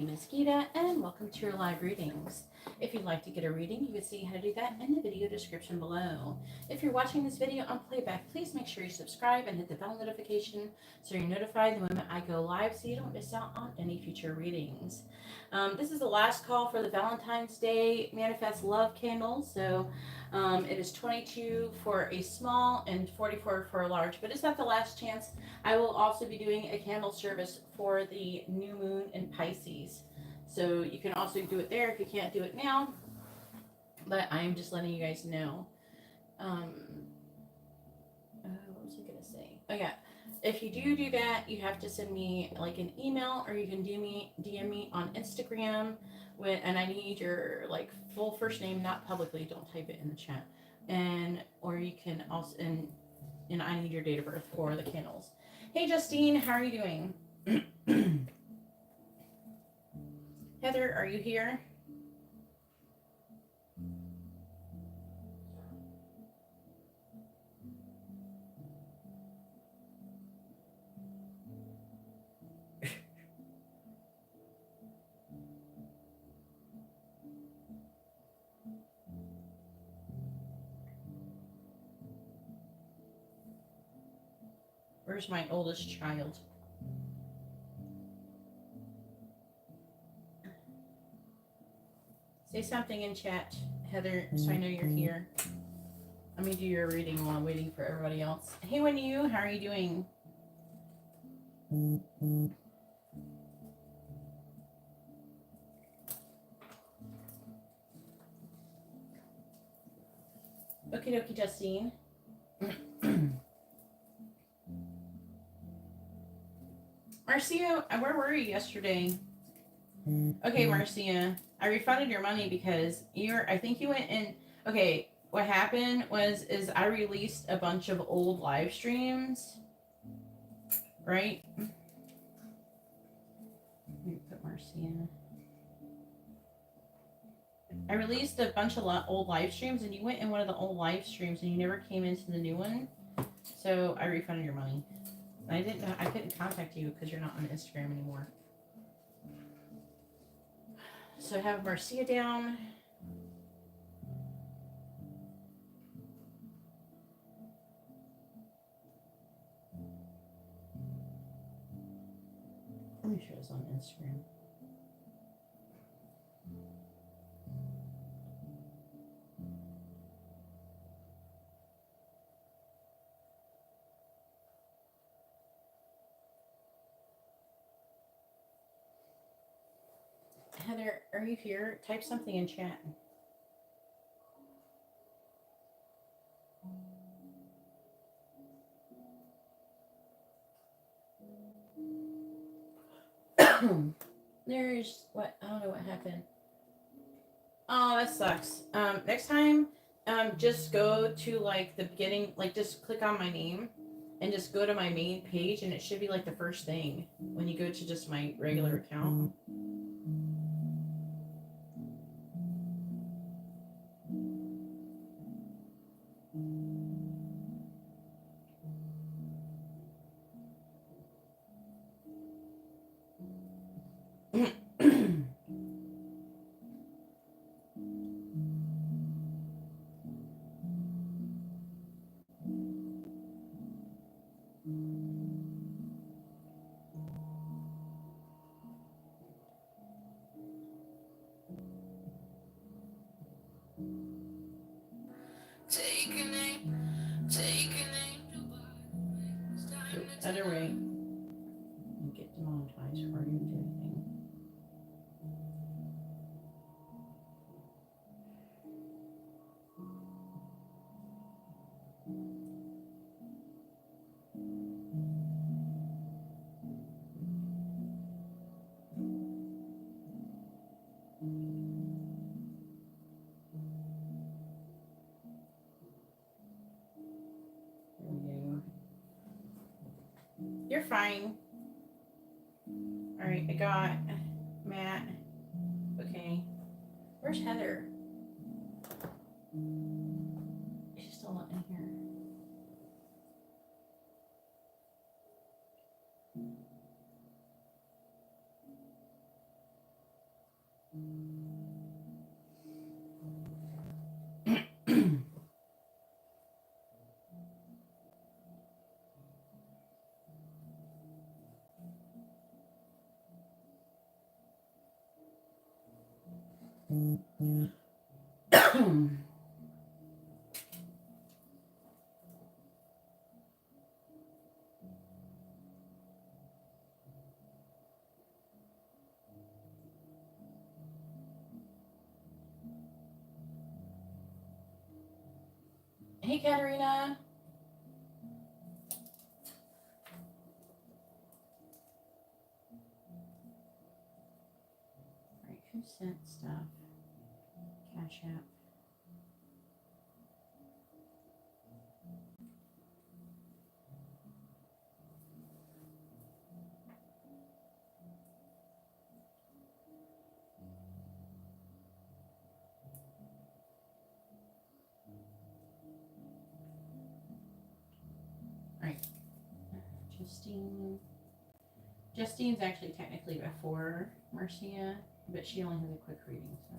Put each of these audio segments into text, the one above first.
My name is Geeta and welcome to your live readings. If you'd like to get a reading, you can see how to do that in the video description below. If you're watching this video on playback, please make sure you subscribe and hit the bell notification so you're notified the moment I go live so you don't miss out on any future readings. This is the last call for the Valentine's Day Manifest Love candles. So it is 22 for a small and 44 for a large, but it's not the last chance. I will also be doing a candle service for the new moon in Pisces. So you can also do it there if you can't do it now. But I am just letting you guys know. What was I going to say? Oh, yeah. If you do that, you have to send me like an email or you can DM me on Instagram. And I need your like full first name, not publicly. Don't type it in the chat. Or you can also, and I need your date of birth for the candles. Hey, Justine, how are you doing? Heather, are you here? Where's my oldest child? Say something in chat, Heather, so I know you're here. Let me do your reading while I'm waiting for everybody else. Hey, Wenyu, how are you doing? Okie dokie, Justine. Marcia, where were you yesterday? Okay, Marcia, I refunded your money because I think you went in. Okay, what happened is I released a bunch of old live streams, right? Let me put Marcia. I released a bunch of old live streams, and you went in one of the old live streams, and you never came into the new one. So I refunded your money. I couldn't contact you because you're not on Instagram anymore. So I have Marcia down. Let me show this on Instagram. Heather, are you here? Type something in chat. There's what? I don't know what happened. Oh, that sucks. Next time, just go to like the beginning, like just click on my name and just go to my main page, and it should be like the first thing when you go to just my regular account. Other way. Get demonetized for you to do anything. You're fine. Alright, I got Matt. Okay. Where's Heather? She's still not in here. Hey, Katerina. All right, who sent stuff? CashApp. All right, Justine. Justine's actually technically before Marcia, but she only has a quick reading, so.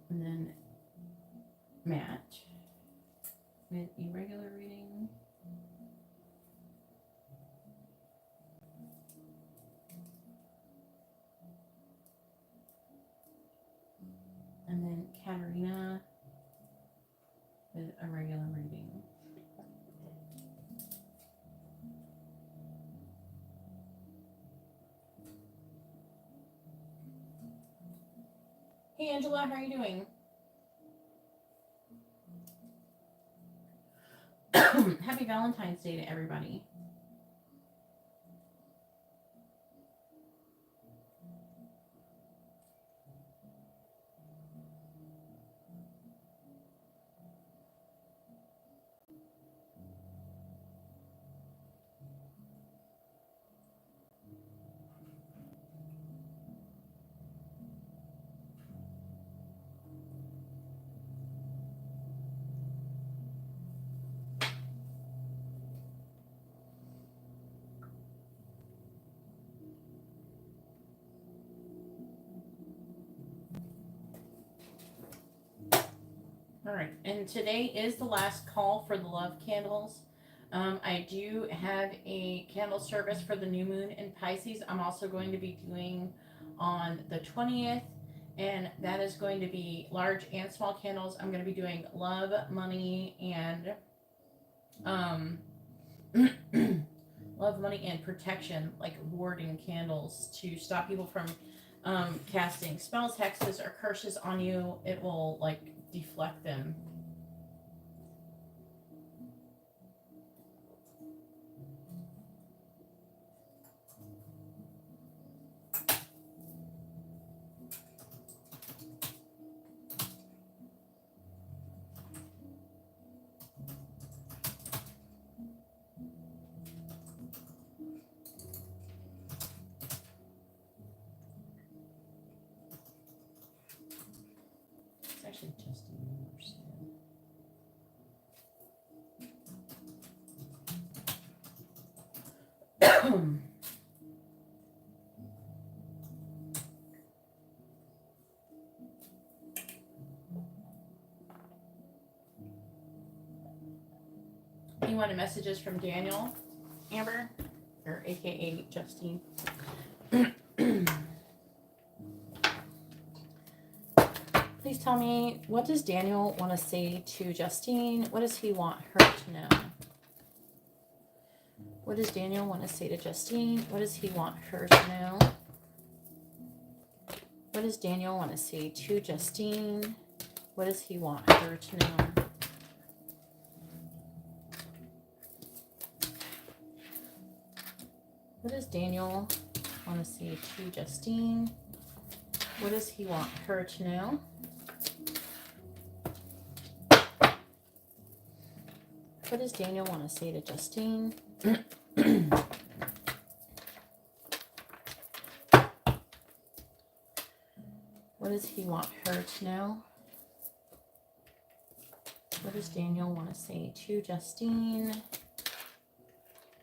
And then Matt with a regular reading. And then Katerina with a regular reading. Hey Angela, how are you doing? Happy Valentine's Day to everybody. All right, and today is the last call for the love candles. I do have a candle service for the new moon in Pisces. I'm also going to be doing on the 20th, and that is going to be large and small candles. I'm going to be doing love, money, and love, money, and protection, like warding candles to stop people from casting spells, hexes, or curses on you. It will like deflect them. It's actually just a number. You wanted messages from Daniel, Amber, or AKA Justine. Please tell me, what does Daniel want to say to Justine? What does he want her to know? What does Daniel want to say to Justine? What does he want her to know? What does Daniel want to say to Justine? What does he want her to know? What does Daniel want to say to Justine? What does he want her to know? What does Daniel want to say to Justine? What does he want her to know? What does Daniel want to say to Justine?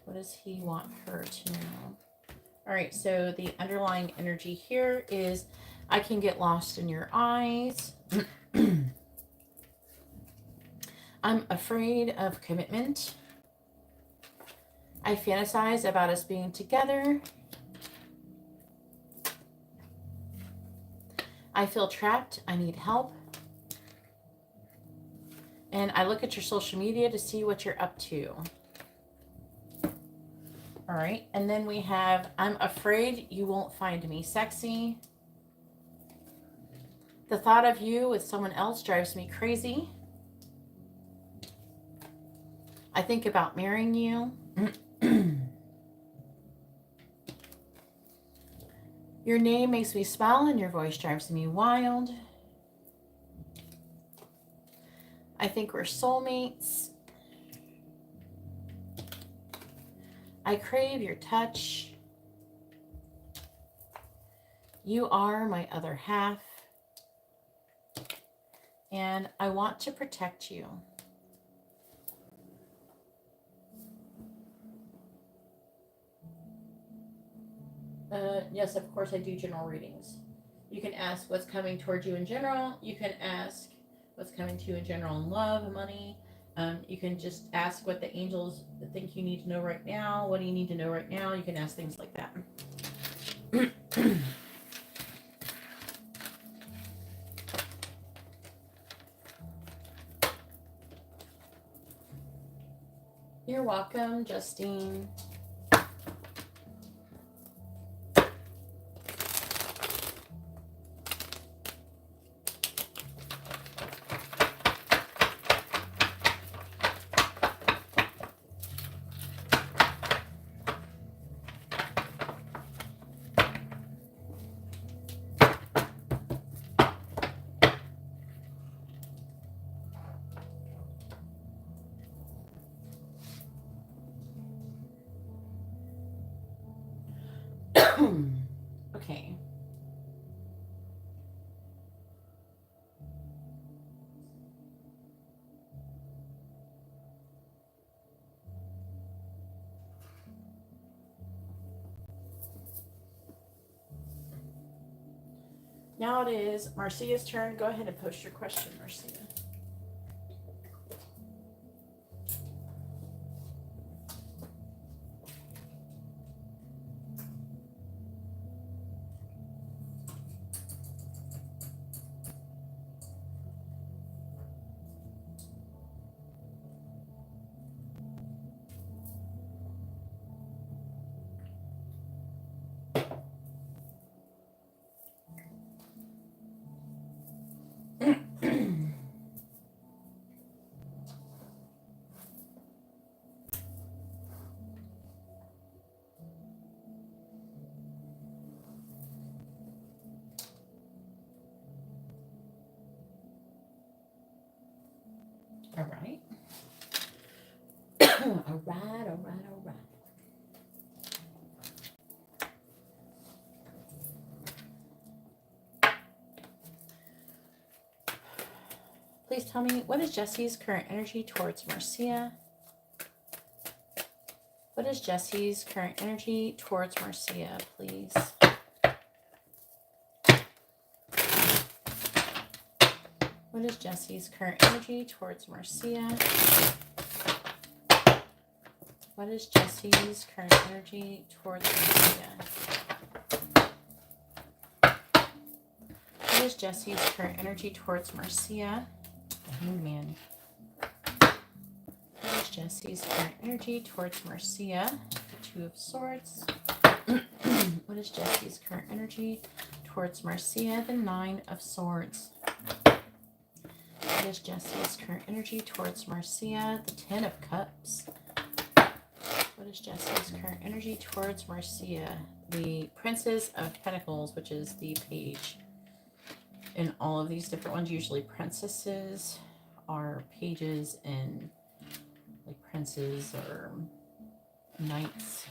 What does he want her to know? All right, so the underlying energy here is I can get lost in your eyes. I'm afraid of commitment. I fantasize about us being together. I feel trapped. I need help. And I look at your social media to see what you're up to. All right. And then we have, I'm afraid you won't find me sexy. The thought of you with someone else drives me crazy. I think about marrying you. Your name makes me smile and your voice drives me wild. I think we're soulmates. I crave your touch. You are my other half. And I want to protect you. Yes, of course I do general readings. You can ask what's coming towards you in general. You can ask what's coming to you in general in love, money. You can just ask what the angels think you need to know right now. What do you need to know right now? You can ask things like that. You're welcome, Justine. Okay. Now it is Marcia's turn. Go ahead and post your question, Marcia. All right. All right. Please tell me, what is Jesse's current energy towards Marcia? What is Jesse's current energy towards Marcia, please? What is Jesse's current energy towards Marcia? What is Jesse's current energy towards Marcia? What is Jesse's current energy towards Marcia? The Hangman. What is Jesse's current energy towards Marcia? The Two of Swords. What is Jesse's current energy towards Marcia? The Nine of Swords. What is Jesse's current energy towards Marcia? The Ten of Cups. What is Jesse's current energy towards Marcia? The Princess of Pentacles, which is the page. In all of these different ones, usually princesses are pages and like princes or knights.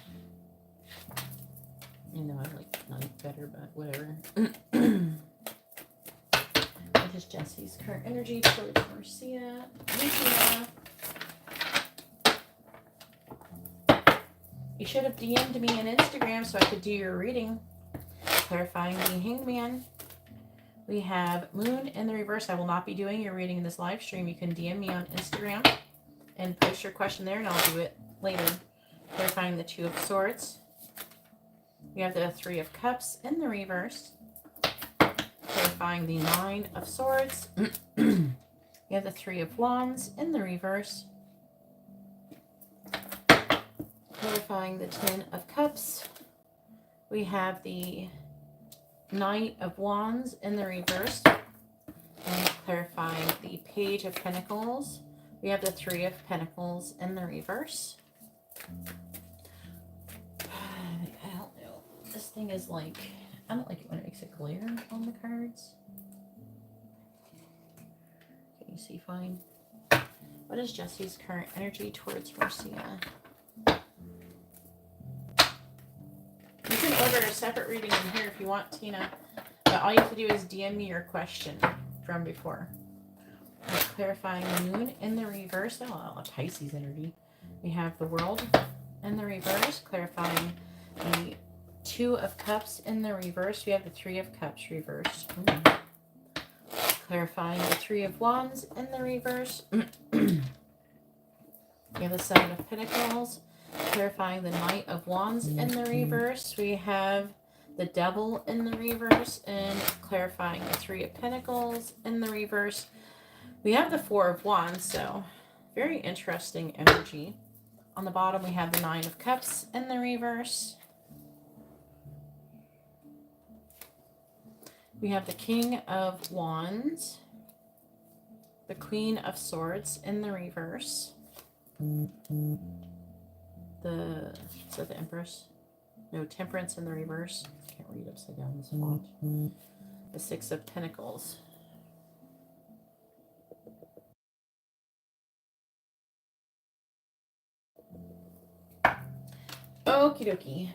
You know, I like knight better, but whatever. What is Jesse's current energy towards Marcia? You should have DM'd me on Instagram so I could do your reading. Clarifying the Hangman. We have Moon in the reverse. I will not be doing your reading in this live stream. You can DM me on Instagram and post your question there, and I'll do it later. Clarifying the Two of Swords. We have the Three of Cups in the reverse. clarifying the Nine of Swords. You have the Three of Wands in the reverse. Clarifying the Ten of Cups. We have the Knight of Wands in the reverse. And clarifying the Page of Pentacles. We have the Three of Pentacles in the reverse. I don't know. This thing is like, I don't like it when it makes a glare on the cards. Can you see fine? What is Jesse's current energy towards Marcia? You can order a separate reading in here if you want, Tina. But all you have to do is DM me your question from before. Right, clarifying the Moon in the reverse. Oh, a Pisces energy. We have the World in the reverse. Clarifying the Two of Cups in the reverse. We have the Three of Cups reversed. Clarifying the Three of Wands in the reverse. We have the Seven of Pentacles. Clarifying the Knight of Wands in the reverse. We have the Devil in the reverse. And clarifying the Three of Pentacles in the reverse. We have the Four of Wands, so very interesting energy. On the bottom, we have the Nine of Cups in the reverse. We have the King of Wands, the Queen of Swords in the reverse. Is that the Empress? No, Temperance in the reverse. I can't read upside down this font. The Six of Pentacles. Okie dokie.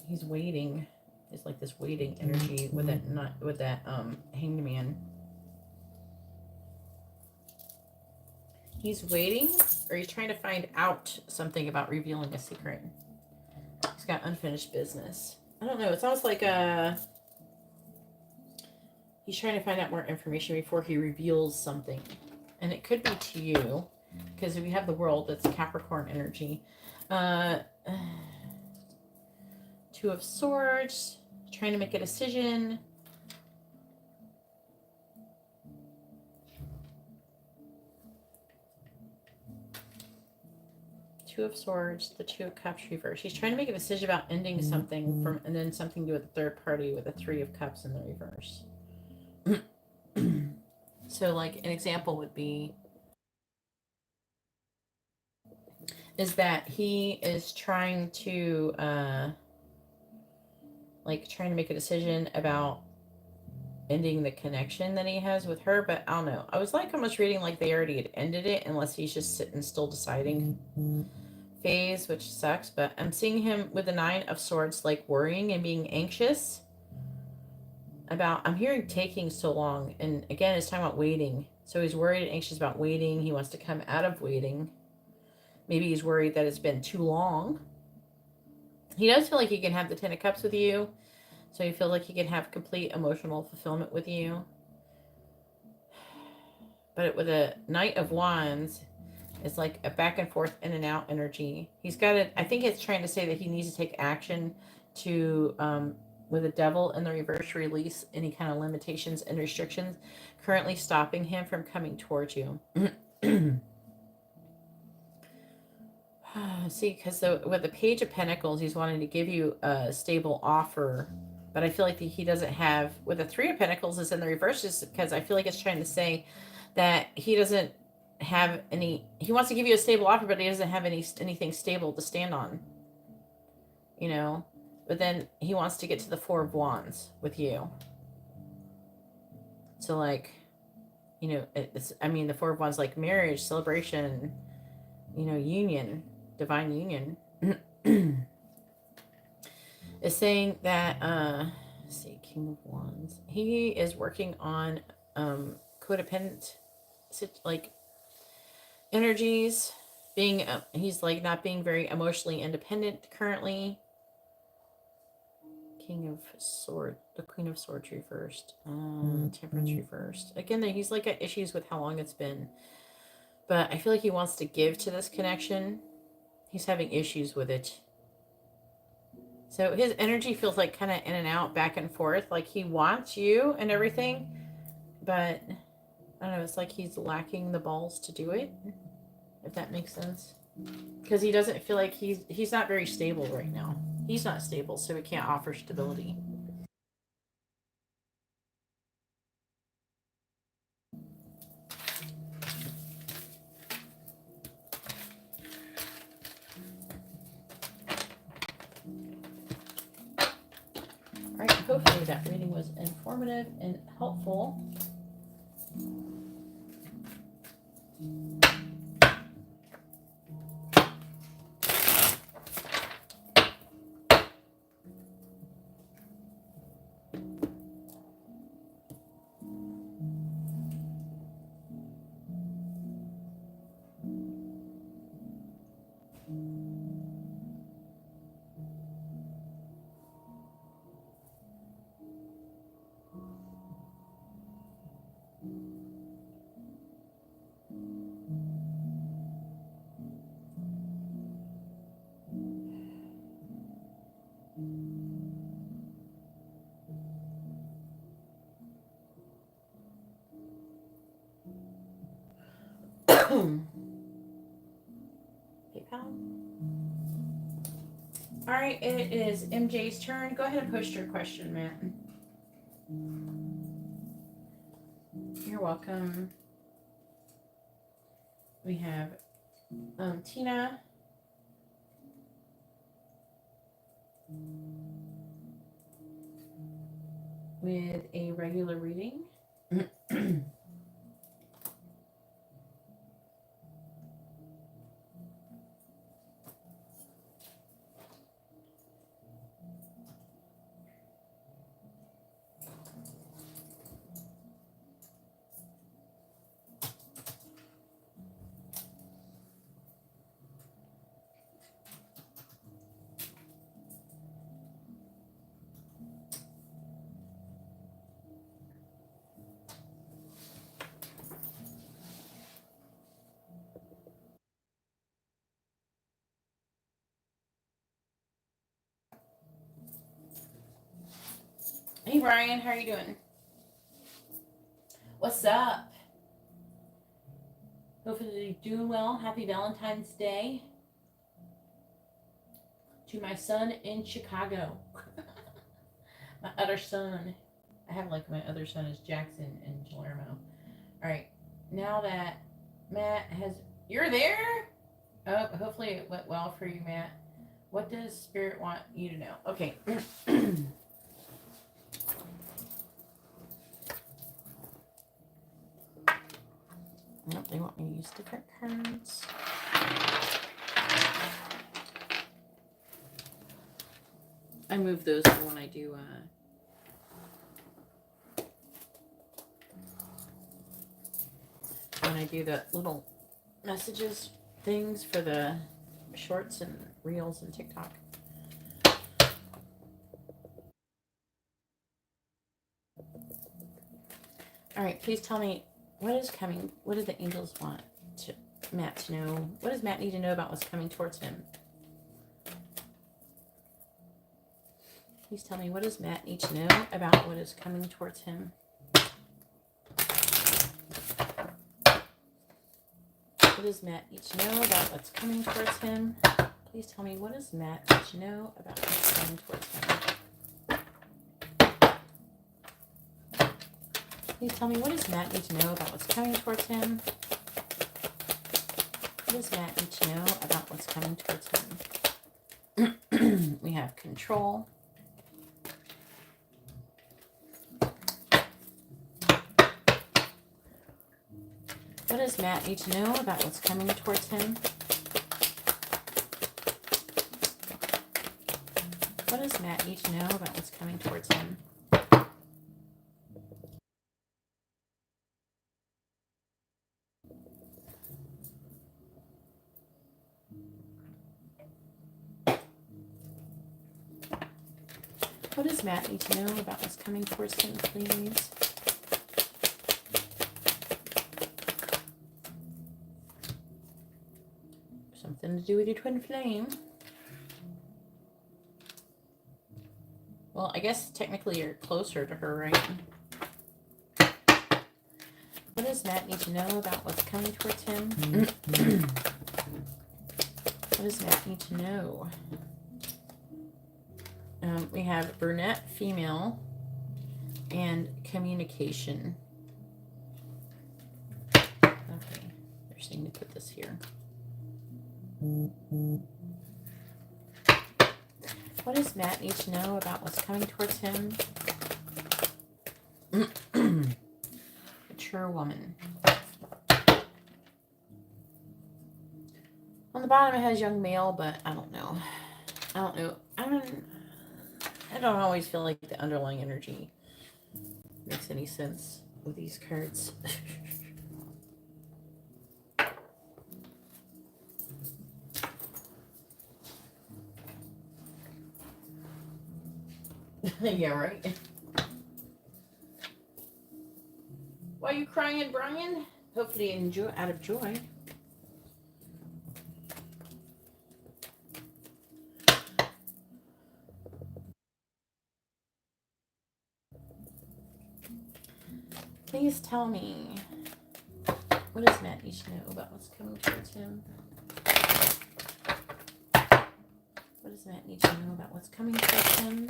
He's waiting. It's like this waiting energy with that Hanged Man. He's waiting, or he's trying to find out something about revealing a secret. He's got unfinished business. I don't know. It's almost like he's trying to find out more information before he reveals something. And it could be to you, because if you have the World, that's Capricorn energy. Two of Swords, trying to make a decision. Two of Swords, the Two of Cups reverse. He's trying to make a decision about ending something and then something to do with the third party with the Three of Cups in the reverse. So like an example would be is that he is trying to make a decision about ending the connection that he has with her, but I don't know. I was like almost reading like they already had ended it, unless he's just sitting still deciding phase, which sucks. But I'm seeing him with the Nine of Swords like worrying and being anxious about, I'm hearing taking so long, and again it's talking about waiting. So he's worried and anxious about waiting. He wants to come out of waiting. Maybe he's worried that it's been too long. He does feel like he can have the Ten of Cups with you. So you feel like he can have complete emotional fulfillment with you. But with a Knight of Wands, it's like a back and forth, in and out energy. He's got it. I think it's trying to say that he needs to take action to, with the Devil in the reverse, release any kind of limitations and restrictions currently stopping him from coming towards you. See, because with the Page of Pentacles, he's wanting to give you a stable offer. But I feel like he doesn't have, with the Three of Pentacles is in the reverse, just because I feel like it's trying to say that he doesn't have any, he wants to give you a stable offer, but he doesn't have anything stable to stand on. You know? But then he wants to get to the Four of Wands with you. So like, you know, the Four of Wands, like marriage, celebration, you know, union, divine union. Is saying that, let's see, King of Wands. He is working on codependent, like, energies. Being, he's like not being very emotionally independent currently. King of Swords, the Queen of Swords reversed. Temperance reversed. Again, he's like got issues with how long it's been. But I feel like he wants to give to this connection. He's having issues with it. So his energy feels like kind of in and out, back and forth. Like he wants you and everything, but I don't know. It's like he's lacking the balls to do it, if that makes sense. Because he doesn't feel like he's not very stable right now. He's not stable, so he can't offer stability. All right, hopefully that reading was informative and helpful. PayPal. All right, it is MJ's turn. Go ahead and post your question, Matt. You're welcome. We have Tina. With a regular reading. Hey Brian, how are you doing? What's up? Hopefully you're doing well. Happy Valentine's Day to my son in Chicago. My other son. I have like my other son is Jackson in Palermo. All right, now that Matt has, you're there. Oh, hopefully it went well for you, Matt. What does Spirit want you to know? Okay. Nope, they want me to use different cards. I move those for when I do the little messages things for the shorts and reels and TikTok. All right, please tell me what is coming. What do the angels want Matt to know? What does Matt need to know about what's coming towards him? Please tell me, what does Matt need to know about what is coming towards him? What does Matt need to know about what's coming towards him? Please tell me, what does Matt need to know about what's coming towards him? Please tell me, what does Matt need to know about what's coming towards him? What does Matt need to know about what's coming towards him? We have control. What does Matt need to know about what's coming towards him? What does Matt need to know about what's coming towards him? What does Matt need to know about what's coming towards him, please? Some Something to do with your twin flame. Well, I guess technically you're closer to her, right? What does Matt need to know about what's coming towards him? What does Matt need to know? We have brunette, female, and communication. Okay, they're saying to put this here. What does Matt need to know about what's coming towards him? Mature woman. On the bottom it has young male, but I don't know. I don't always feel like the underlying energy makes any sense with these cards. Yeah, right. Why are you crying, Brian? Hopefully enjoy out of joy. Please tell me, what does Matt need to know about what's coming towards him? What does Matt need to know about what's coming towards him?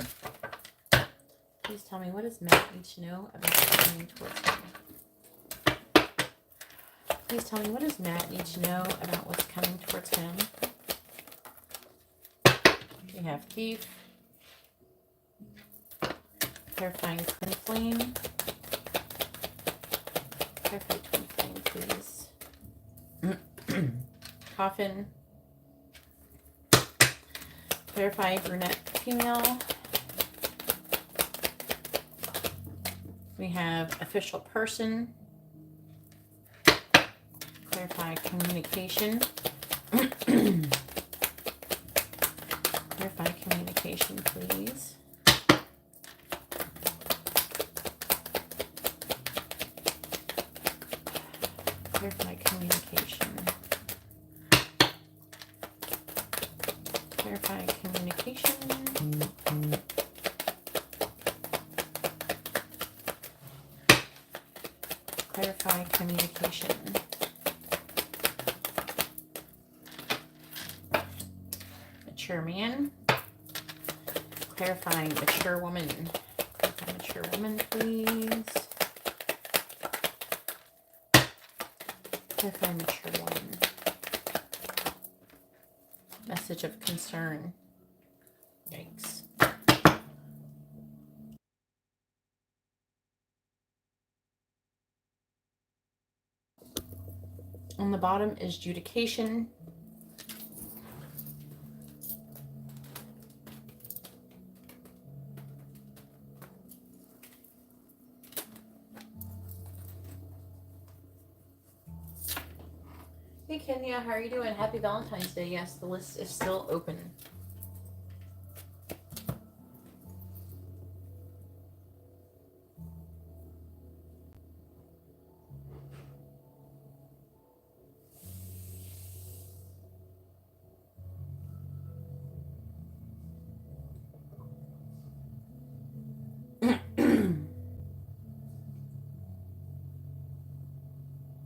Please tell me, what does Matt need to know about what's coming towards him? Please tell me, what does Matt need to know about what's coming towards him? We have Thief. Clarifying twin flame. Clarify twin flame, please. Coffin. Clarify brunette female. We have official person. Clarify communication. Clarify communication, please. Clarify communication. Clarify communication. Clarify communication. Mature man. Clarifying mature woman. Clarify mature woman, please. Clarify mature woman. Message of concern. Yikes. On the bottom is adjudication. Hey Kenya, how are you doing? Happy Valentine's Day. Yes, the list is still open.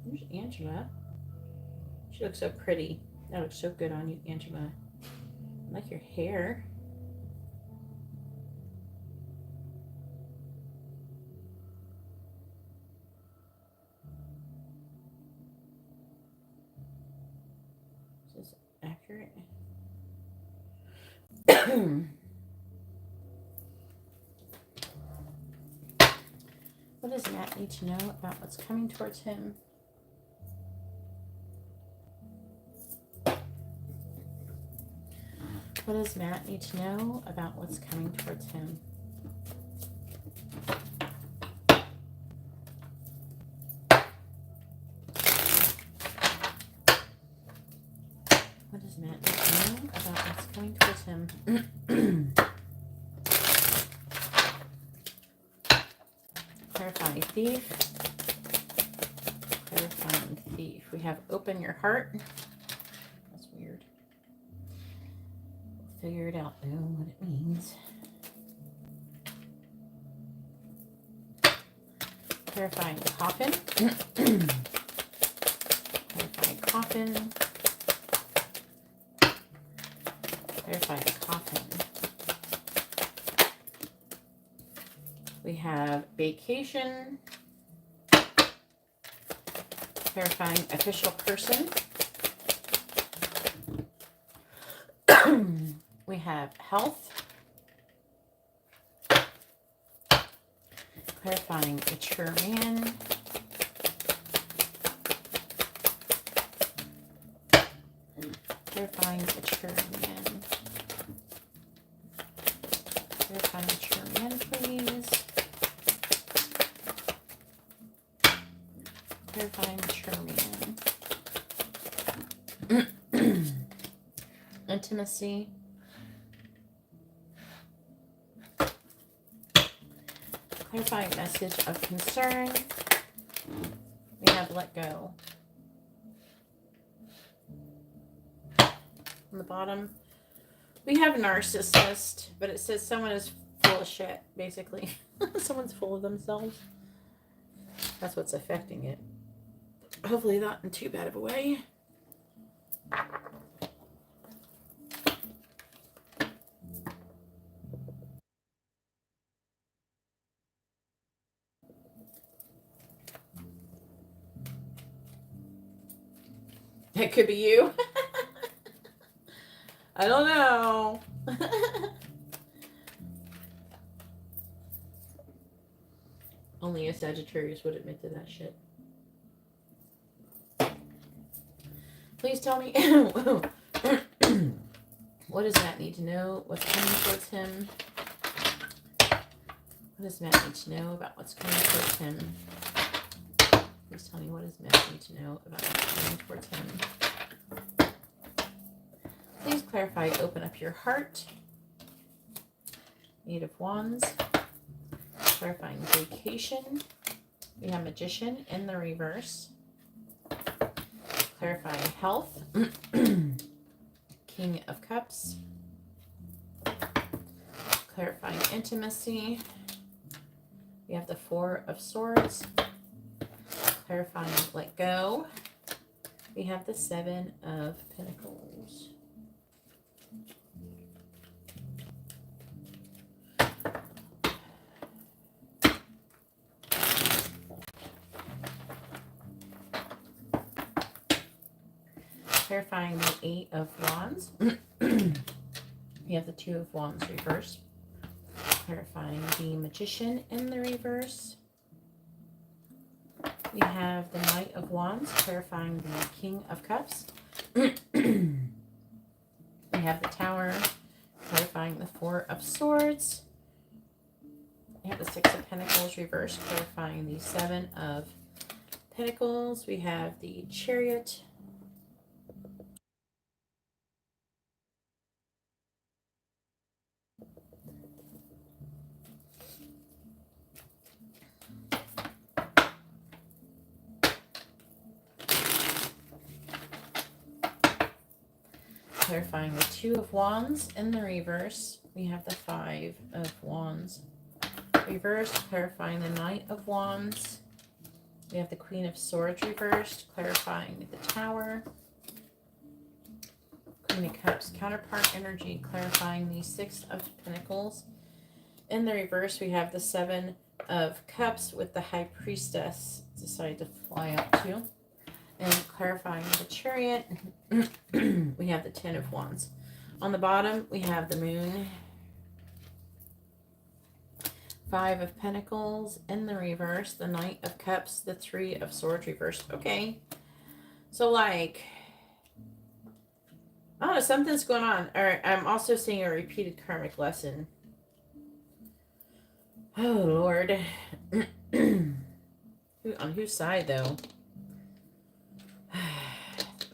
There's Angela. She looks so pretty. That looks so good on you, Angela. I like your hair. Is this accurate? What does Matt need to know about what's coming towards him? What does Matt need to know about what's coming towards him? What does Matt need to know about what's coming towards him? Clarifying thief. Clarifying thief. We have open your heart. That's weird. figure it out though, what it means. Clarifying coffin. Clarifying coffin. Clarifying coffin. We have vacation. Clarifying official person. We have health. Clarifying mature man. Clarifying mature man. Clarifying mature man, please. Clarifying mature man. Intimacy. Clarifying message of concern. We have let go. On the bottom, we have narcissist, but it says someone is full of shit, basically. Someone's full of themselves. That's what's affecting it. Hopefully not in too bad of a way. It could be you. I don't know. Only a Sagittarius would admit to that shit. Please tell me. What does Matt need to know? What's coming towards him? What does Matt need to know about what's coming towards him? Please tell me, what does Matt need to know about what's coming towards him? Please clarify, open up your heart. Eight of Wands. Clarifying vacation. We have Magician in the reverse. Clarifying health. King of Cups. Clarifying intimacy. We have the Four of Swords. Clarifying let go. We have the Seven of Pentacles. Clarifying the Eight of Wands. We have the Two of Wands reversed. Clarifying the Magician in the reverse. We have the Knight of Wands, clarifying the King of Cups. We have the Tower, clarifying the Four of Swords. We have the Six of Pentacles reversed, clarifying the Seven of Pentacles. We have the Chariot. Clarifying the Two of Wands in the reverse. We have the Five of Wands reversed, clarifying the Knight of Wands. We have the Queen of Swords reversed, clarifying the Tower. Queen of Cups counterpart energy, clarifying the Six of Pentacles. In the reverse, we have the Seven of Cups with the High Priestess decided to fly out too. And clarifying the Chariot, we have the Ten of Wands. On the bottom, we have the Moon. Five of Pentacles in the reverse, the Knight of Cups, the Three of Swords reversed. Okay. So, like, I don't know, something's going on. All right, I'm also seeing a repeated karmic lesson. Oh, Lord. On whose side, though?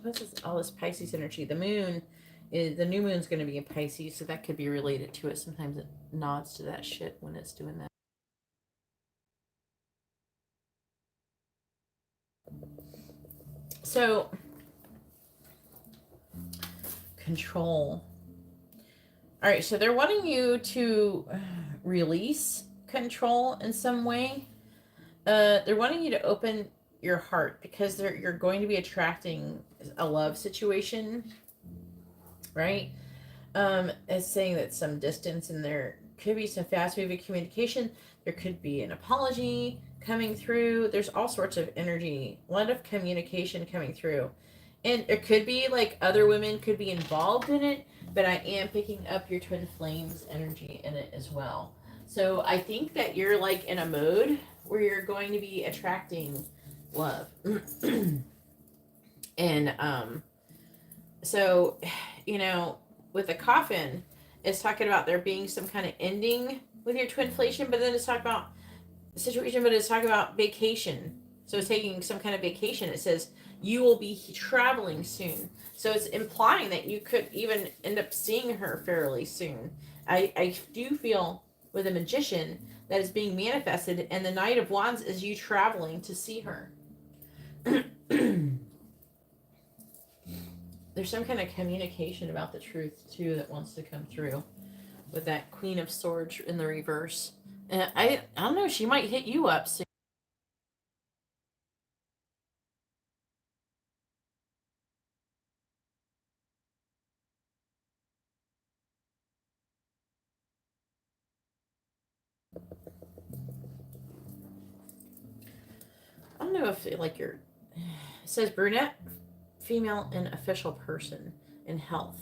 What's this, all this Pisces energy? The moon is, the new moon's going to be in Pisces, so that could be related to it. Sometimes it nods to that shit when it's doing that. So, control. All right, so they're wanting you to release control in some way. They're wanting you to open your heart because you're going to be attracting a love situation, right? It's saying that some distance and there could be some fast moving communication. There could be an apology coming through. There's all sorts of energy, a lot of communication coming through. And it could be like other women could be involved in it, but I am picking up your twin flames energy in it as well. So I think that you're like in a mode where you're going to be attracting love. And so, you know, with the coffin, it's talking about there being some kind of ending with your twinflation, but then it's talking about situation, but it's talking about vacation. So it's taking some kind of vacation. It says you will be traveling soon. So it's implying that you could even end up seeing her fairly soon. I do feel with a magician that is being manifested, and the Knight of Wands is you traveling to see her. There's some kind of communication about the truth too that wants to come through with that Queen of Swords in the reverse. And I don't know, she might hit you up soon. I don't know if like you're. It says brunette, female, and official person in health.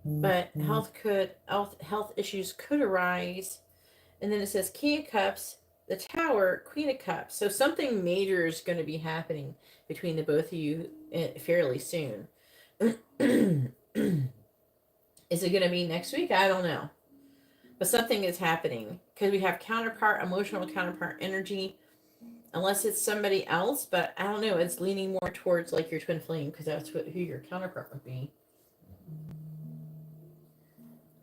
But health issues could arise. And then it says King of Cups, the Tower, Queen of Cups. So something major is going to be happening between the both of you fairly soon. Is it going to be next week? I don't know. But something is happening because we have counterpart, emotional counterpart energy. Unless it's somebody else, but I don't know. It's leaning more towards like your twin flame because that's who your counterpart would be.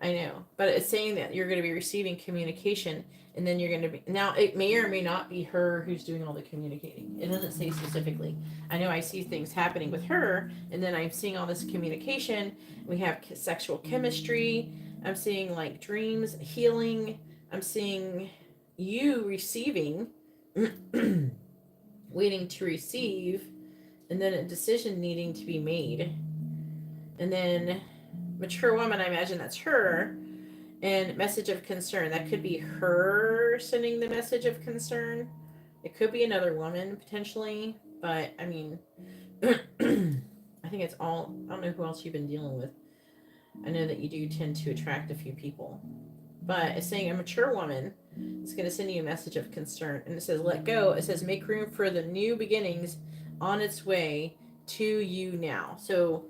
I know, but it's saying that you're going to be receiving communication, and then you're going to be now. It may or may not be her who's doing all the communicating. It doesn't say specifically. I know I see things happening with her, and then I'm seeing all this communication. We have sexual chemistry. I'm seeing like dreams, healing. I'm seeing you receiving, waiting to receive, and then a decision needing to be made, and then mature woman. I imagine that's her. And message of concern. That could be her sending the message of concern. It could be another woman potentially, but I mean, I think it's all. I don't know who else you've been dealing with. I know that you do tend to attract a few people, but it's saying a mature woman is going to send you a message of concern, and it says let go. It says make room for the new beginnings on its way to you now. So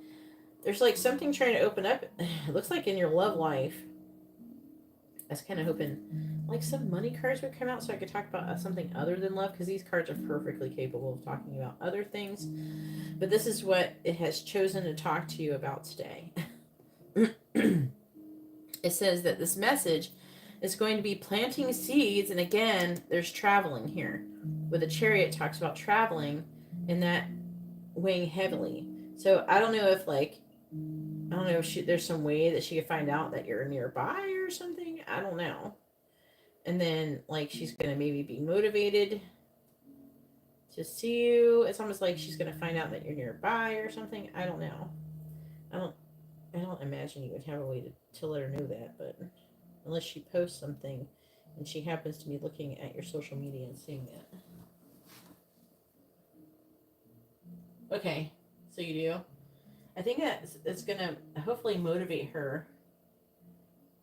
there's like something trying to open up. It looks like in your love life. I was kind of hoping like some money cards would come out so I could talk about something other than love, because these cards are perfectly capable of talking about other things. But this is what it has chosen to talk to you about today. It says that this message is going to be planting seeds, and again, there's traveling here. With the Chariot, talks about traveling, and that weighing heavily. So I don't know if like I don't know if there's some way that she could find out that you're nearby or something. I don't know. And then like she's gonna maybe be motivated to see you. It's almost like she's gonna find out that you're nearby or something. I don't know. I don't imagine you would have a way to let her know that, but unless she posts something and she happens to be looking at your social media and seeing that. Okay, so you do. I think that it's gonna hopefully motivate her.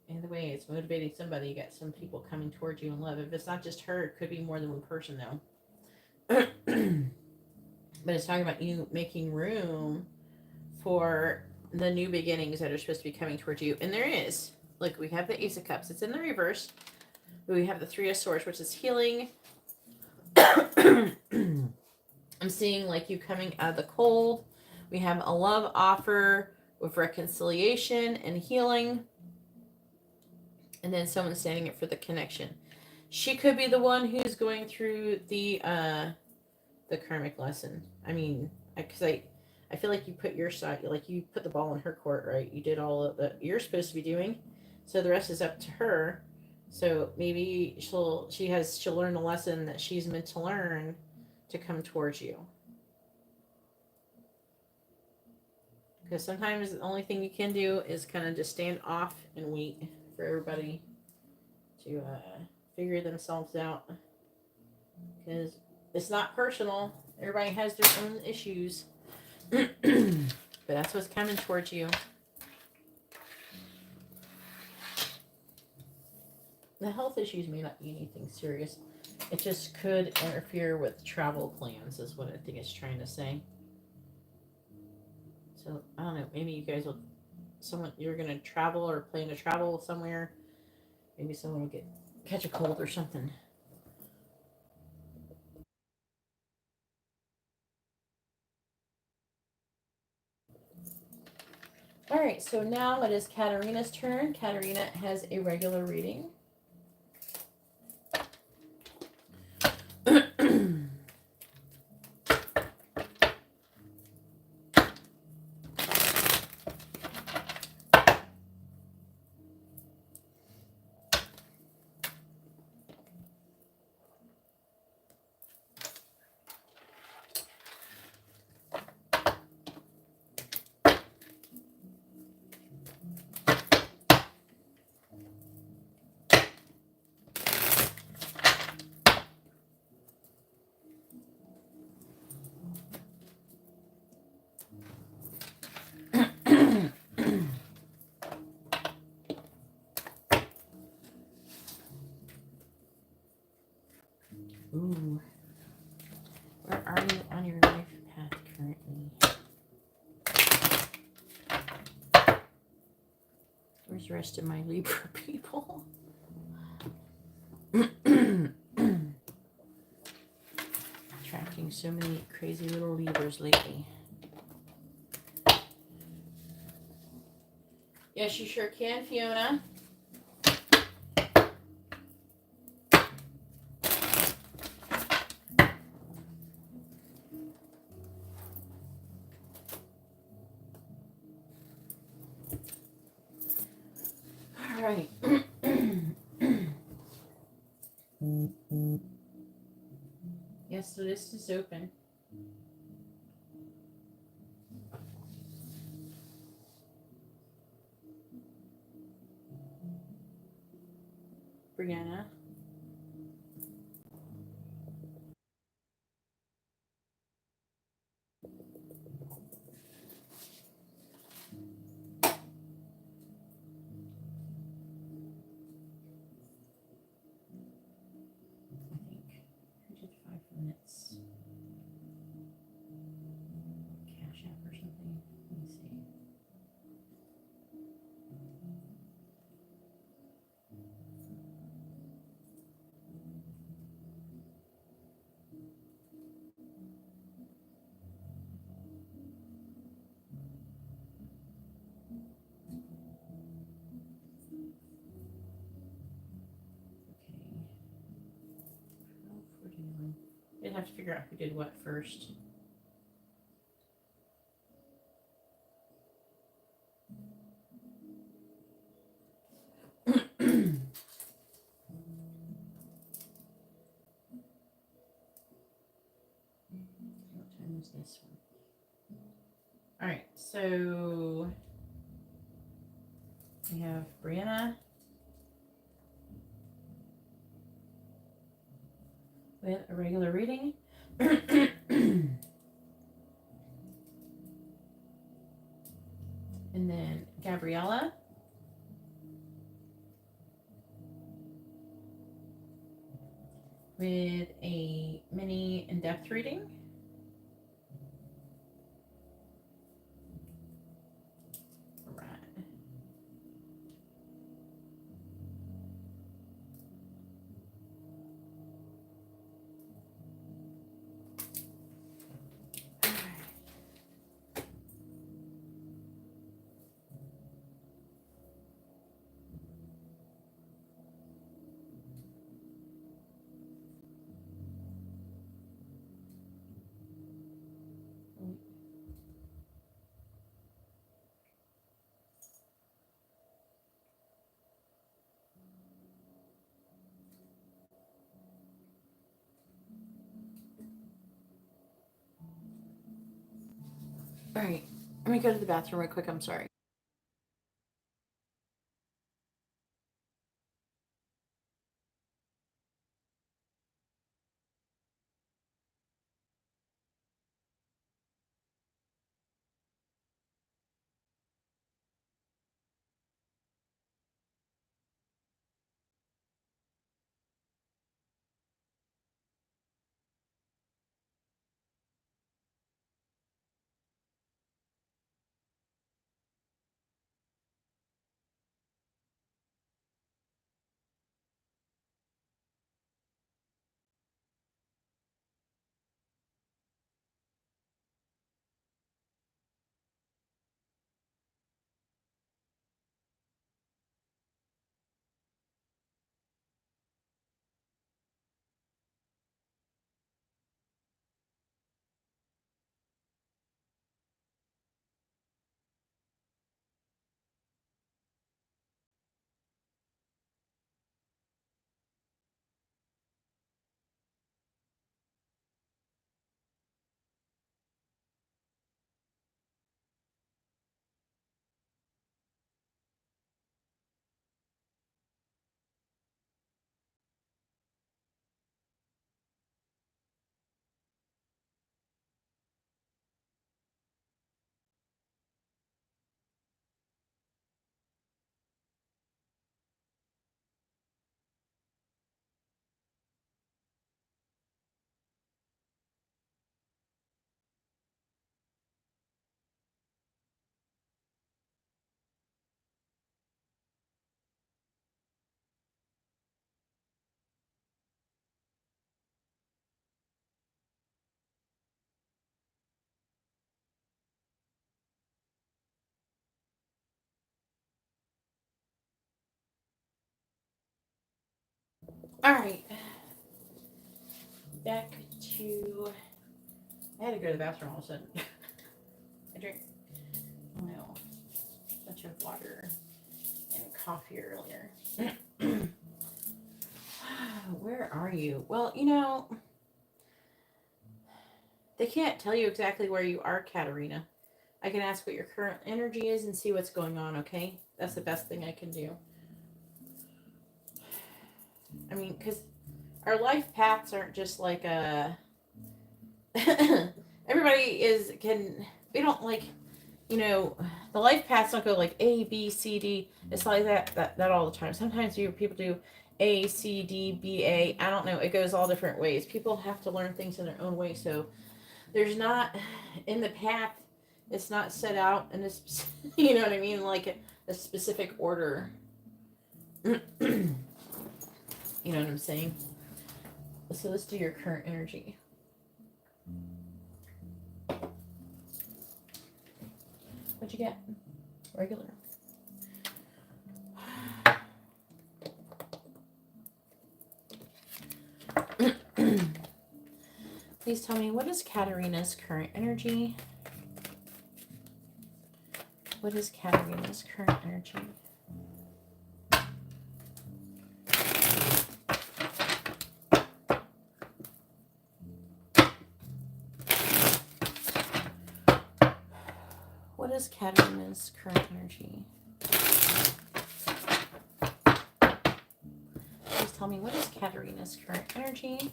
And the way it's motivating somebody, you got some people coming towards you in love. If it's not just her, it could be more than one person though. But it's talking about you making room for the new beginnings that are supposed to be coming towards you. And there is. Look, we have the Ace of Cups. It's in the reverse. But we have the Three of Swords, which is healing. I'm seeing like you coming out of the cold. We have a love offer with reconciliation and healing. And then someone standing up for the connection. She could be the one who's going through the karmic lesson. I mean, because I I feel like you put your side, like you put the ball in her court, right? You did all of that you're supposed to be doing, so the rest is up to her. So maybe she'll learn the lesson that she's meant to learn to come towards you. Because sometimes the only thing you can do is kind of just stand off and wait for everybody to figure themselves out. Because it's not personal. Everybody has their own issues. But that's what's coming towards you. The health issues may not be anything serious. It just could interfere with travel plans, is what I think it's trying to say. So, I don't know. Maybe you guys will... You're going to travel or plan to travel somewhere. Maybe someone will catch a cold or something. Alright, so now it is Katarina's turn. Katarina has a regular reading. Ooh. Where are you on your life path currently? Where's the rest of my Libra people? Attracting so many crazy little Libras lately. Yes, you sure can, Fiona. All right. Yes, so this is open. Brianna. I think. Who did 5 minutes? CashApp or something. Let me see. Okay. They'd have to figure out who did what first. What time is this one? All right, so we have Brianna with a regular reading. And then Gabriella with a mini in-depth reading. All right. All right. Let me go to the bathroom real quick. I'm sorry. All right. Back to. I had to go to the bathroom all of a sudden. I drank, a bunch of water and coffee earlier. Where are you? Well, they can't tell you exactly where you are, Katerina. I can ask what your current energy is and see what's going on, okay? That's the best thing I can do. I mean, because our life paths aren't just like a. We don't like, the life paths don't go like A, B, C, D. It's like that all the time. Sometimes people do A, C, D, B, A. I don't know. It goes all different ways. People have to learn things in their own way. So there's not, in the path, it's not set out in this, you know what I mean? Like a specific order. You know what I'm saying? So let's do your current energy. What'd you get? Regular. Please tell me, what is Katerina's current energy? What is Katerina's current energy? What is Katerina's current energy? Please tell me, what is Katerina's current energy?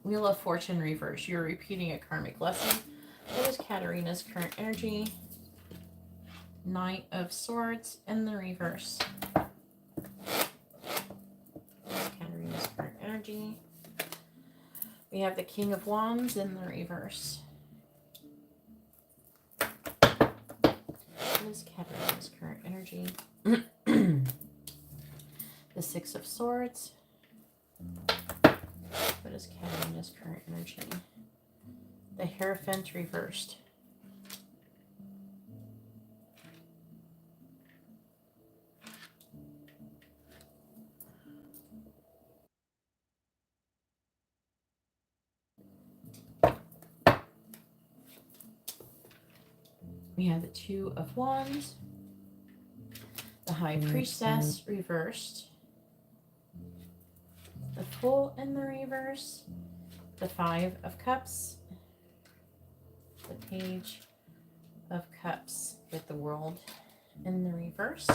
Wheel of Fortune reverse. You're repeating a karmic lesson. What is Katerina's current energy? Knight of Swords in the reverse. Katerina's current energy. We have the King of Wands in the reverse. What is Katerina's current energy? The Six of Swords. What is Katerina's current energy? The Hierophant reversed. We have the Two of Wands, the High Priestess reversed, the Fool in the reverse, the Five of Cups, the Page of Cups with the World in the reverse.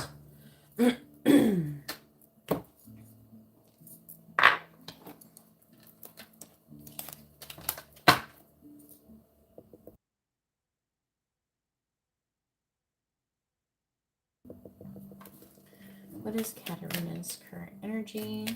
What is Katarina's current energy?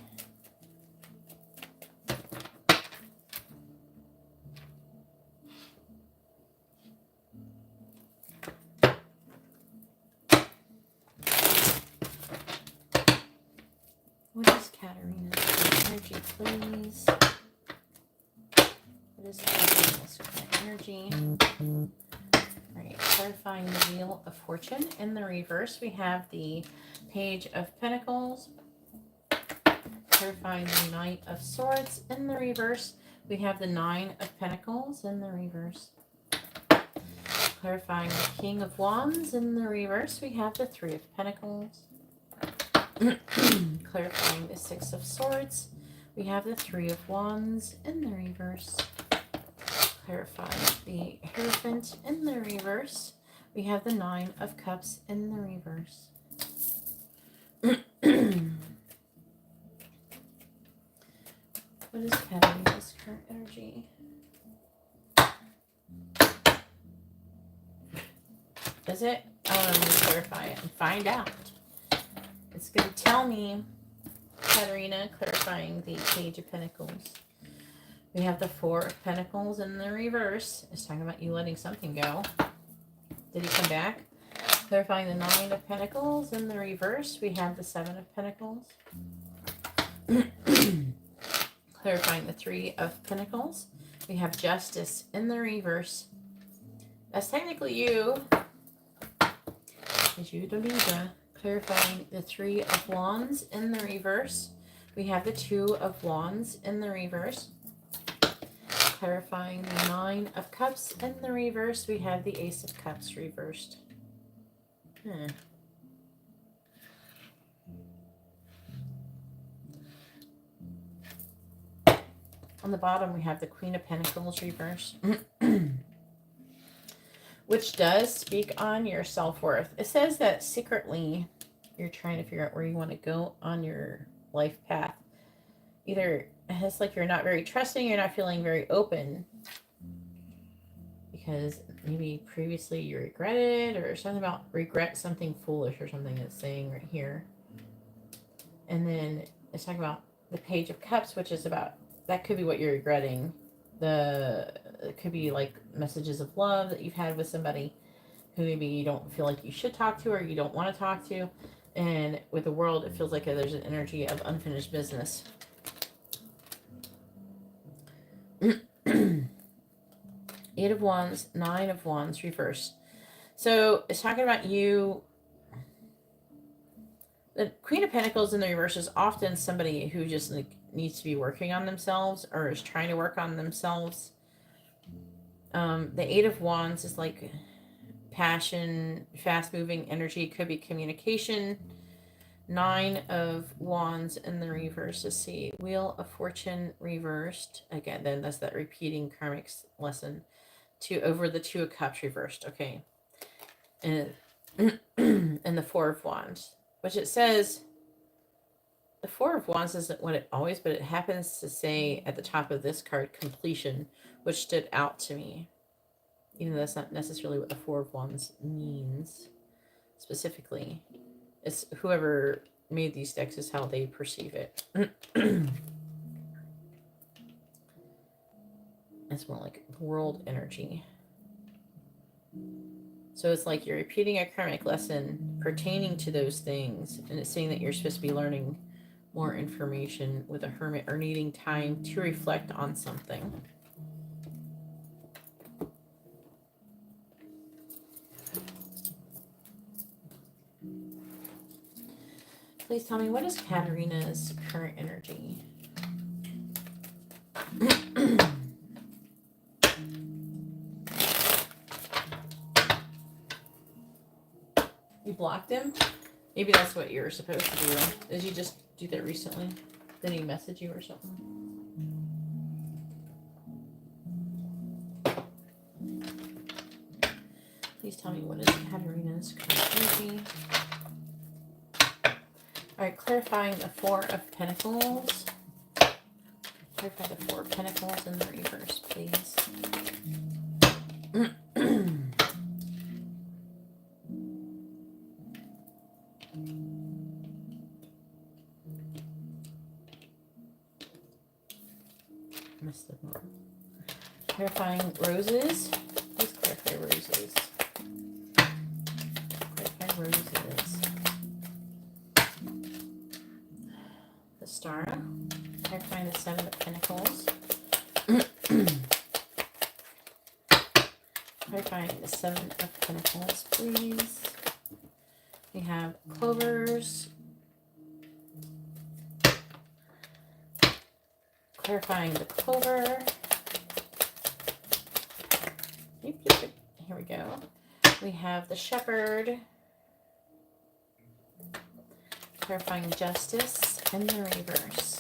What is Katarina's current energy, please? What is Katarina's current energy? All right, clarifying the Wheel of Fortune. In the reverse, we have the Page of Pentacles. Clarifying the Knight of Swords. In the reverse, we have the Nine of Pentacles in the reverse. Clarifying the King of Wands. In the reverse, we have the Three of Pentacles. Clarifying the Six of Swords, we have the Three of Wands in the reverse. Clarifying the Hierophant in the reverse, we have the Nine of Cups in the reverse. What is Katarina's current energy? Is it? Let me clarify it and find out. It's going to tell me, Katarina, clarifying the Page of Pentacles. We have the Four of Pentacles in the reverse. It's talking about you letting something go. Did he come back? Clarifying the Nine of Pentacles in the reverse. We have the Seven of Pentacles. Clarifying the Three of Pentacles. We have Justice in the reverse. That's technically you. Is you the Libra. Clarifying the Three of Wands in the reverse. We have the Two of Wands in the reverse. Clarifying the Nine of Cups in the reverse. We have the Ace of Cups reversed. On the bottom, we have the Queen of Pentacles reversed. Which does speak on your self-worth. It says that secretly you're trying to figure out where you want to go on your life path. Either it's like you're not very trusting, you're not feeling very open because maybe previously you regretted, or something about regret something foolish or something it's saying right here. And then it's talking about the Page of Cups, which is about, that could be what you're regretting. It could be like messages of love that you've had with somebody who maybe you don't feel like you should talk to or you don't want to talk to. And with the World, it feels like there's an energy of unfinished business. Eight of Wands, Nine of Wands, reverse. So it's talking about you. The Queen of Pentacles in the reverse is often somebody who just needs to be working on themselves or is trying to work on themselves. The Eight of Wands is like passion, fast-moving energy. Could be communication. Nine of Wands in the reverse. Let's see. Wheel of Fortune reversed. Again, then that's that repeating karmic lesson. Over the Two of Cups reversed. Okay. And and the Four of Wands, which it says, the Four of Wands isn't what it always, but it happens to say at the top of this card, completion, which stood out to me. Even though that's not necessarily what the Four of Wands means specifically. It's whoever made these decks is how they perceive it. It's more like world energy. So it's like you're repeating a karmic lesson pertaining to those things. And it's saying that you're supposed to be learning more information with a hermit or needing time to reflect on something. Please tell me, what is Katarina's current energy? You blocked him? Maybe that's what you're supposed to do. Did you just do that recently? Did he message you or something? Please tell me what is Katarina's current energy. Alright, clarifying the Four of Pentacles. Clarify the Four of Pentacles in the reverse, please. Missed the one. Clarifying roses. Please clarify roses. Clarify roses. The Star. Clarifying the Seven of Pentacles. Clarifying the Seven of Pentacles, please. We have clovers. Clarifying the clover. Here we go. We have the shepherd. Clarifying justice in the reverse.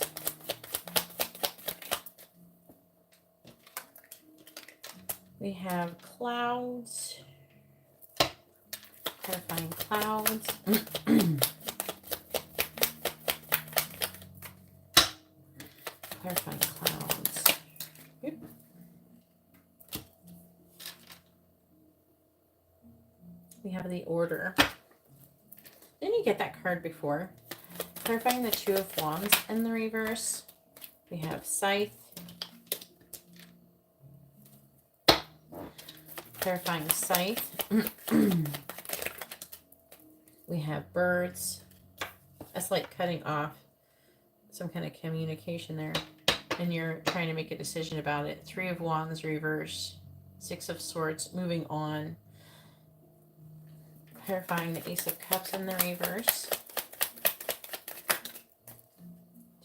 We have clouds. Clarifying clouds. Clarifying clouds. Oop. We have the Order. Didn't you get that card before? Clarifying the Two of Wands in the reverse. We have Scythe. Clarifying Scythe. We have birds. That's like cutting off some kind of communication there. And you're trying to make a decision about it. Three of Wands reverse. Six of Swords, moving on. Clarifying the Ace of Cups in the reverse.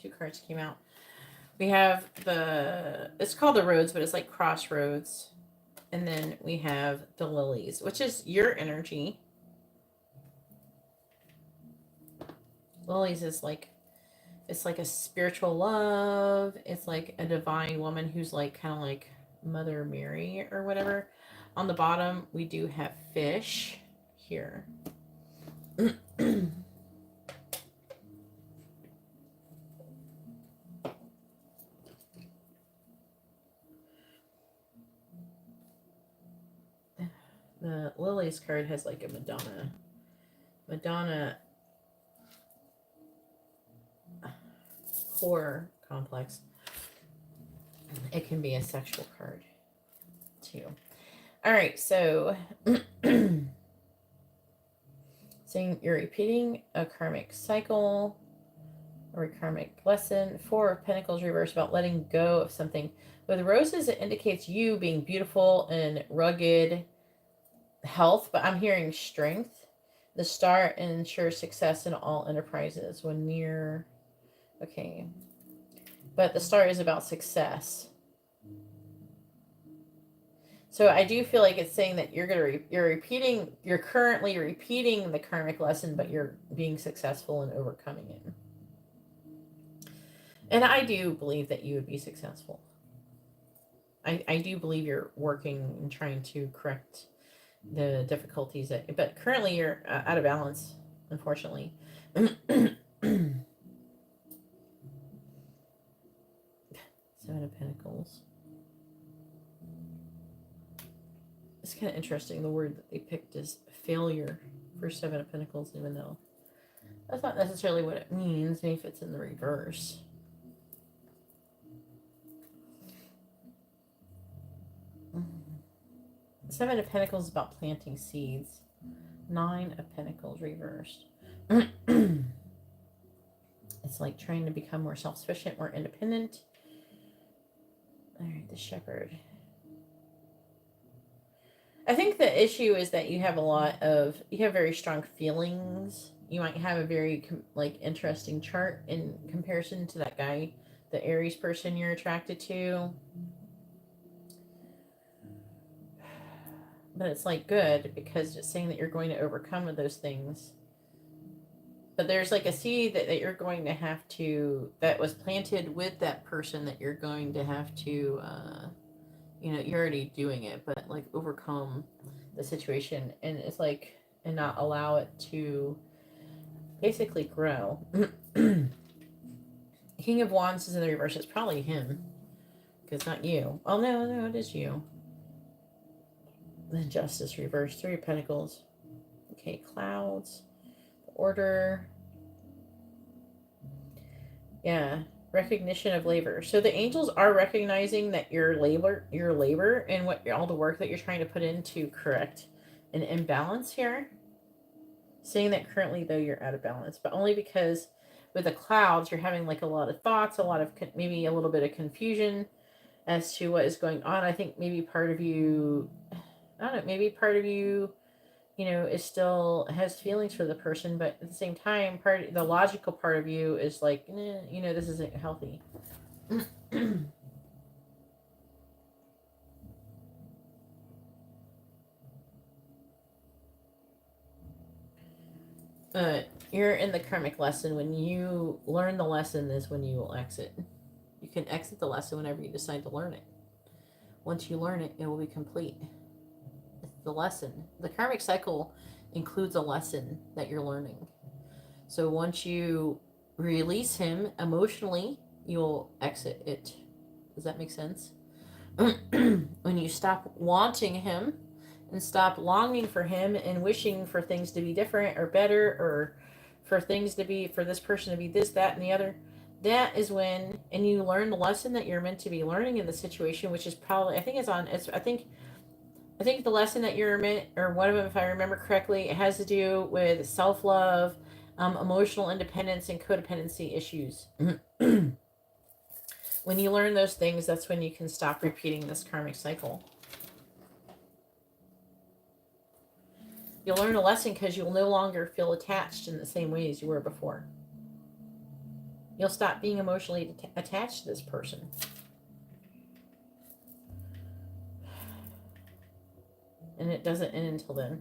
Two cards came out. We have it's called the Roads, but it's like Crossroads. And then we have the Lilies, which is your energy. Lilies is like, it's like a spiritual love. It's like a divine woman who's like kind of like Mother Mary or whatever. On the bottom, we do have fish here. The Lilies card has like a Madonna horror complex. It can be a sexual card too. All right, so saying you're repeating a karmic cycle or a karmic lesson. Four of Pentacles reverse, about letting go of something. With roses, it indicates you being beautiful and rugged health, but I'm hearing strength. The Star ensures success in all enterprises when near. Okay, but the Star is about success. So I do feel like it's saying that you're currently repeating the karmic lesson, but you're being successful in overcoming it. And I do believe that you would be successful. I do believe you're working and trying to correct the difficulties but currently you're out of balance, unfortunately. Seven of Pentacles. It's kind of interesting. The word that they picked is failure for Seven of Pentacles, even though that's not necessarily what it means. Maybe if it's in the reverse. Seven of Pentacles is about planting seeds. Nine of Pentacles reversed. It's like trying to become more self-sufficient, more independent. All right, the Shepherd. I think the issue is that you have very strong feelings. You might have a very interesting chart in comparison to that guy, the Aries person you're attracted to. But it's like good because it's saying that you're going to overcome those things. But there's like a seed that you're going to have to, that was planted with that person that you're going to have to You know, you're already doing it, but like overcome the situation, and it's like, and not allow it to basically grow. King of Wands is in the reverse. It's probably him, because not you. Oh no, no, it is you. The Justice reverse. Three of Pentacles. Okay, clouds. Order. Yeah. Recognition of labor. So the angels are recognizing that your labor and what all the work that you're trying to put in to correct an imbalance here. Saying that currently though you're out of balance, but only because with the clouds you're having like a lot of thoughts, a lot of maybe a little bit of confusion as to what is going on. I think maybe part of you, I don't know, maybe part of you, you know, is still has feelings for the person, but at the same time, the logical part of you is like, you know, this isn't healthy. You're in the karmic lesson. When you learn the lesson is when you will exit. You can exit the lesson whenever you decide to learn it. Once you learn it, it will be complete. It's the lesson. The karmic cycle includes a lesson that you're learning. So once you release him emotionally, you'll exit it. Does that make sense? When you stop wanting him and stop longing for him and wishing for things to be different or better, or for things to be, for this person to be this, that, and the other, that is when, and you learn the lesson that you're meant to be learning in the situation, which is probably, I think the lesson that you're meant, or one of them, if I remember correctly, it has to do with self-love, emotional independence, and codependency issues. When you learn those things, that's when you can stop repeating this karmic cycle. You'll learn a lesson because you'll no longer feel attached in the same way as you were before. You'll stop being emotionally attached to this person. And it doesn't end until then.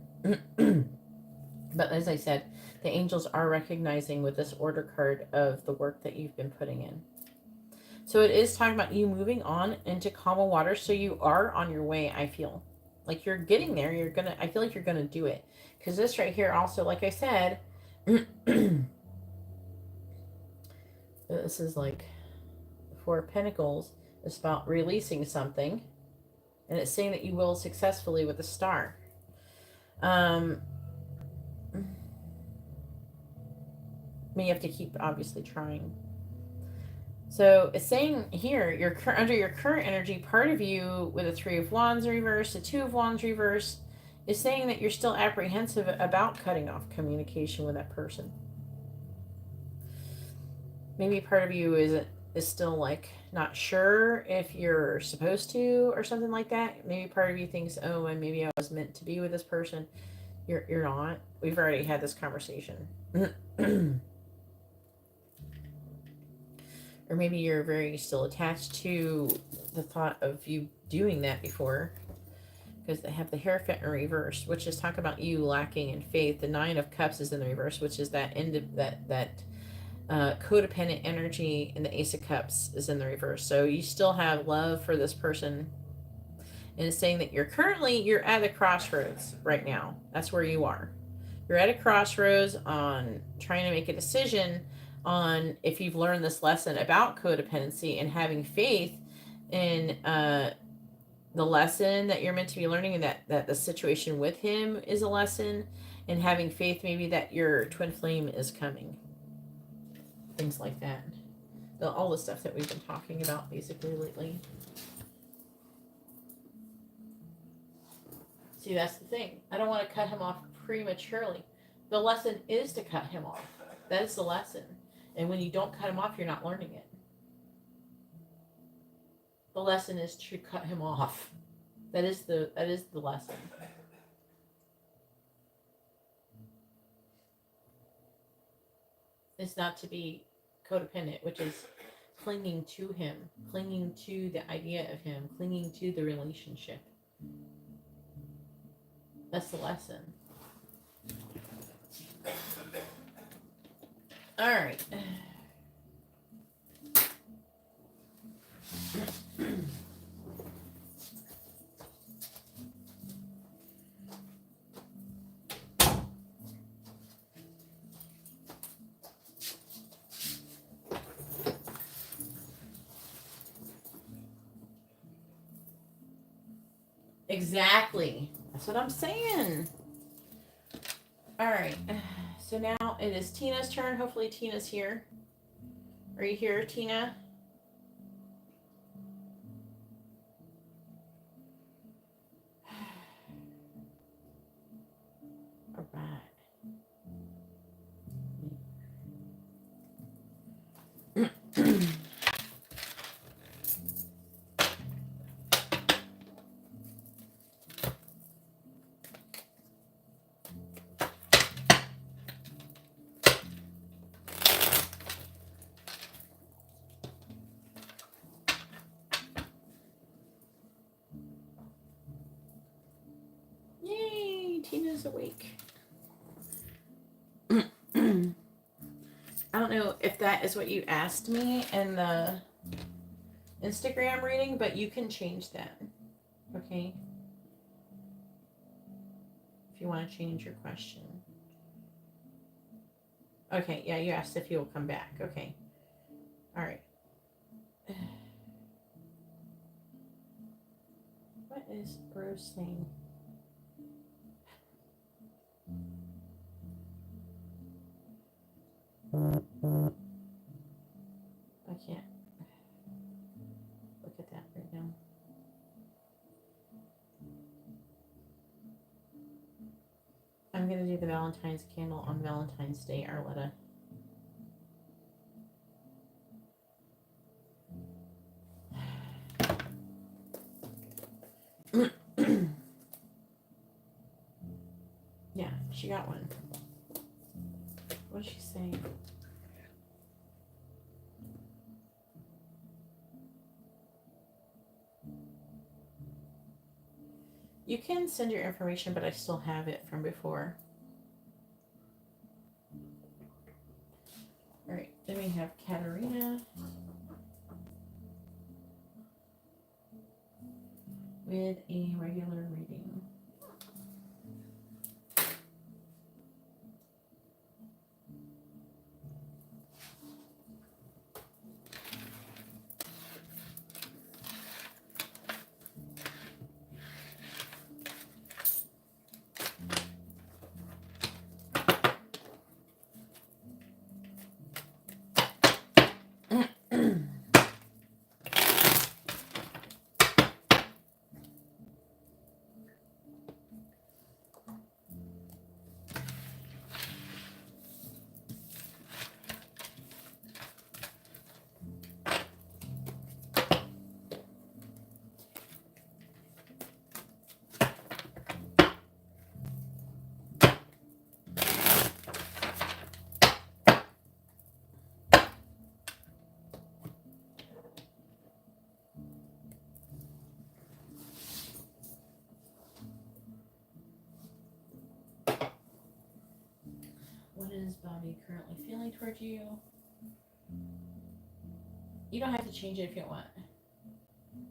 But as I said, the angels are recognizing with this order card of the work that you've been putting in. So it is talking about you moving on into calmer water. So you are on your way, I feel. Like you're getting there. I feel like you're going to do it. Because this right here also, like I said, this is like Four of Pentacles. It's about releasing something. And it's saying that you will successfully with a star. But you have to keep obviously trying. So it's saying here, under your current energy, part of you with a Three of Wands reverse, a Two of Wands reverse, is saying that you're still apprehensive about cutting off communication with that person. Maybe part of you is still like not sure if you're supposed to or something like that. Maybe part of you thinks, oh, and maybe I was meant to be with this person. You're not. We've already had this conversation. Or maybe you're very still attached to the thought of you doing that before. Because they have the Hierophant in reverse, which is talk about you lacking in faith. The Nine of Cups is in the reverse, which is that end of that codependent energy, and the Ace of Cups is in the reverse. So you still have love for this person. And it's saying that you're at a crossroads right now. That's where you are. You're at a crossroads on trying to make a decision on if you've learned this lesson about codependency and having faith in the lesson that you're meant to be learning, and that the situation with him is a lesson, and having faith maybe that your twin flame is coming. Things like that. All the stuff that we've been talking about basically lately. See, that's the thing. I don't want to cut him off prematurely. The lesson is to cut him off. That is the lesson. And when you don't cut him off, you're not learning it. The lesson is to cut him off. That is the lesson. It's not to be codependent, which is clinging to him, clinging to the idea of him, clinging to the relationship. That's the lesson. All right. Exactly. That's what I'm saying. All right. So now it is Tina's turn. Hopefully Tina's here. Are you here, Tina? All right. Yay, Tina's awake. I don't know if that is what you asked me in the Instagram reading, but you can change that. Okay? If you want to change your question. Okay, yeah, you asked if he will come back. Okay. All right. What is Bruce saying? I can't look at that right now. I'm going to do the Valentine's candle on Valentine's Day, Arletta. Yeah, she got one. What did she say? You can send your information, but I still have it from before. All right, then we have Katarina with a regular reading. What is Bobby currently feeling towards you? You don't have to change it if you don't want.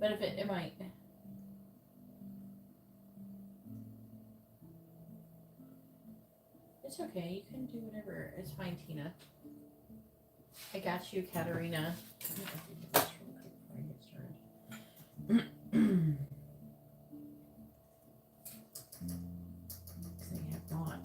But if it might. It's okay. You can do whatever. It's fine, Tina. I got you, Katarina. Let me do this real quick before I get started. Because I have not.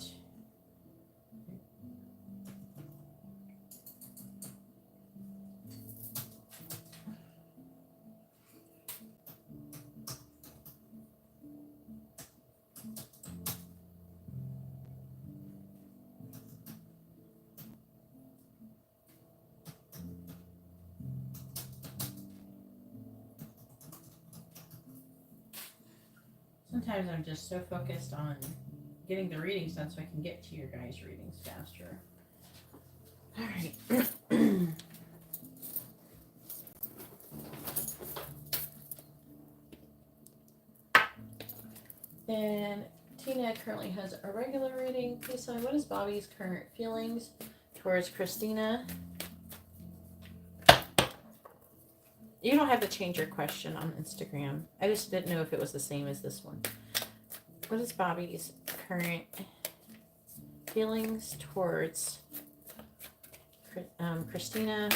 Sometimes I'm just so focused on getting the readings done so I can get to your guys' readings faster. All right. And Tina currently has a regular reading. Please tell me, what is Bobby's current feelings towards Christina? You don't have to change your question on Instagram. I just didn't know if it was the same as this one. What is Bobby's current feelings towards Christina?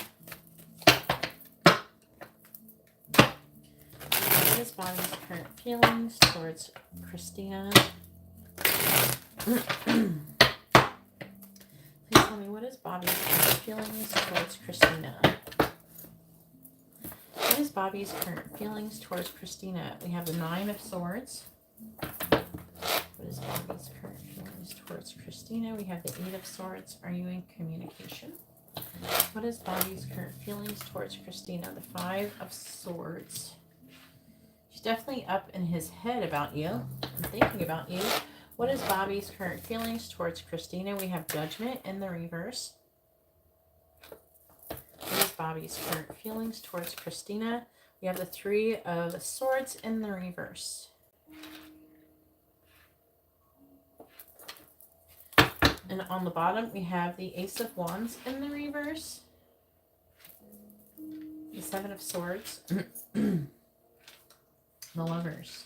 What is Bobby's current feelings towards Christina? Please tell me, what is Bobby's current feelings towards Christina? What is Bobby's current feelings towards Christina? We have the 9 of Swords. What is Bobby's current feelings towards Christina? We have the 8 of Swords. Are you in communication? What is Bobby's current feelings towards Christina? The 5 of Swords. She's definitely up in his head about you and thinking about you. What is Bobby's current feelings towards Christina? We have Judgment in the reverse. What is Bobby's current feelings towards Christina? We have the 3 of Swords in the reverse. And on the bottom, we have the Ace of Wands in the reverse. The 7 of Swords. The Lovers.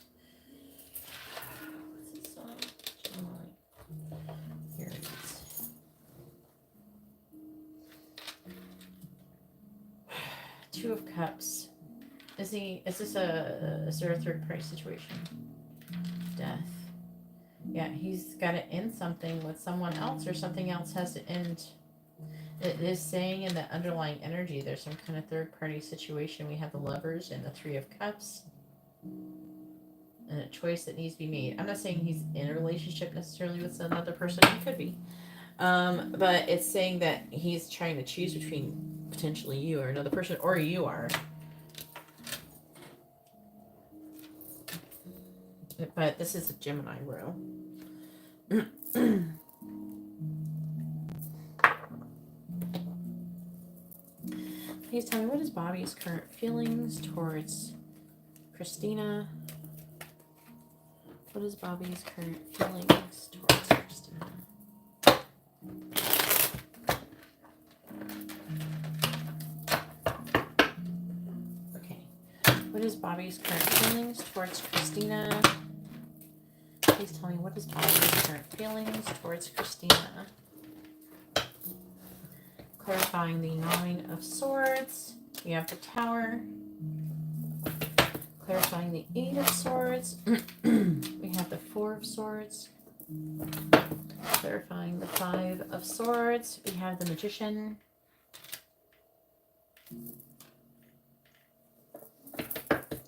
What's this song? Here it is. Two of Cups. Is there a third party situation? Death. Yeah, he's got to end something with someone else, or something else has to end. It is saying in the underlying energy there's some kind of third party situation. We have the Lovers and the 3 of Cups. And a choice that needs to be made. I'm not saying he's in a relationship necessarily with another person. He could be. But it's saying that he's trying to choose between potentially you or another person, or you are. But this is a Gemini row. Please tell me, what is Bobby's current feelings towards Christina? What is Bobby's current feelings towards Christina? Okay. What is Bobby's current feelings towards Christina? Please tell me, what is Bobby's current feelings towards Christina? Clarifying the 9 of Swords. We have the Tower. Clarifying the 8 of Swords. We have the 4 of Swords. Clarifying the 5 of Swords. We have the Magician.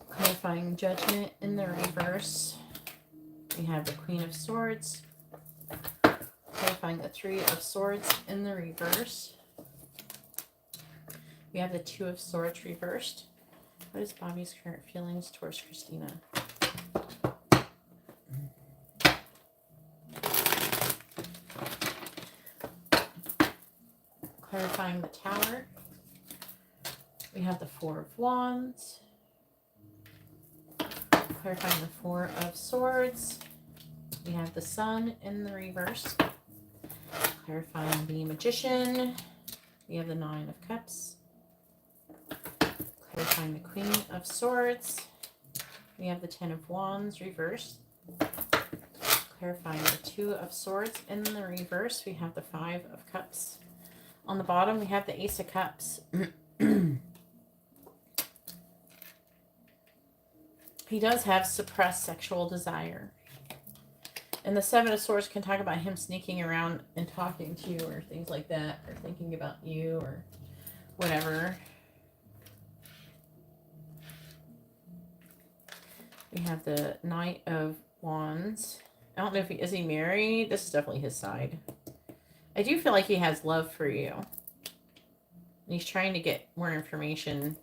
Clarifying Judgment in the reverse. We have the Queen of Swords. Clarifying the 3 of Swords in the reverse. We have the 2 of Swords reversed. What is Bobby's current feelings towards Christina? Clarifying the Tower. We have the 4 of Wands. Clarifying the 4 of Swords. We have the Sun in the reverse. Clarifying the Magician. We have the 9 of Cups. Clarifying the Queen of Swords. We have the 10 of Wands reversed. Clarifying the 2 of Swords in the reverse. We have the 5 of Cups. On the bottom, we have the Ace of Cups. He does have suppressed sexual desire. And the 7 of Swords can talk about him sneaking around and talking to you or things like that, or thinking about you or whatever. We have the Knight of Wands. I don't know if is he married? This is definitely his side. I do feel like he has love for you. And he's trying to get more information.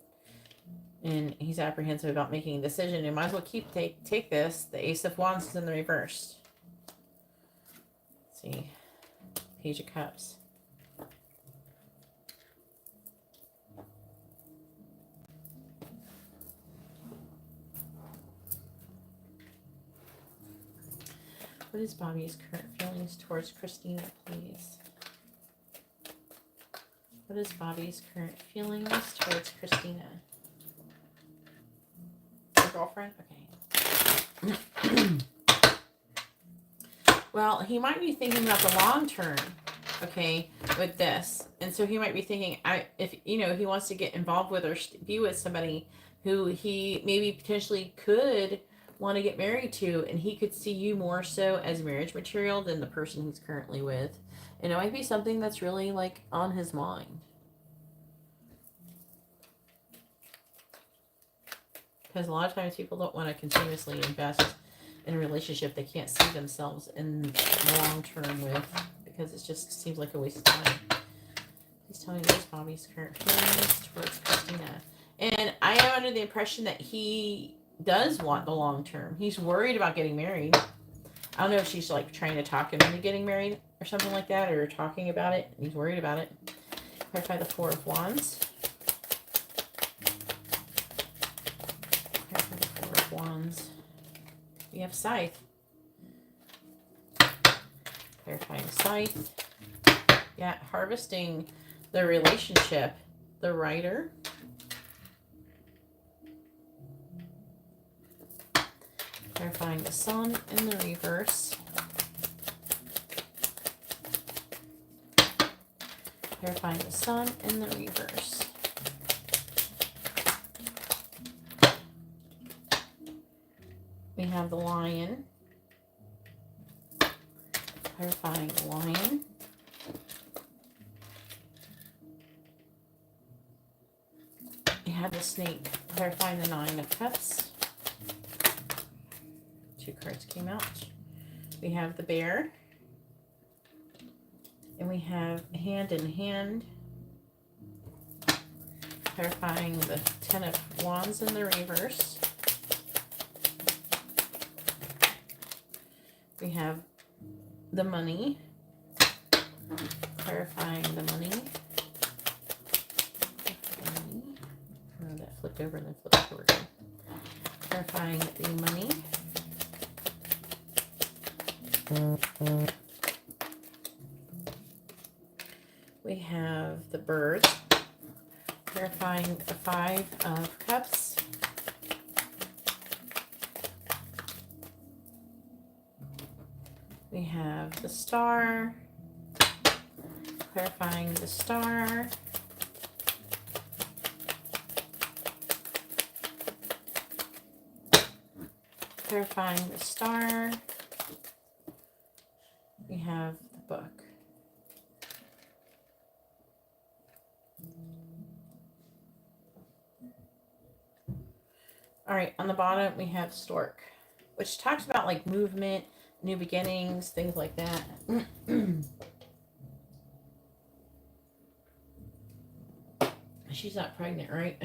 And he's apprehensive about making a decision. You might as well take this. The Ace of Wands is in the reverse. Let's see. Page of Cups. What is Bobby's current feelings towards Christina, please? What is Bobby's current feelings towards Christina? Your girlfriend? Okay. Well, he might be thinking about the long term, okay, with this. And so he might be thinking, if he wants to get involved with or be with somebody who he maybe potentially could want to get married to, and he could see you more so as marriage material than the person he's currently with. And it might be something that's really like on his mind. Because a lot of times people don't want to continuously invest in a relationship they can't see themselves in the long term with, because it just seems like a waste of time. He's telling me this Bobby's current feelings towards Christina. And I am under the impression that he does want the long term. He's worried about getting married. I don't know if she's like trying to talk him into getting married or something like that, or talking about it. He's worried about it. Clarify the Four of Wands. Clarify the Four of Wands. We have Scythe. Clarifying Scythe. Yeah, harvesting the relationship. The Rider. Clarifying the Sun in the reverse. Clarifying the Sun in the reverse. We have the Lion. Clarifying the Lion. We have the Snake. Clarifying the Nine of Cups. Two cards came out. We have the Bear. And we have Hand in Hand. Clarifying the Ten of Wands in the reverse. We have the Money. Clarifying the Money. Oh, that flipped over and then flipped over again. Clarifying the Money. We have the Bird. Clarifying the Five of Cups. We have the Star. Clarifying the Star. Clarifying the Star. We have the Book. All right, on the bottom we have Stork, which talks about like movement, new beginnings, things like that. She's not pregnant, right?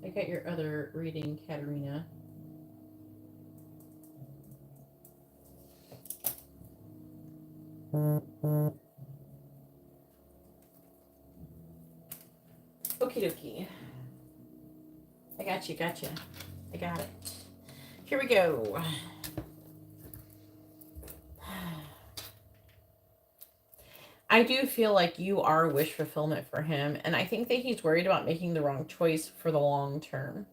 I got your other reading, Katerina. Okie dokie. I got you, gotcha. I got it. Here we go. I do feel like you are wish fulfillment for him, and I think that he's worried about making the wrong choice for the long term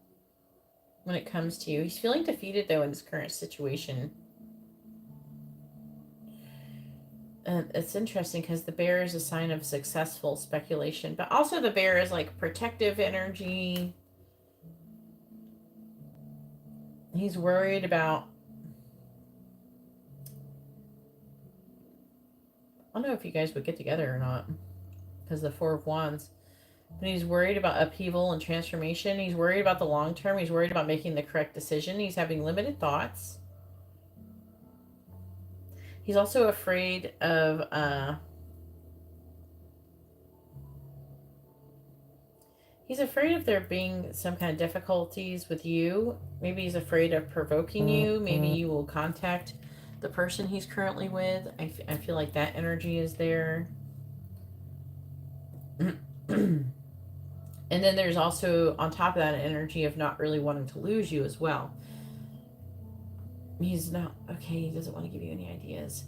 when it comes to you. He's feeling defeated, though, in this current situation. It's interesting because the Bear is a sign of successful speculation, but also the Bear is like protective energy. He's worried about, I don't know if you guys would get together or not because the Four of Wands, but he's worried about upheaval and transformation. He's worried about the long term. He's worried about making the correct decision. He's having limited thoughts. He's also afraid of, he's afraid of there being some kind of difficulties with you. Maybe he's afraid of provoking you. Maybe you will contact the person he's currently with. I feel like that energy is there. And then there's also, on top of that, an energy of not really wanting to lose you as well. He's not, okay, he doesn't want to give you any ideas.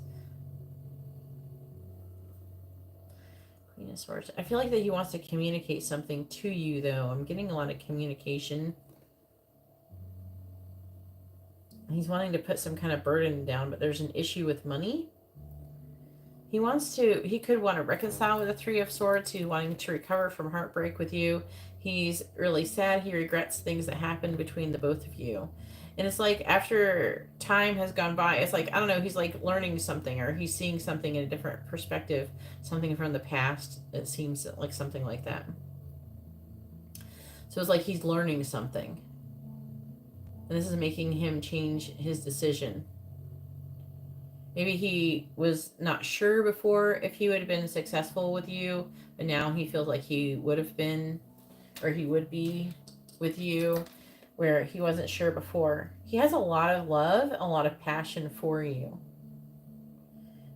Queen of Swords. I feel like that he wants to communicate something to you, though. I'm getting a lot of communication. He's wanting to put some kind of burden down, but there's an issue with money. He could want to reconcile with the Three of Swords. He's wanting to recover from heartbreak with you. He's really sad. He regrets things that happened between the both of you. And it's like after time has gone by, it's like, I don't know, he's like learning something, or he's seeing something in a different perspective, something from the past. It seems like something like that. So it's like he's learning something. And this is making him change his decision. Maybe he was not sure before if he would have been successful with you, but now he feels like he would have been, or he would be with you, where he wasn't sure before. He has a lot of love, a lot of passion for you.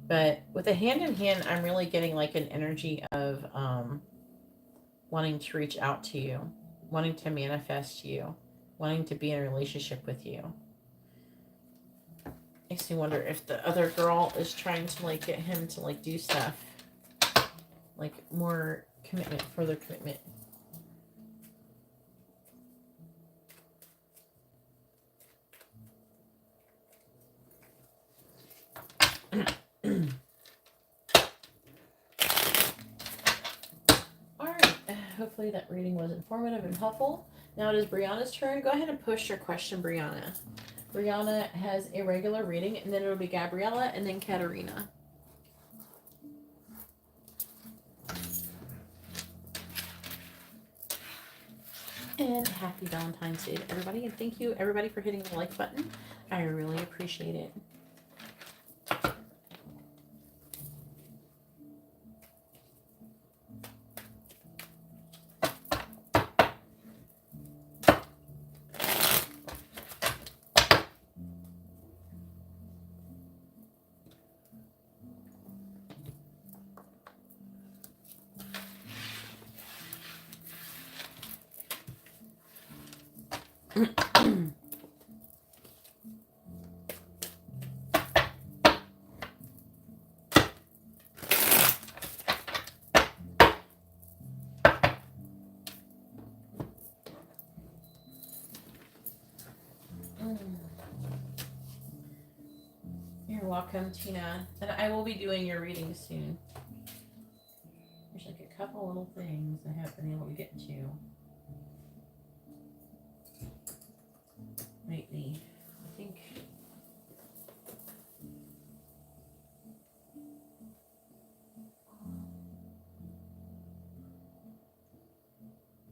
But with a hand in hand, I'm really getting like an energy of wanting to reach out to you, wanting to manifest you, wanting to be in a relationship with you. Makes me wonder if the other girl is trying to like get him to like do stuff, like more commitment, further commitment. All right, hopefully that reading was informative and helpful. Now it is Brianna's turn. Go ahead and push your question, Brianna. Brianna has a regular reading, and then it'll be Gabriella, and then Katerina. And happy Valentine's Day to everybody, and thank you everybody for hitting the like button. I really appreciate it. You're welcome, Tina. And I will be doing your reading soon. There's like a couple little things I haven't been able to get to lately. I think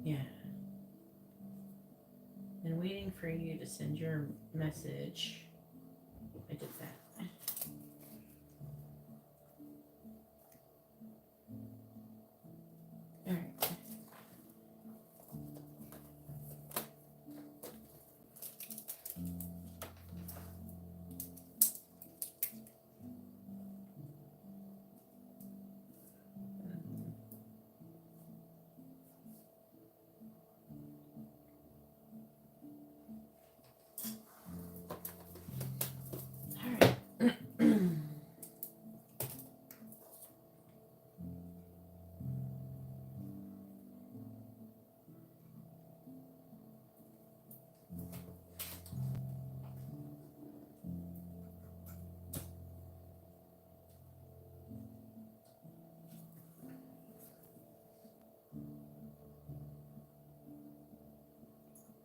yeah. Been waiting for you to send your message. I did that. All right.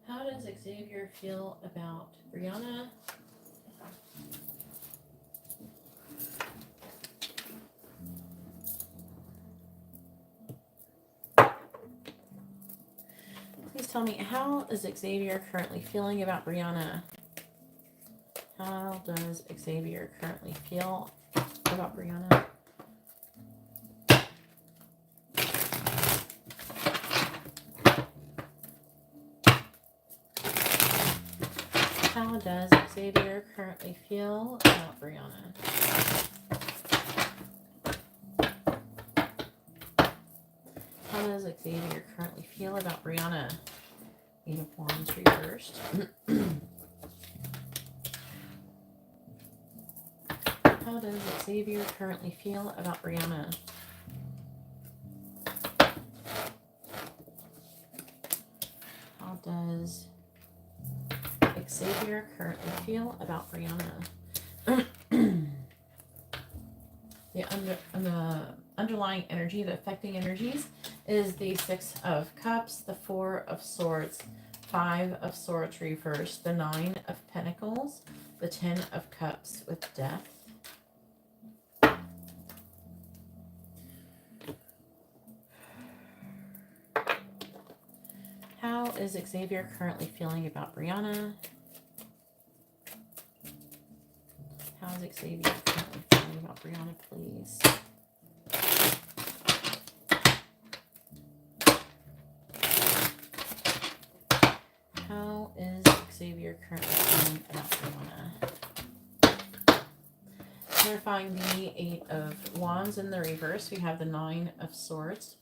How does Xavier feel about Brianna? Please tell me, how is Xavier currently feeling about Brianna? How does Xavier currently feel about Brianna? How does Xavier currently feel about Brianna? How does Xavier currently feel about Brianna? Eight of Wands reversed. How does Xavier currently feel about Brianna? How does Xavier currently feel about Brianna? The underlying energy, the affecting energies, is the Six of Cups, the Four of Swords, Five of Swords reversed, the Nine of Pentacles, the Ten of Cups with Death. How is Xavier currently feeling about Brianna? How is Xavier currently feeling about Brianna, please? How is Xavier currently feeling about Brianna? Clarifying the Eight of Wands in the reverse, we have the Nine of Swords.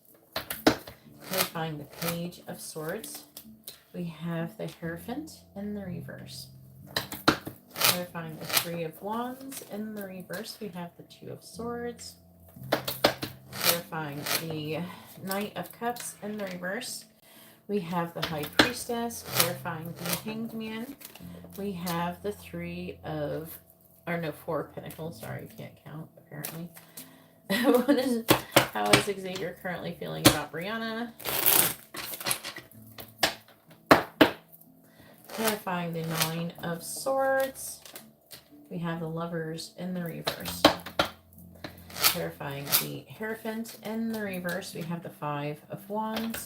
Clarifying the Page of Swords, we have the Hierophant in the reverse. Clarifying the Three of Wands in the reverse, we have the Two of Swords. Clarifying the Knight of Cups in the reverse, we have the High Priestess. Clarifying the Hanged Man, we have the Four of Pentacles. Sorry, can't count, apparently. How is Xavier currently feeling about Brianna? Clarifying the Nine of Swords, we have the Lovers in the reverse. Clarifying the Hierophant in the reverse, we have the Five of Wands.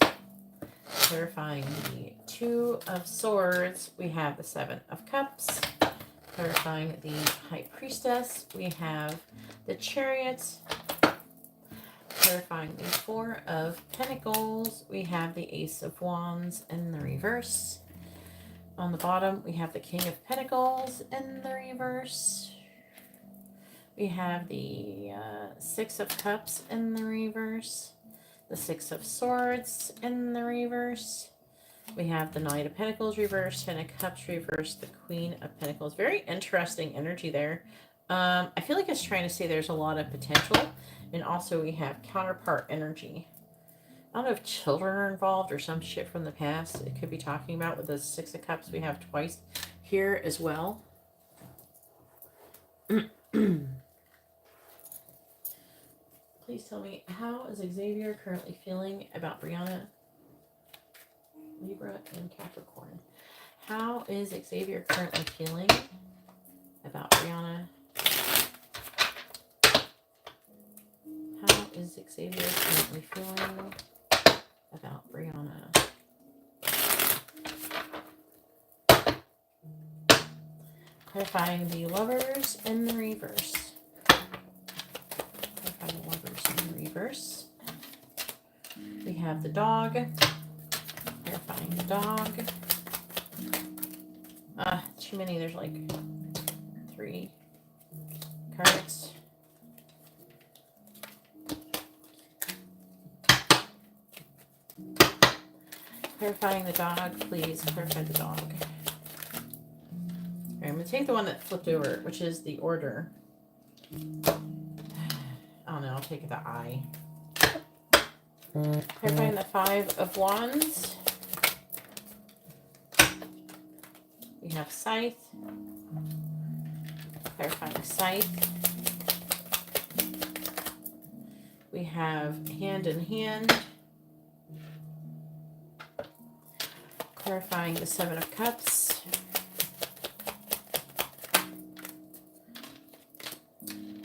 Clarifying the Two of Swords, we have the Seven of Cups. Clarifying the High Priestess, we have the Chariot. Clarifying the Four of Pentacles, we have the Ace of Wands in the reverse. On the bottom, we have the King of Pentacles in the reverse. We have the Six of Cups in the reverse. The Six of Swords in the reverse. We have the Knight of Pentacles reversed, Ten of Cups reversed, the Queen of Pentacles. Very interesting energy there. I feel like it's trying to say there's a lot of potential. And also we have counterpart energy. I don't know if children are involved or some shit from the past it could be talking about with the Six of Cups we have twice here as well. Please tell me, how is Xavier currently feeling about Brianna, Libra, and Capricorn? How is Xavier currently feeling about Brianna? How is Xavier currently feeling about Brianna? Clarifying the Lovers in the reverse. Clarifying the Lovers in the reverse. We have the Dog. Clarifying the Dog. Too many. There's like 3 cards. Clarifying the Dog, please. Clarify the Dog. Okay, I'm going to take the one that flipped over, which is the Order. I don't know, I'll take the Eye. Clarifying the Five of Wands. We have Scythe. Clarifying Scythe. We have Hand in Hand. Clarifying the Seven of Cups.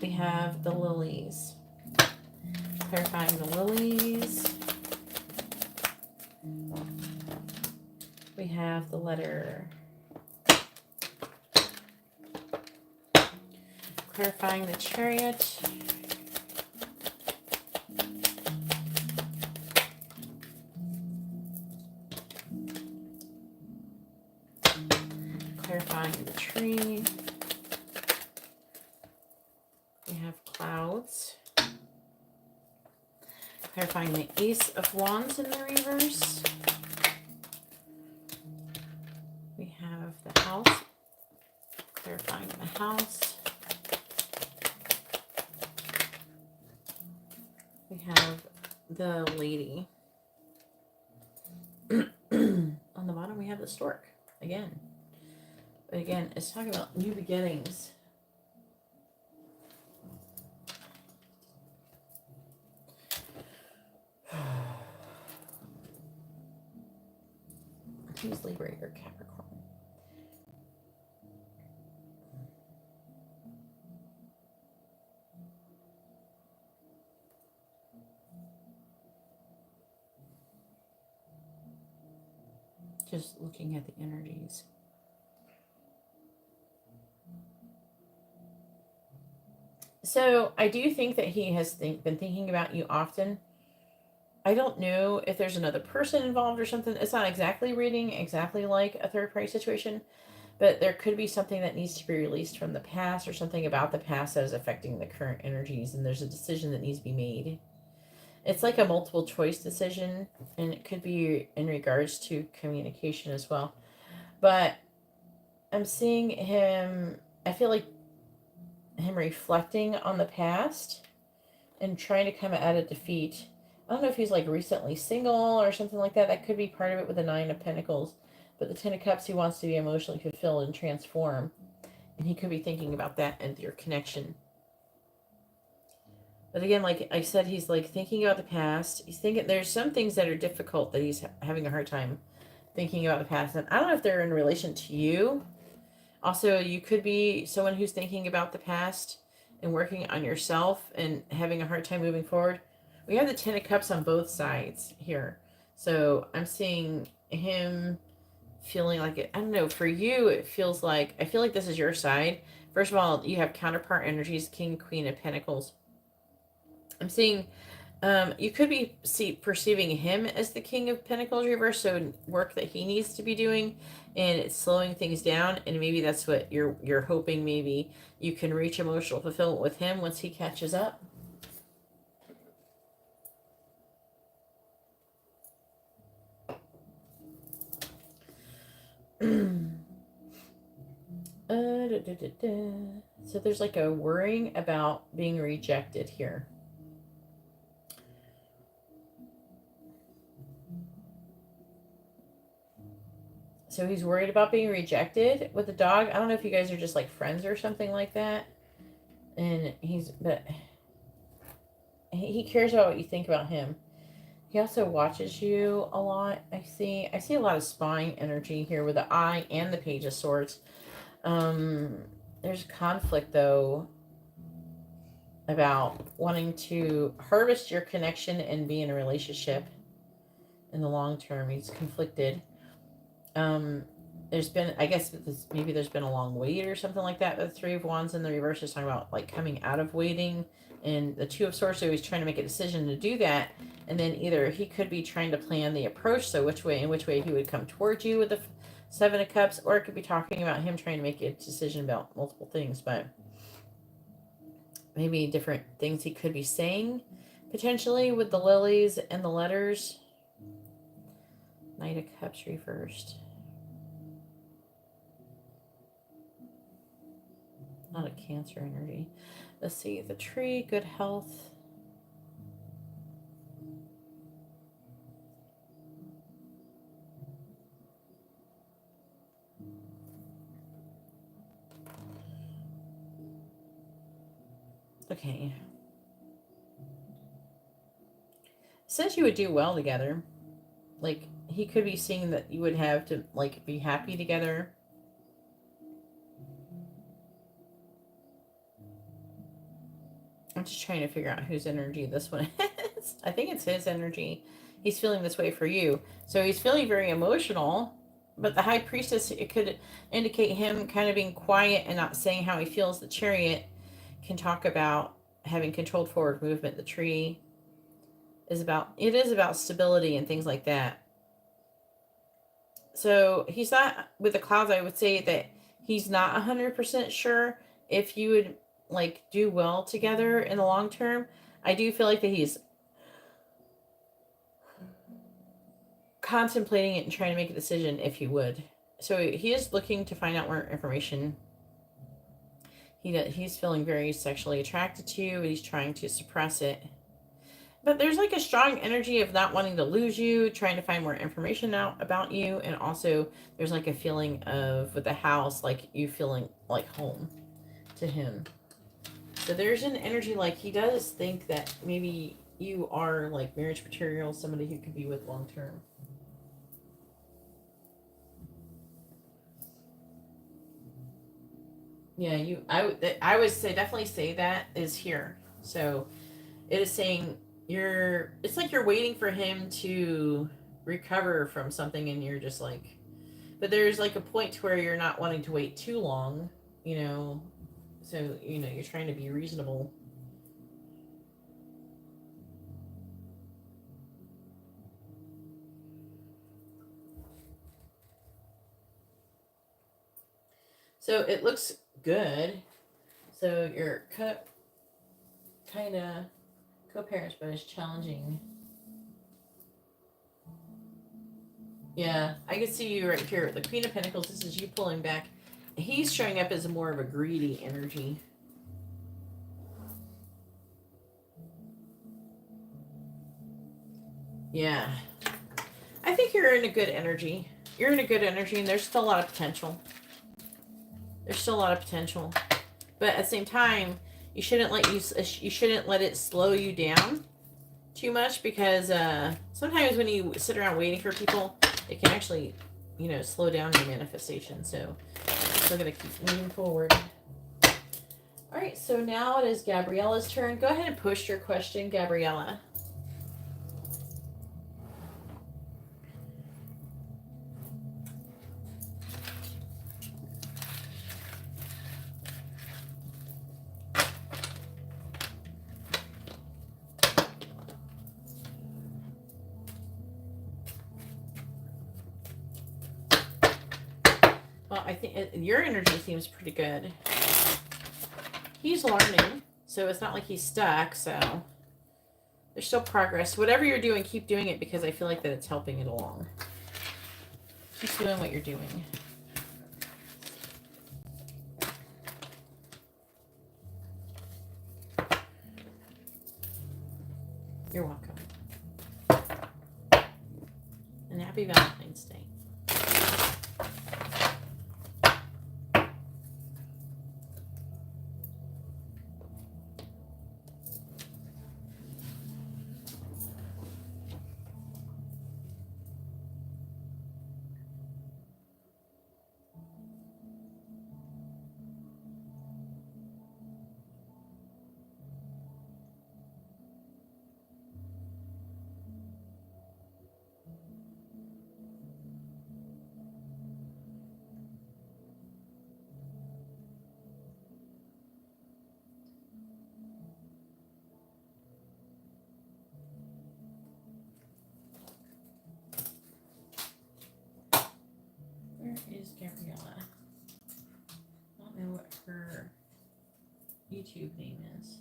We have the Lilies. Clarifying the Lilies. We have the letter. Clarifying the Chariot. Clarifying the Tree. We have Clouds. Clarifying the Ace of Wands in the reverse. We have the House. Clarifying the House. We have the Lady. On the bottom, we have the Stork. Again. But again, it's talking about new beginnings. Who's Libra or Capricorn? Just looking at the energies. So I do think that he has been thinking about you often. I don't know if there's another person involved or something. It's not exactly reading exactly like a third party situation, but there could be something that needs to be released from the past or something about the past that is affecting the current energies, and there's a decision that needs to be made. It's like a multiple choice decision, and it could be in regards to communication as well. But I'm seeing him, I feel like him reflecting on the past and trying to come out of defeat. I don't know if he's like recently single or something like that. That could be part of it with the Nine of Pentacles. But the Ten of Cups, he wants to be emotionally fulfilled and transform. And he could be thinking about that and your connection. But again, like I said, he's like thinking about the past. He's thinking there's some things that are difficult that he's having a hard time thinking about the past. And I don't know if they're in relation to you. Also, you could be someone who's thinking about the past and working on yourself and having a hard time moving forward. We have the Ten of Cups on both sides here. So I'm seeing him feeling like it. I don't know. For you, it feels like, I feel like this is your side. First of all, you have counterpart energies, King, Queen of Pentacles. I'm seeing you could be perceiving him as the King of Pentacles reverse, so work that he needs to be doing, and it's slowing things down. And maybe that's what you're hoping. Maybe you can reach emotional fulfillment with him once he catches up. So there's like a worrying about being rejected here. So he's worried about being rejected with the dog. I don't know if you guys are just like friends or something like that. And but he cares about what you think about him. He also watches you a lot. I see a lot of spying energy here with the Eye and the Page of Swords. There's conflict though about wanting to harvest your connection and be in a relationship in the long term. He's conflicted. There's been, I guess maybe there's been a long wait or something like that. The Three of Wands in the reverse is talking about like coming out of waiting, and the Two of Swords, so he's trying to make a decision to do that. And then either he could be trying to plan the approach, so which way he would come towards you with the Seven of Cups, or it could be talking about him trying to make a decision about multiple things, but maybe different things he could be saying potentially with the lilies and the letters. Knight of Cups reversed. Not a Cancer energy. Let's see. The tree, good health. Okay. Says you would do well together. Like, he could be seeing that you would have to, like, be happy together. I'm just trying to figure out whose energy this one is. I think it's his energy. He's feeling this way for you. So he's feeling very emotional. But the High Priestess, it could indicate him kind of being quiet and not saying how he feels. The Chariot can talk about having controlled forward movement. The tree is about stability and things like that. So he's not, with the clouds, I would say that he's not 100% sure if you would like do well together in the long term. I do feel like that he's contemplating it and trying to make a decision if he would. So he is looking to find out more information. He's feeling very sexually attracted to you, and he's trying to suppress it. But there's like a strong energy of not wanting to lose you, trying to find more information out about you, and also there's like a feeling of, with the house, like you feeling like home to him. So there's an energy like he does think that maybe you are like marriage material, somebody who could be with long term. Yeah, I would say definitely say that is here. So it is saying it's like you're waiting for him to recover from something, and you're just like, but there's like a point where you're not wanting to wait too long, you know. So, you know, you're trying to be reasonable. So it looks good. So you're kind of co-parents, but it's challenging. Yeah, I can see you right here. The Queen of Pentacles, this is you pulling back. He's showing up as more of a greedy energy. Yeah. I think you're in a good energy. You're in a good energy, and there's still a lot of potential. There's still a lot of potential. But at the same time, you shouldn't let it slow you down too much, because sometimes when you sit around waiting for people, it can actually, you know, slow down your manifestation. So I'm still going to keep moving forward. All right, so now it is Gabriella's turn. Go ahead and push your question, Gabriella. Well, I think your energy seems pretty good. He's learning, so it's not like he's stuck, so there's still progress. Whatever you're doing, keep doing it, because I feel like that it's helping it along. Keep doing what you're doing. You're welcome. And happy Valentine's Day. Where is Gabriella? I don't know what her YouTube name is.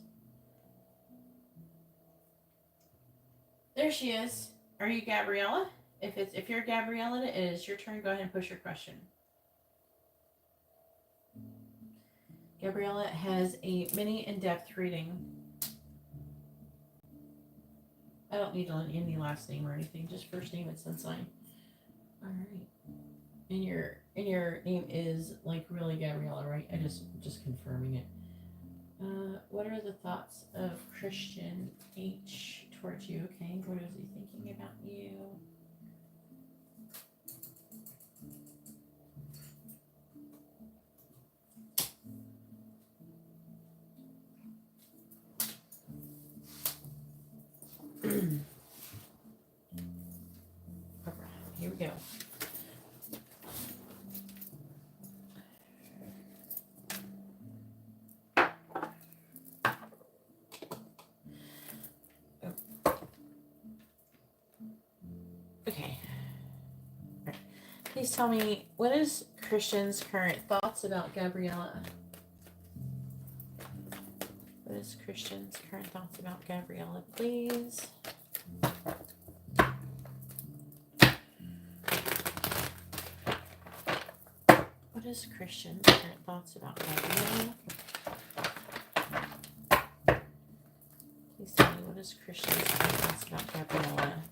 There she is. Are you Gabriella? If you're Gabriella, it is your turn. Go ahead and push your question. Gabriella has a mini in-depth reading. I don't need any last name or anything, just first name and sun sign. All right. And your name is like really Gabriella, right? I just confirming it. What are the thoughts of Christian H towards you? Okay, what is he thinking about you? All right, here we go. Okay. Right. Please tell me, what is Christian's current thoughts about Gabriella? What is Christian's current thoughts about Gabriella, please? is Christian's current thoughts about Gabriella? Please tell me, what is Christian's current thoughts about Gabriella?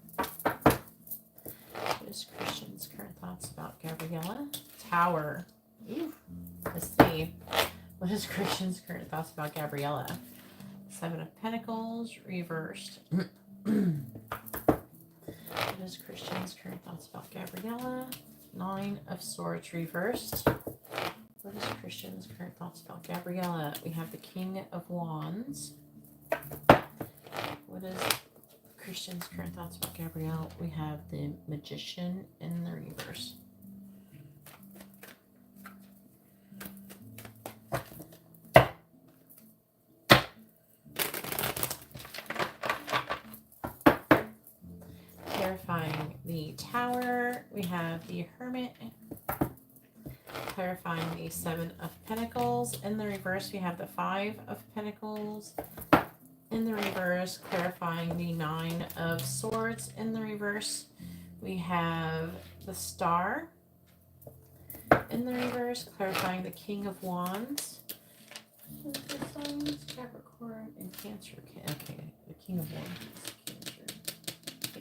What is Christian's current thoughts about Gabriella? Tower. Ooh. Let's see. What is Christian's current thoughts about Gabriella? 7 of Pentacles reversed. What is Christian's current thoughts about Gabriella? 9 of Swords reversed. What is Christian's current thoughts about Gabriella? We have the King of Wands. What is Christian's current thoughts about Gabrielle? We have the Magician in the reverse. Clarifying the Tower, we have the Hermit. Clarifying the 7 of Pentacles. In the reverse, we have the 5 of Pentacles. In the reverse, clarifying the 9 of Swords. In the reverse, we have the Star. In the reverse, clarifying the King of Wands. The signs, Capricorn and Cancer. Okay, the King of Wands is Cancer.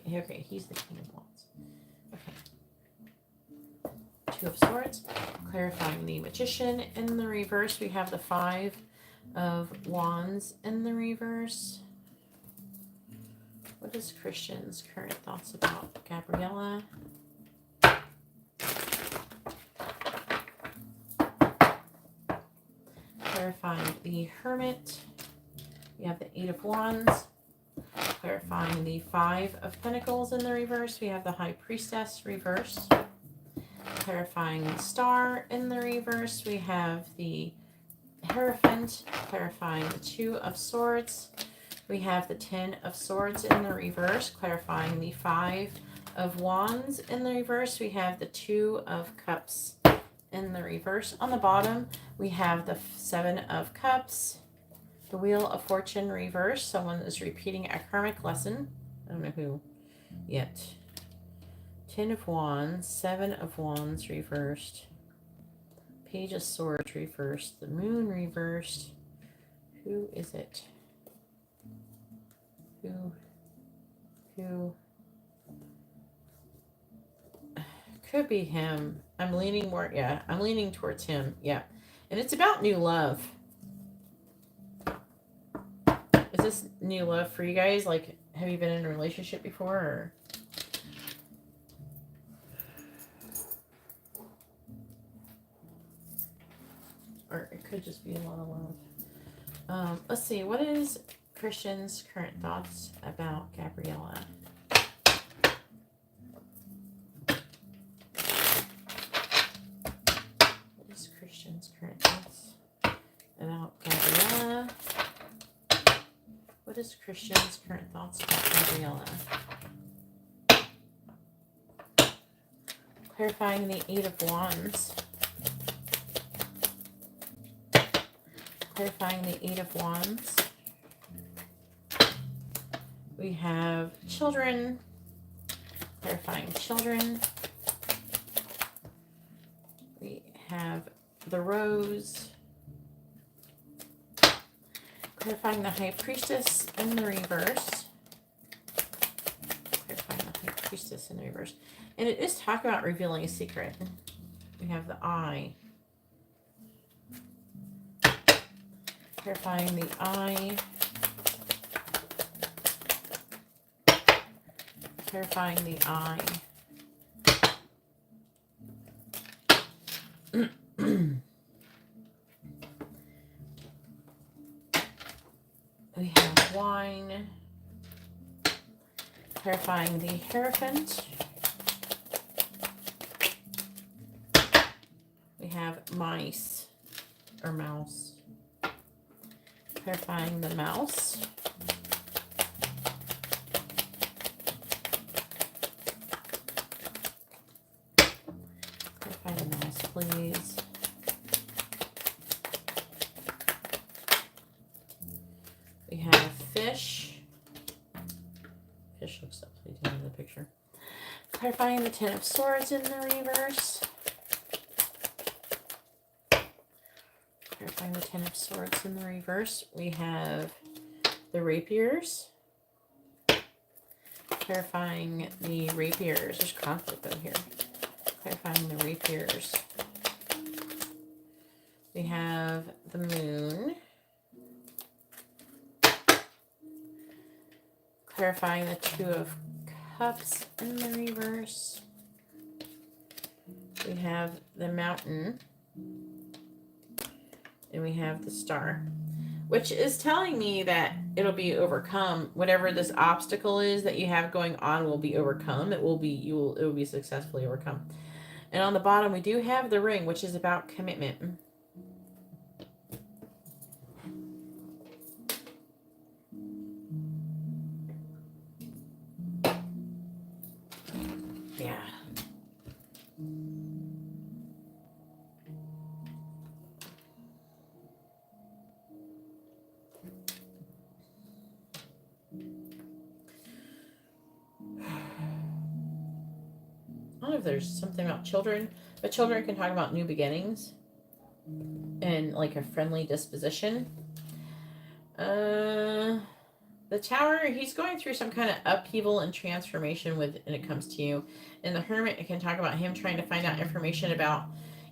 Okay, he's the King of Wands. Okay. 2 of Swords, clarifying the Magician. In the reverse, we have the 5 of Wands in the reverse. What is Christian's current thoughts about Gabriella? Clarifying the Hermit. We have the 8 of Wands. Clarifying the 5 of Pentacles in the reverse. We have the High Priestess reversed. Clarifying the Star in the reverse. We have the Hierophant. Clarifying the 2 of Swords. We have the 10 of Swords in the reverse. Clarifying the 5 of Wands in the reverse. We have the 2 of Cups in the reverse. On the bottom, we have the 7 of Cups. The Wheel of Fortune reverse. Someone is repeating a karmic lesson. I don't know who yet. 10 of Wands, 7 of Wands reversed. Page of Swords reversed. The Moon reversed. Who is it? Who? Could be him. I'm leaning more, yeah. I'm leaning towards him, yeah. And it's about new love. Is this new love for you guys? Like, have you been in a relationship before? Or it could just be a lot of love. Let's see. What is Christian's current thoughts about Gabriella? What is Christian's current thoughts about Gabriella? What is Christian's current thoughts about Gabriella? Clarifying the 8 of Wands. Clarifying the 8 of Wands. We have children. Clarifying children. We have the Rose. Clarifying the High Priestess in the reverse. Clarifying the High Priestess in the reverse. And it is talk about revealing a secret. We have the Eye. Clarifying the Eye. Clarifying the Eye. We have Wine. Clarifying the Hierophant. We have Mice or Mouse. Clarifying the Mouse. Clarify the Mouse, please. We have Fish. Fish looks upside down in the picture. Clarifying the 10 of Swords in the reverse. Clarifying the Ten of Swords in the reverse. We have the rapiers. Clarifying the rapiers. There's conflict over here. Clarifying the rapiers. We have the moon. Clarifying the Two of Cups in the reverse. We have the mountain. And we have the star. Which is telling me that it'll be overcome. Whatever this obstacle is that you have going on will be overcome. It will be successfully overcome. And on the bottom we do have the ring, which is about commitment. Yeah. I don't know if there's something about children, but children can talk about new beginnings and like a friendly disposition. The Tower, he's going through some kind of upheaval and transformation when it comes to you. And the Hermit, it can talk about him trying to find out information about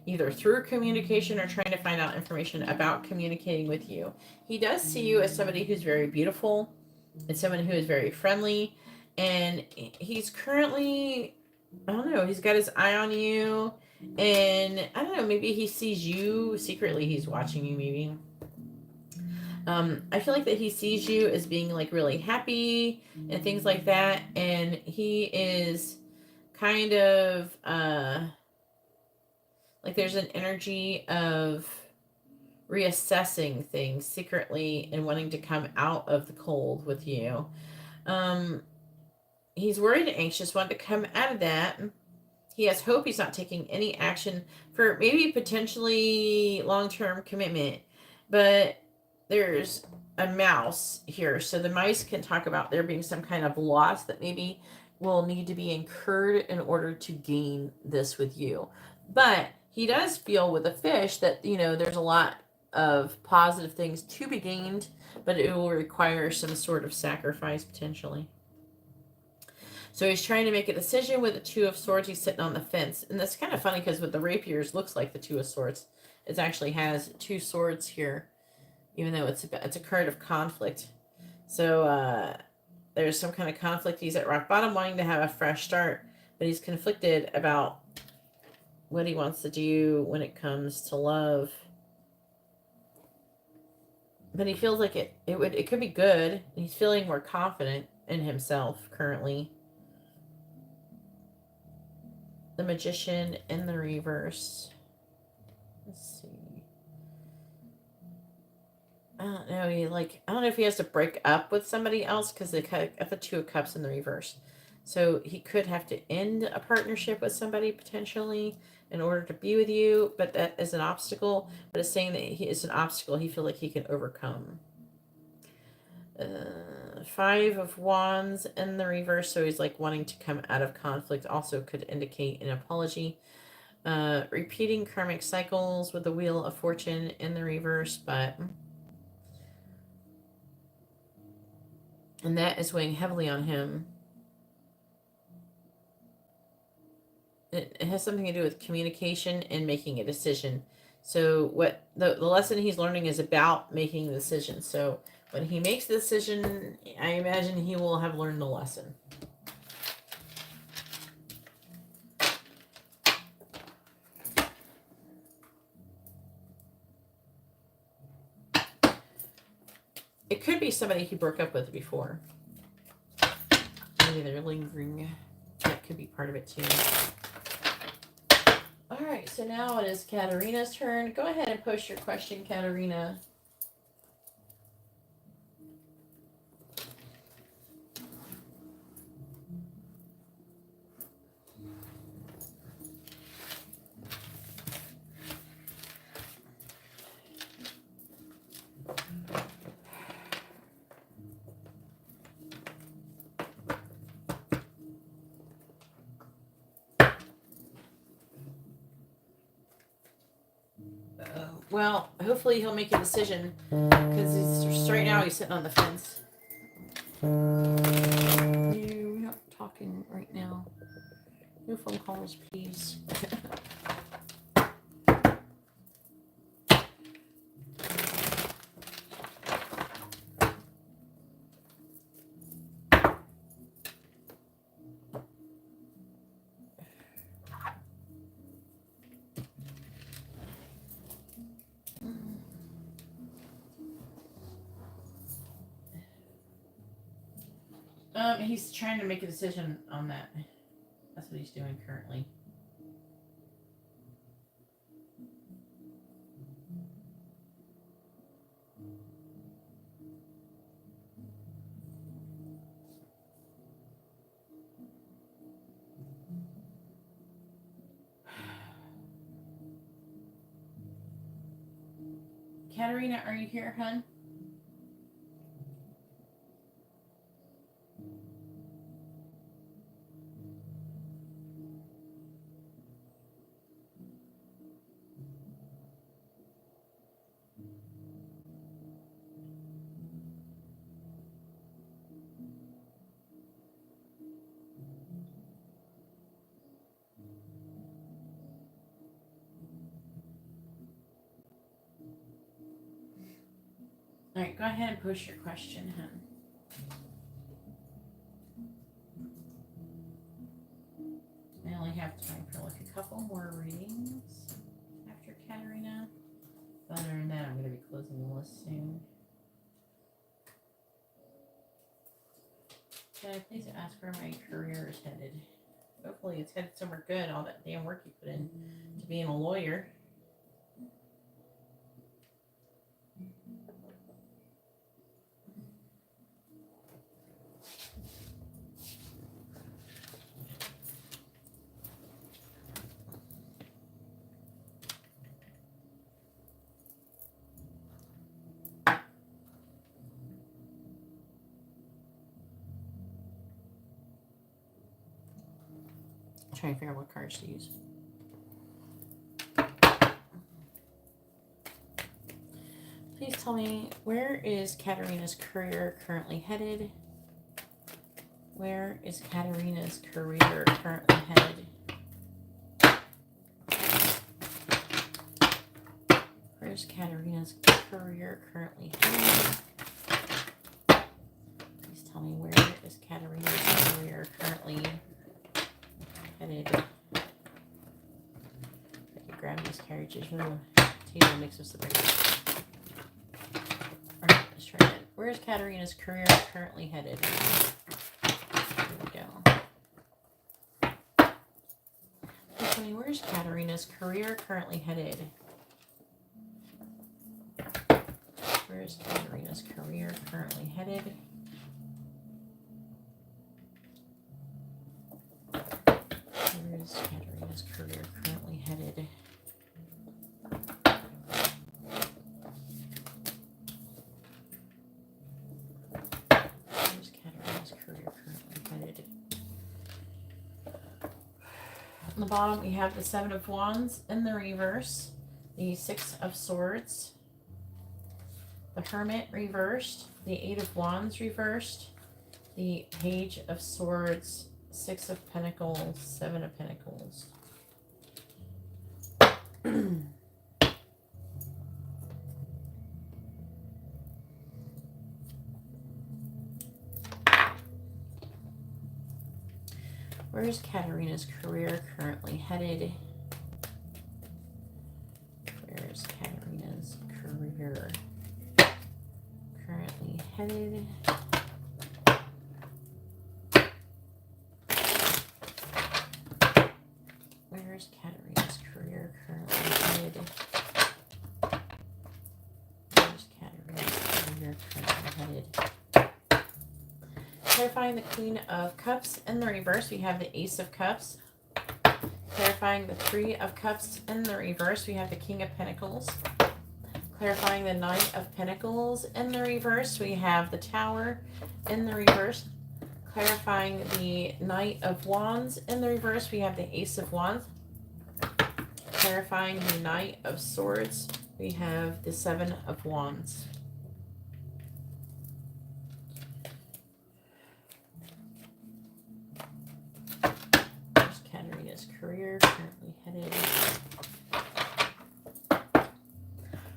either through communication or trying to find out information about communicating with you. He does see you as somebody who's very beautiful and someone who is very friendly. And he's currently, I don't know, he's got his eye on you. And I don't know, maybe he sees you secretly. He's watching you maybe. I feel like that he sees you as being like really happy and things like that. And he is kind of like there's an energy of reassessing things secretly and wanting to come out of the cold with you. He's worried and anxious, wanting to come out of that. He has hope. He's not taking any action for maybe potentially long-term commitment, but there's a mouse here. So the mice can talk about there being some kind of loss that maybe will need to be incurred in order to gain this with you. But he does feel with the fish that, you know, there's a lot of positive things to be gained, but it will require some sort of sacrifice potentially. So he's trying to make a decision with the Two of Swords. He's sitting on the fence. And that's kind of funny because with the rapiers, looks like the Two of Swords. It actually has two swords here, even though it's a card of conflict. So there's some kind of conflict. He's at rock bottom wanting to have a fresh start, but he's conflicted about what he wants to do when it comes to love. But he feels like it could be good. He's feeling more confident in himself currently. The Magician in the reverse. Let's see. I don't know. I don't know if he has to break up with somebody else because they got the Two of Cups in the reverse. So he could have to end a partnership with somebody potentially in order to be with you, but that is an obstacle. But it's saying that it's an obstacle he feels like he can overcome. Five of Wands in the reverse, so he's like wanting to come out of conflict. Also could indicate an apology. Repeating karmic cycles with the Wheel of Fortune in the reverse, and that is weighing heavily on him. It has something to do with communication and making a decision. So what the lesson he's learning is about making a decision. So when he makes the decision, I imagine he will have learned the lesson. It could be somebody he broke up with before. Maybe they're lingering. That could be part of it too. All right, so now it is Katarina's turn. Go ahead and post your question, Katarina. Well, hopefully he'll make a decision, because right now he's sitting on the fence. No, we're not talking right now. No phone calls, please. He's trying to make a decision on that. That's what he's doing currently. Katarina, are you here, hun? All right, go ahead and post your question, hun. I only have time for like a couple more readings after Katarina. But other than that, I'm going to be closing the list soon. Can I please ask where my career is headed? Hopefully it's headed somewhere good, all that damn work you put in to being a lawyer. Trying to figure out what cards to use. Please tell me, where is Katarina's career currently headed? Where is Katarina's career currently headed? Where's Katarina's career currently headed? Please tell me, where is Katarina's career currently headed? I could grab these carriages from the table and mix with the break. Alright, let's try it. Where's Katarina's career currently headed? Here we go. Please tell me, where's Katarina's career currently headed? Where's Katarina's career currently headed? Where's Katarina's career currently headed? Where's Katarina's career currently headed? On the bottom, we have the Seven of Wands in the reverse, the Six of Swords, the Hermit reversed, the Eight of Wands reversed, the Page of Swords, Six of Pentacles, Seven of Pentacles. Where's Katarina's career currently headed? Where's Katarina's career currently headed? Where's Katarina's career currently headed? Where's Katarina's career currently headed? Clarifying the Queen of Cups in the reverse, we have the Ace of Cups. Clarifying the Three of Cups in the reverse, we have the King of Pentacles. Clarifying the Knight of Pentacles in the reverse, we have the Tower in the reverse. Clarifying the Knight of Wands in the reverse, we have the Ace of Wands. Clarifying the Knight of Swords we have the Seven of Wands. There's Katarina's career, currently headed.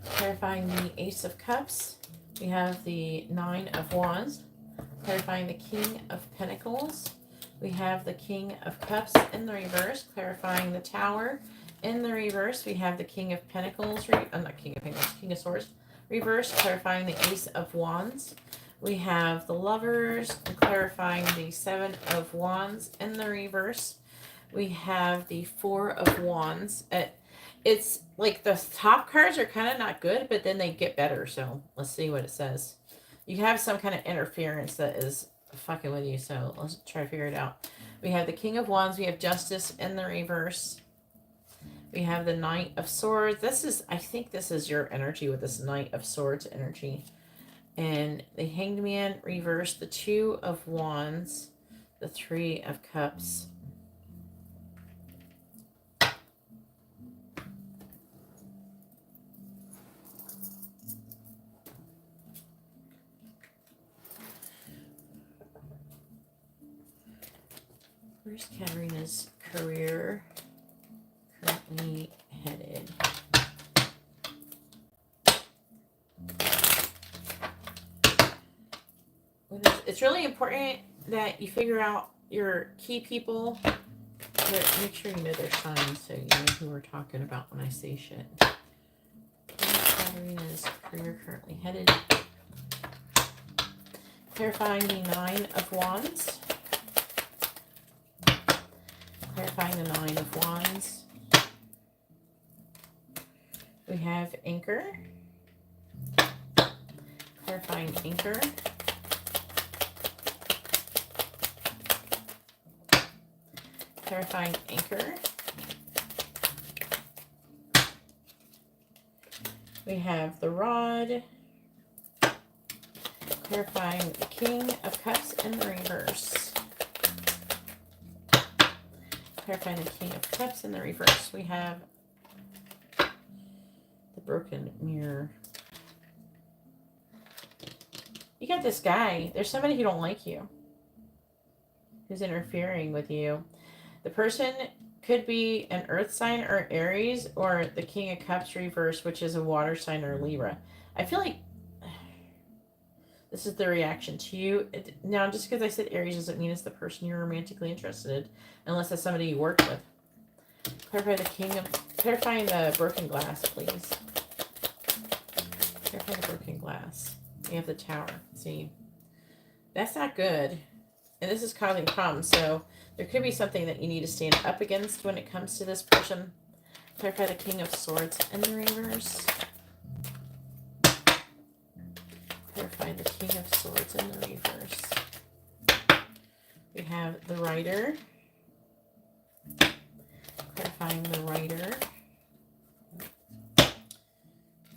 Clarifying the Ace of Cups. We have the Nine of Wands. Clarifying the King of Pentacles. We have the King of Cups in the reverse. Clarifying the Tower in the reverse. We have the King of Pentacles. Not King of Pentacles. King of Swords. Reverse. Clarifying the Ace of Wands. We have the Lovers. Clarifying the Seven of Wands in the reverse. We have the Four of Wands. It's like the top cards are kind of not good, but then they get better. So let's see what it says. You have some kind of interference that is fucking with you. So let's try to figure it out. We have the King of Wands. We have Justice in the reverse. We have the Knight of Swords. I think this is your energy with this Knight of Swords energy. And the Hanged Man reverse, the Two of Wands, the Three of Cups. Where's Katarina's career currently headed? It's really important that you figure out your key people. Make sure you know their signs so you know who we're talking about when I say shit. Where's Katarina's career currently headed? Clarifying the Nine of Wands. Clarifying the Nine of Wands. We have Anchor. Clarifying Anchor. Clarifying Anchor. We have the Rod. Clarifying the King of Cups in the reverse. Clarifying the King of Cups in the reverse. We have the Broken Mirror. You got this guy. There's somebody who don't like you, who's interfering with you. The person could be an Earth sign or Aries, or the King of Cups reverse, which is a water sign or Libra. I feel like this is the reaction to you. Now, just because I said Aries doesn't mean it's the person you're romantically interested in, unless it's somebody you work with. Clarifying the broken glass, please. Clarify the broken glass. We have the Tower. See, that's not good. And this is causing problems, so there could be something that you need to stand up against when it comes to this person. Clarify the King of Swords in the reverse. Clarify the King of Swords in the reverse. We have the Rider. Clarifying the Rider.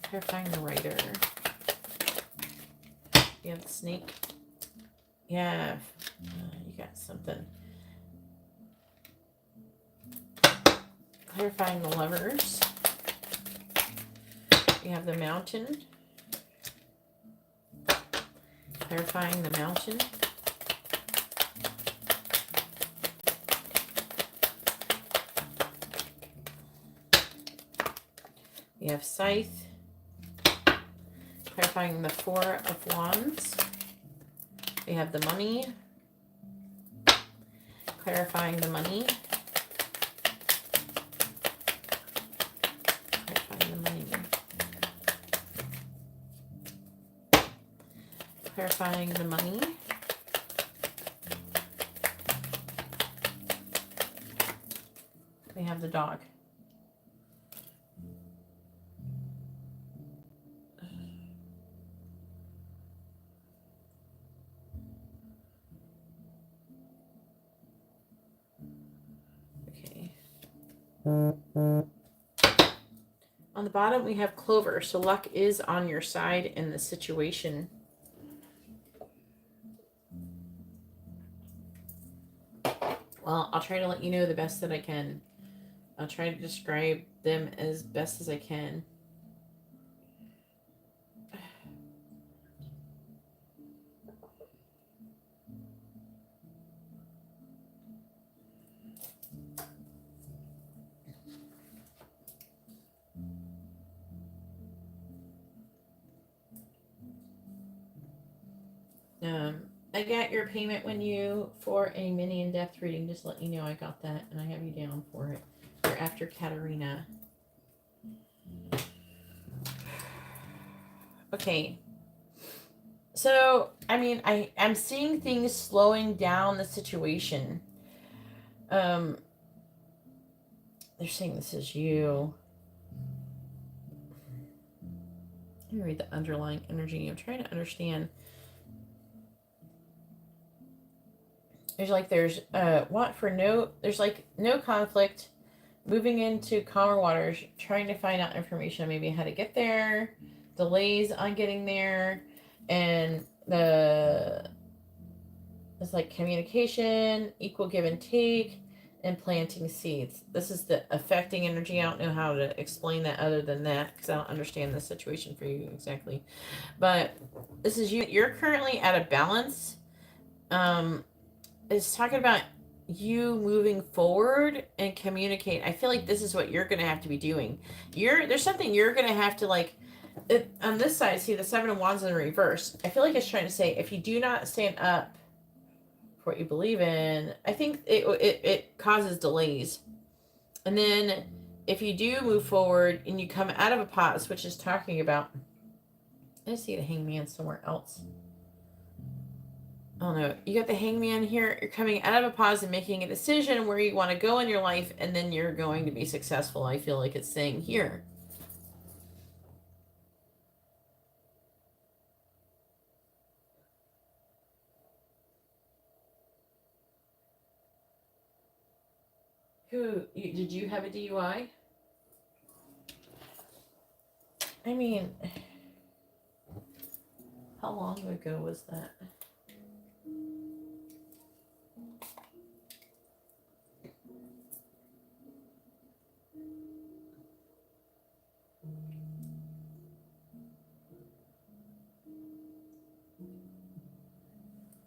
Clarifying the Rider. We have the Snake. Yeah, you got something. Clarifying the Lovers. We have the Mountain. Clarifying the Mountain. We have Scythe. Clarifying the Four of Wands. We have the Money. Clarifying the Money. Clarifying the Money. Clarifying the Money. We have the Dog. On the bottom, we have Clover. So luck is on your side in the situation. Well, I'll try to let you know the best that I can. I'll try to describe them as best as I can. I got your payment when you for a mini in-depth reading. Just let you know I got that, and I have you down for it. You're after Katarina. Okay. So, I mean, I'm seeing things slowing down the situation. They're saying this is you. Let me read the underlying energy. I'm trying to understand. There's no conflict, moving into calmer waters, trying to find out information, maybe how to get there, delays on getting there, and it's like communication, equal give and take, and planting seeds. This is the affecting energy. I don't know how to explain that other than that because I don't understand the situation for you exactly. But this is you. You're currently at a balance. It's talking about you moving forward and communicate. I feel like this is what you're going to have to be doing. There's something you're going to have to like. On this side, see the Seven of Wands in reverse. I feel like it's trying to say if you do not stand up for what you believe in, I think it causes delays. And then if you do move forward and you come out of a pause, which is talking about, I see the Hangman somewhere else. Oh no, you got the Hangman here. You're coming out of a pause and making a decision where you want to go in your life, and then you're going to be successful. I feel like it's saying here. Did you have a DUI? I mean, how long ago was that?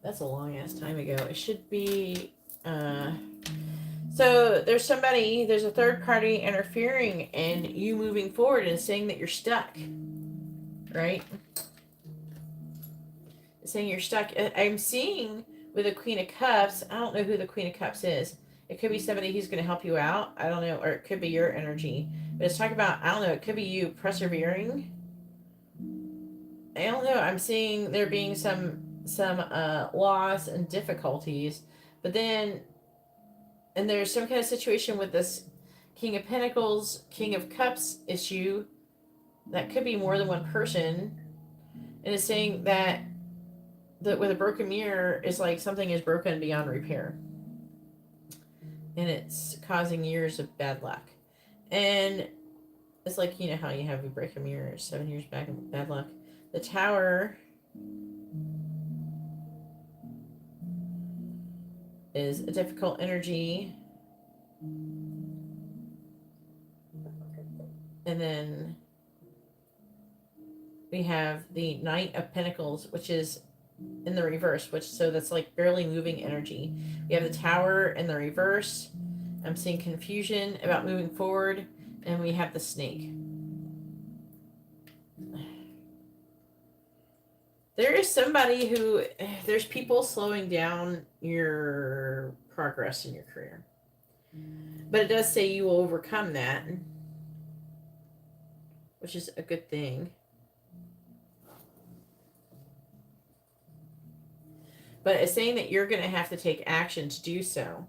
That's a long ass time ago. It should be, so there's a third party interfering in you moving forward and saying that you're stuck, right? Saying you're stuck. I'm seeing with the Queen of Cups, I don't know who the Queen of Cups is. It could be somebody who's going to help you out. I don't know. Or it could be your energy. But it's talking about, I don't know, it could be you persevering. I don't know. I'm seeing there being some loss and difficulties. But then, and there's some kind of situation with this King of Pentacles, King of Cups issue. That could be more than one person. And it's saying that with a broken mirror is like something is broken beyond repair. And it's causing years of bad luck. And it's like, you know how you break a mirror 7 years back of bad luck. The Tower is a difficult energy. And then we have the Knight of Pentacles, which is in the reverse, so that's like barely moving energy. We have the Tower in the reverse. I'm seeing confusion about moving forward. And we have the Snake. There is there's people slowing down your progress in your career. But it does say you will overcome that, which is a good thing. But it's saying that you're going to have to take action to do so.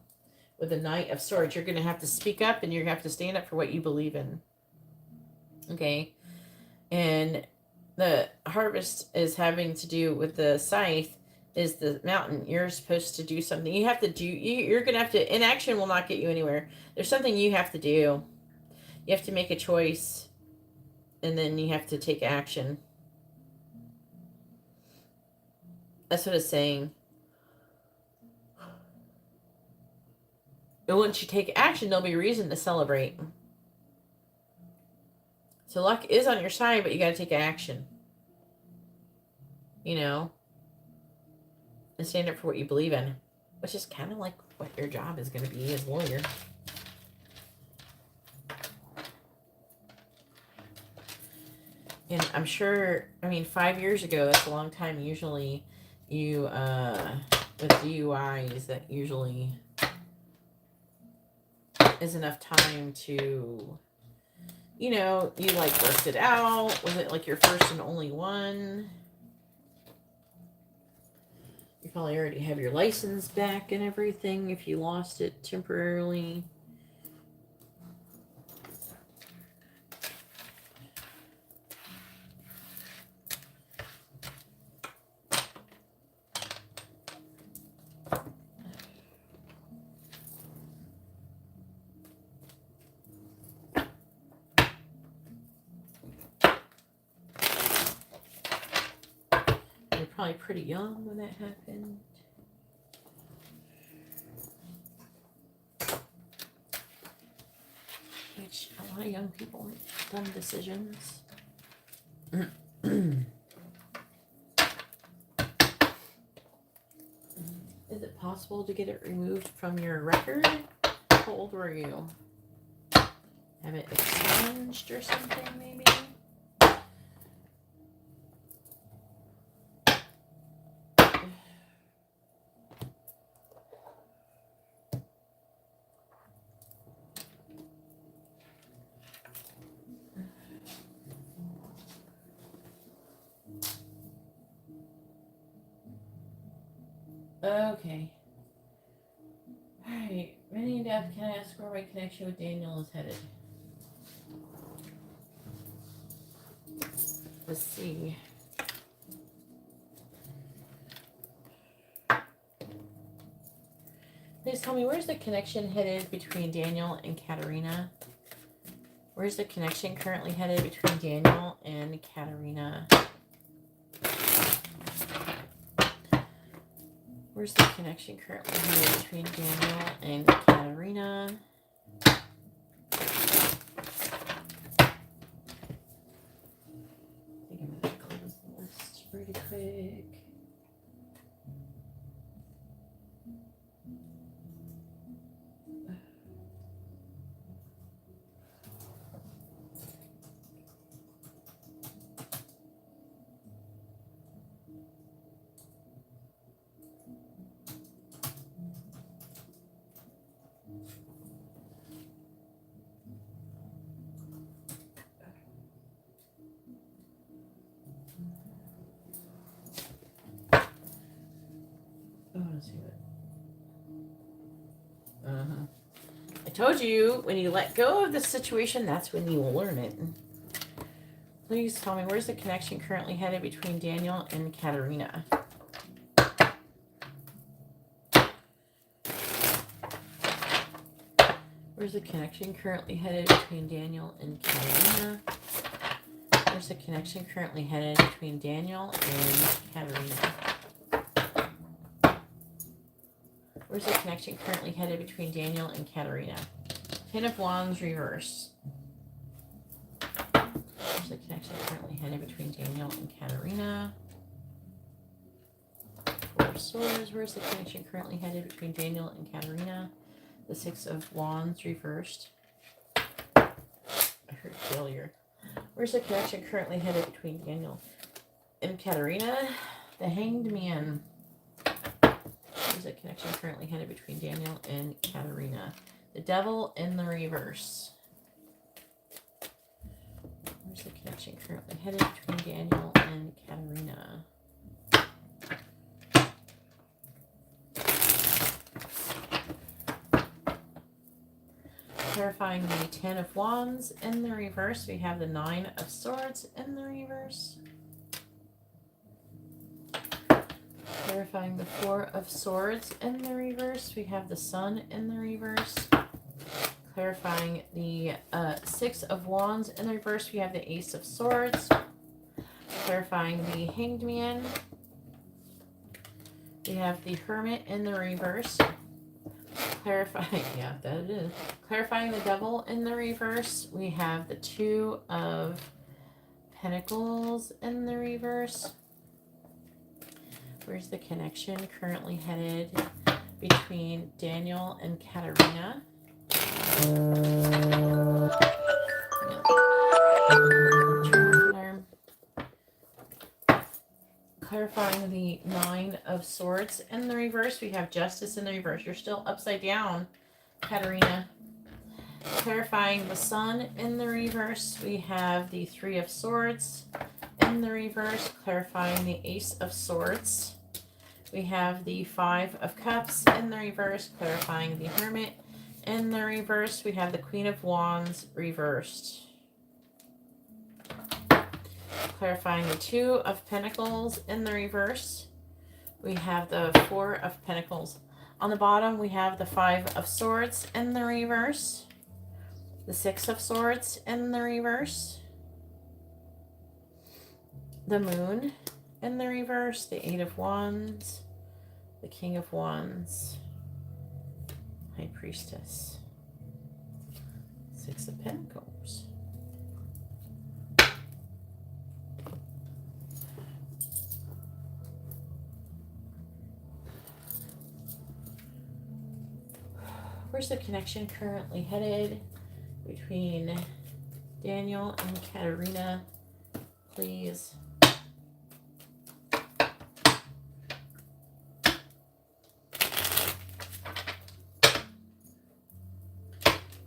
With the Knight of Swords, you're going to have to speak up and you're going to have to stand up for what you believe in. Okay? And the Harvest is having to do with the Scythe is the Mountain. You're supposed to do something. You have to do, you're going to have to, inaction will not get you anywhere. There's something you have to do. You have to make a choice. And then you have to take action. That's what it's saying. And once you take action, there'll be a reason to celebrate. So luck is on your side, but you got to take action. You know? And stand up for what you believe in. Which is kind of like what your job is going to be as a lawyer. And I'm sure, 5 years ago, that's a long time usually you, with DUIs, that usually is enough time to, you know, you like worked it out. Was it like your first and only one? You probably already have your license back and everything if you lost it temporarily. You're probably pretty young when that happened. Which a lot of young people make dumb decisions. Is it possible to get it removed from your record? How old were you? Have it expunged or something, maybe? Okay. Alright. Many in depth, can I ask where my connection with Daniel is headed? Let's see. Please tell me, where's the connection headed between Daniel and Katerina? Where's the connection currently headed between Daniel and Katerina? Where's the connection currently headed between Daniel and Katerina? I think I'm going to close the list pretty quick. Let's see what. I told you, when you let go of the situation, that's when you will learn it. Please tell me, where's the connection currently headed between Daniel and Katerina? Where's the connection currently headed between Daniel and Katerina? Where's the connection currently headed between Daniel and Katerina? Where's the connection currently headed between Daniel and Katerina? Ten of Wands reverse. Where's the connection currently headed between Daniel and Katerina? Four of Swords. Where's the connection currently headed between Daniel and Katerina? The Six of Wands reversed. I heard failure. Where's the connection currently headed between Daniel and Katerina? The Hanged Man. Where's the connection currently headed between Daniel and Katerina? The Devil in the reverse. Where's the connection currently headed between Daniel and Katerina? Clarifying the Ten of Wands in the reverse, we have the Nine of Swords in the reverse. Clarifying the Four of Swords in the reverse, we have the Sun in the reverse. Clarifying the Six of Wands in the reverse, we have the Ace of Swords. Clarifying the Hanged Man, we have the Hermit in the reverse. Clarifying, yeah, that it is. Clarifying the Devil in the reverse, we have the Two of Pentacles in the reverse. Where's the connection currently headed between Daniel and Katerina? Clarifying the Nine of Swords in the reverse. We have Justice in the reverse. You're still upside down, Katarina. Clarifying the Sun in the reverse. We have the Three of Swords in the reverse. Clarifying the Ace of Swords. We have the Five of Cups in the reverse. Clarifying the Hermit in the reverse. We have the Queen of Wands reversed. Clarifying the Two of Pentacles in the reverse. We have the Four of Pentacles. On the bottom, we have the Five of Swords in the reverse. The Six of Swords in the reverse. The Moon in the reverse. The Eight of Wands. The King of Wands. High Priestess. Six of Pentacles. Where's the connection currently headed between Daniel and Katarina, please?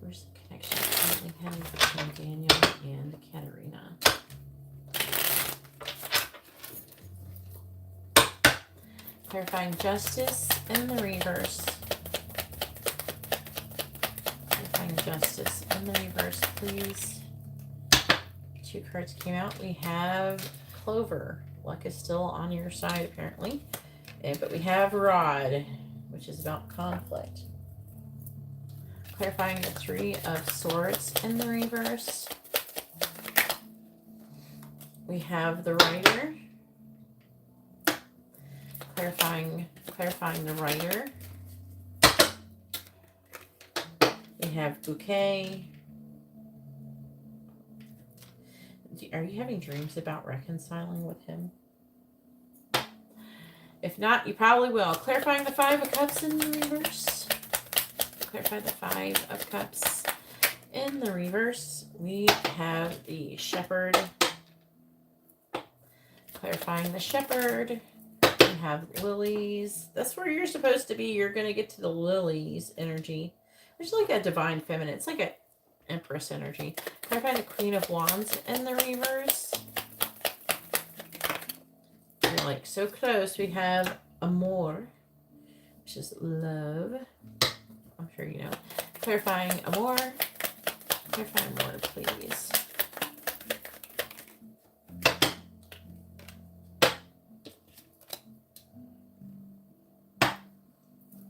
Where's the connection currently headed between Daniel and Katarina? Clarifying Justice in the reverse. Justice in the reverse, please. Two cards came out. We have Clover. Luck is still on your side, apparently. But we have Rod, which is about conflict. Clarifying the Three of Swords in the reverse. We have the Rider. Clarifying the Rider. We have Bouquet. Are you having dreams about reconciling with him? If not, you probably will. Clarifying the Five of Cups in the reverse. Clarify the Five of Cups in the reverse. We have the Shepherd. Clarifying the Shepherd. We have Lilies. That's where you're supposed to be. You're going to get to the Lilies energy. It's like a divine feminine. It's like an Empress energy. Clarifying the Queen of Wands in the reverse. You're like so close. We have Amour, which is love. I'm sure you know. Clarifying Amour. Clarify Amour, please.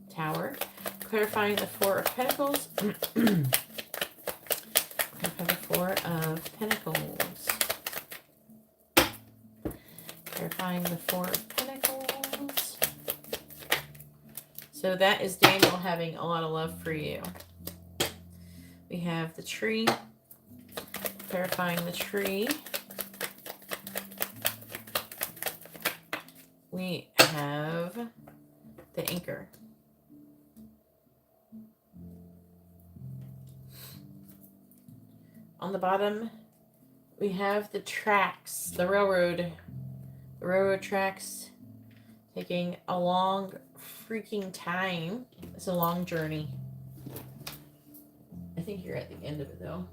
Tower. Clarifying the Four of Pentacles. Clarify the Four of Pentacles. Clarifying the Four of Pentacles. So that is Daniel having a lot of love for you. We have the Tree. Clarifying the Tree. We have the Anchor. On the bottom, we have the tracks, the railroad tracks taking a long freaking time. It's a long journey. I think you're at the end of it though.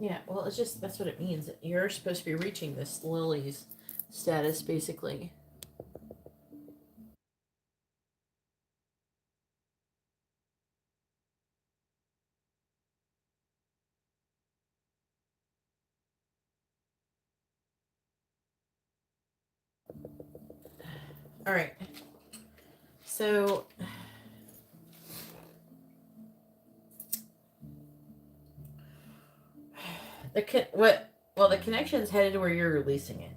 Yeah, well, it's just, that's what it means. You're supposed to be reaching this Lily's status, basically. All right. So the connection's headed where you're releasing it.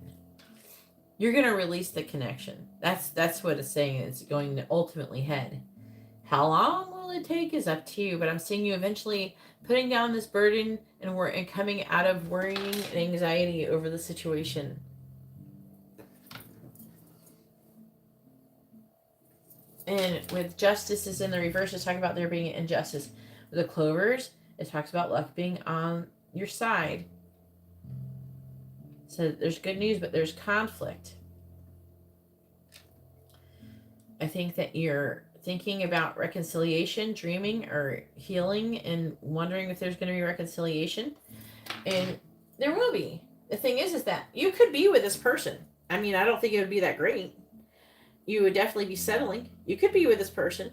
You're going to release the connection. That's what it's saying. It's going to ultimately head. How long will it take is up to you, but I'm seeing you eventually putting down this burden and coming out of worrying and anxiety over the situation. And with justice is in the reverse, it's talking about there being injustice. The clovers, it talks about luck being on your side. So there's good news, but there's conflict. I think that you're thinking about reconciliation, dreaming, or healing, and wondering if there's going to be reconciliation. And there will be. The thing is that you could be with this person. I mean, I don't think it would be that great. You would definitely be settling. You could be with this person.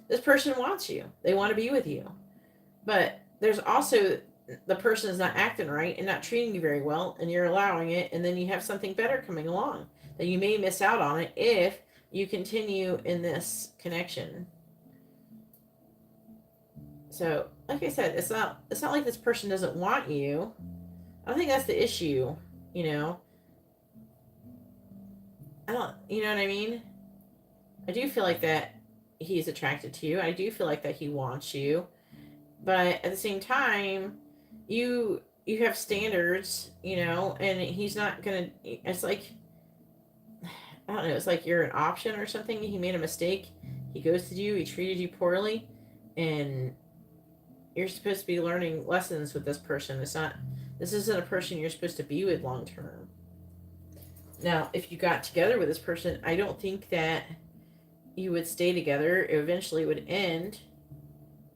This person wants you. They want to be with you. But there's also the person is not acting right and not treating you very well, and you're allowing it, and then you have something better coming along. That you may miss out on it if you continue in this connection. So, like I said, it's not like this person doesn't want you. I don't think that's the issue, you know. You know what I mean? I do feel like that he's attracted to you. I do feel like that he wants you. But at the same time, you have standards, you know, and he's not going to, it's like, I don't know, it's like you're an option or something. He made a mistake. He ghosted you. He treated you poorly. And you're supposed to be learning lessons with this person. This isn't a person you're supposed to be with long term. Now, if you got together with this person, I don't think that you would stay together. It eventually would end.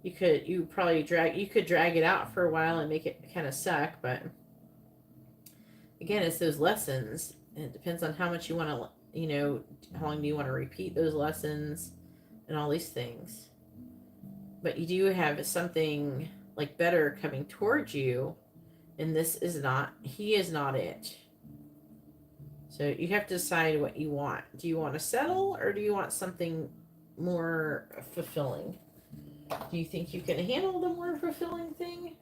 You could drag it out for a while and make it kind of suck, but again, it's those lessons. And it depends on how much you want to, you know, how long do you want to repeat those lessons and all these things. But you do have something like better coming towards you, and he is not it. So you have to decide what you want. Do you want to settle, or do you want something more fulfilling? Do you think you can handle the more fulfilling thing?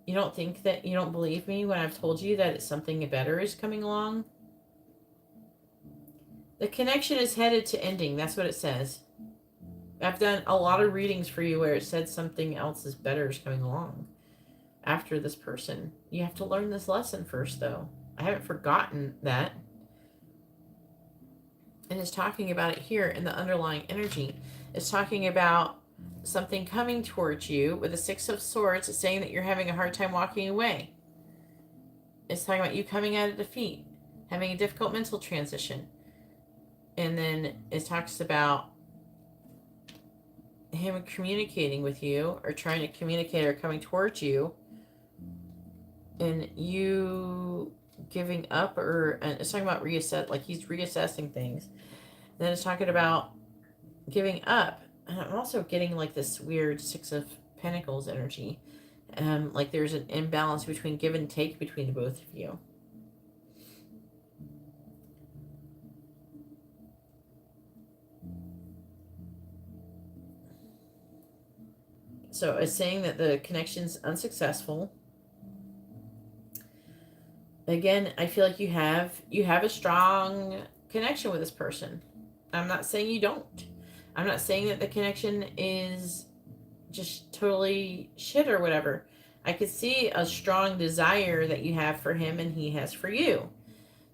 You don't believe me when I've told you that it's something better is coming along? The connection is headed to ending. That's what it says. I've done a lot of readings for you where it said something else is better is coming along after this person. You have to learn this lesson first, though. I haven't forgotten that. And it's talking about it here in the underlying energy. It's talking about something coming towards you with the Six of Swords. It's saying that you're having a hard time walking away. It's talking about you coming out of defeat, having a difficult mental transition. And then it talks about him communicating with you, or trying to communicate, or coming towards you, and you giving up, and it's talking about like he's reassessing things. And then it's talking about giving up. And I'm also getting like this weird Six of Pentacles energy. Like there's an imbalance between give and take between the both of you. So it's saying that the connection's unsuccessful. Again, I feel like you have a strong connection with this person. I'm not saying you don't. I'm not saying that the connection is just totally shit or whatever. I could see a strong desire that you have for him and he has for you.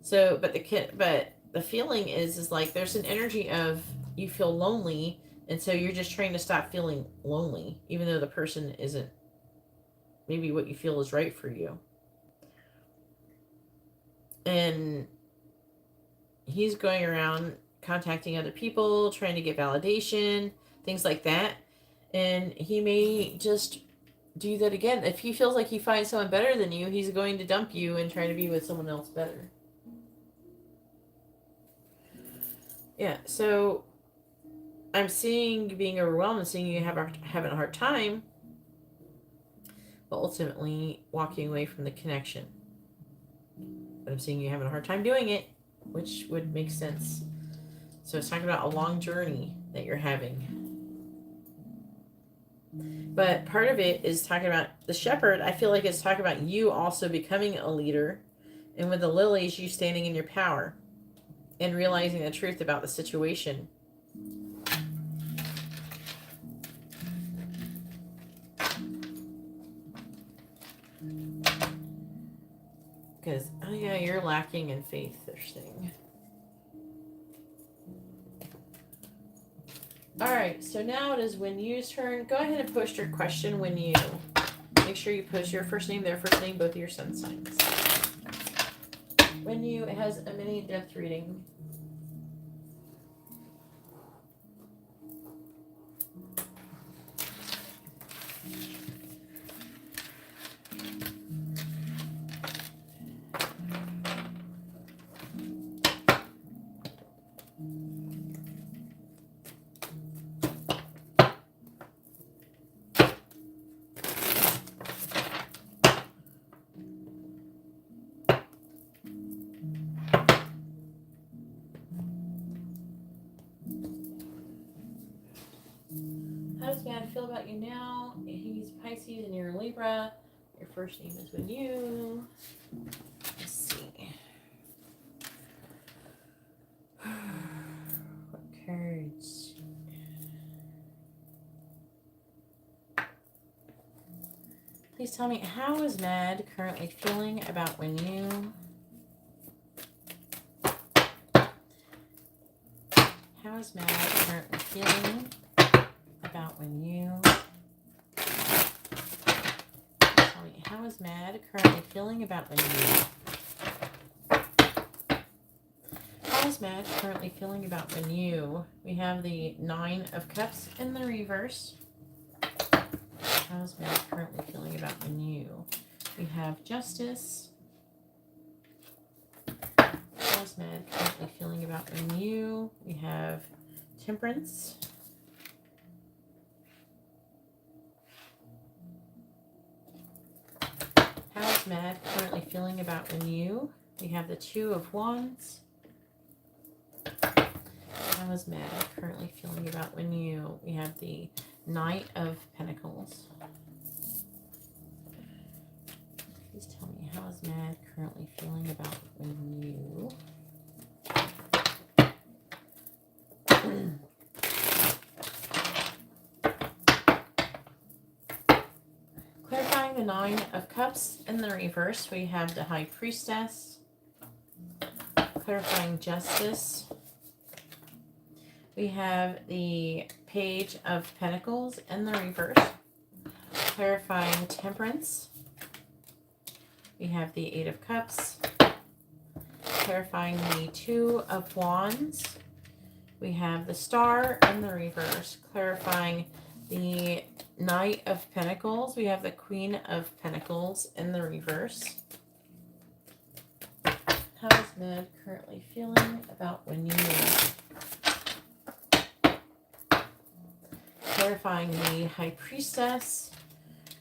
So, but the feeling is like there's an energy of you feel lonely, and so you're just trying to stop feeling lonely, even though the person isn't maybe what you feel is right for you. And he's going around contacting other people, trying to get validation, things like that. And he may just do that again. If he feels like he finds someone better than you, he's going to dump you and try to be with someone else better. Yeah, so I'm seeing you being overwhelmed and seeing you having a hard time, but ultimately walking away from the connection. But I'm seeing you having a hard time doing it, which would make sense. So it's talking about a long journey that you're having. But part of it is talking about the shepherd. I feel like it's talking about you also becoming a leader. And with the lilies, you standing in your power and realizing the truth about the situation. Because, oh yeah, you're lacking in faith, they're saying. All right, so now it is When You's turn. Go ahead and post your question, When You. Make sure you post your first name, their first name, both of your sun signs. When You has a mini depth reading. How does man feel about you now? He's Pisces and you're Libra. Your first name is When You. Let's see. What cards? Please tell me, how is Mad currently feeling about When You? How is Mad currently feeling about When You? Tell me, how is Mad currently feeling about When You? How is Mad currently feeling about When You? We have the 9 of Cups in the reverse. How is Mad currently feeling about When You? We have Justice. How is Mad currently feeling about When You? We have Temperance. How is Mad currently feeling about When You? We have the 2 of Wands. How is Mad currently feeling about When You? We have the Knight of Pentacles. Please tell me, how is Mad currently feeling about When You? Clarifying the 9 of Cups in the reverse, we have the High Priestess. Clarifying Justice. We have the Page of Pentacles in the reverse. Clarifying Temperance. We have the 8 of Cups. Clarifying the 2 of Wands. We have the Star in the reverse. Clarifying the Knight of Pentacles. We have the Queen of Pentacles in the reverse. How is Mad currently feeling about When You? Clarifying the High Priestess.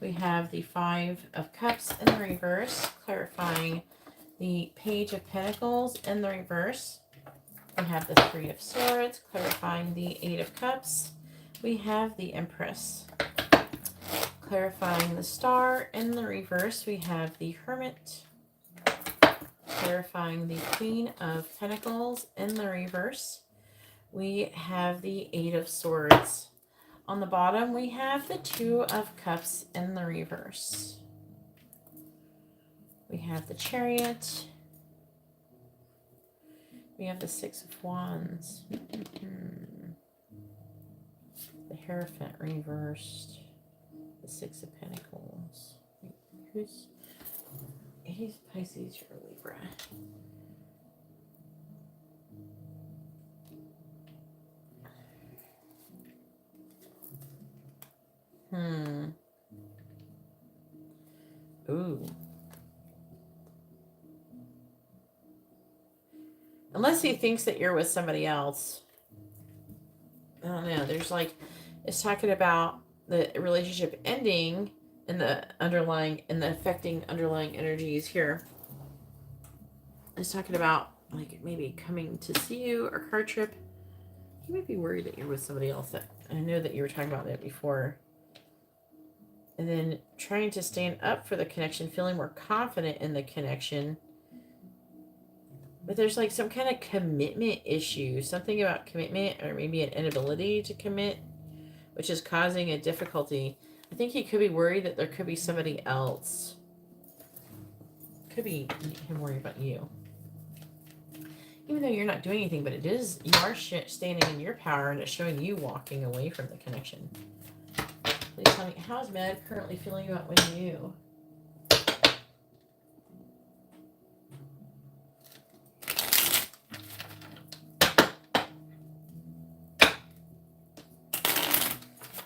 We have the 5 of Cups in the reverse. Clarifying the Page of Pentacles in the reverse. We have the 3 of Swords. Clarifying the 8 of Cups. We have the Empress. Clarifying the Star in the reverse. We have the Hermit. Clarifying the Queen of Pentacles in the reverse. We have the 8 of Swords. On the bottom, we have the 2 of Cups in the reverse. We have the Chariot. We have the 6 of Wands. The Hierophant reversed. The 6 of Pentacles. He's Pisces or Libra. Ooh. Unless he thinks that you're with somebody else. I don't know. There's like, it's talking about the relationship ending and the affecting underlying energies here. It's talking about like maybe coming to see you or car trip. You might be worried that you're with somebody else. That I know that you were talking about that before. And then trying to stand up for the connection, feeling more confident in the connection. But there's like some kind of commitment issue, something about commitment or maybe an inability to commit, which is causing a difficulty. I think he could be worried that there could be somebody else. Could be him worried about you. Even though you're not doing anything, but it is, you are standing in your power, and it's showing you walking away from the connection. Please tell me, how is Med currently feeling about when you?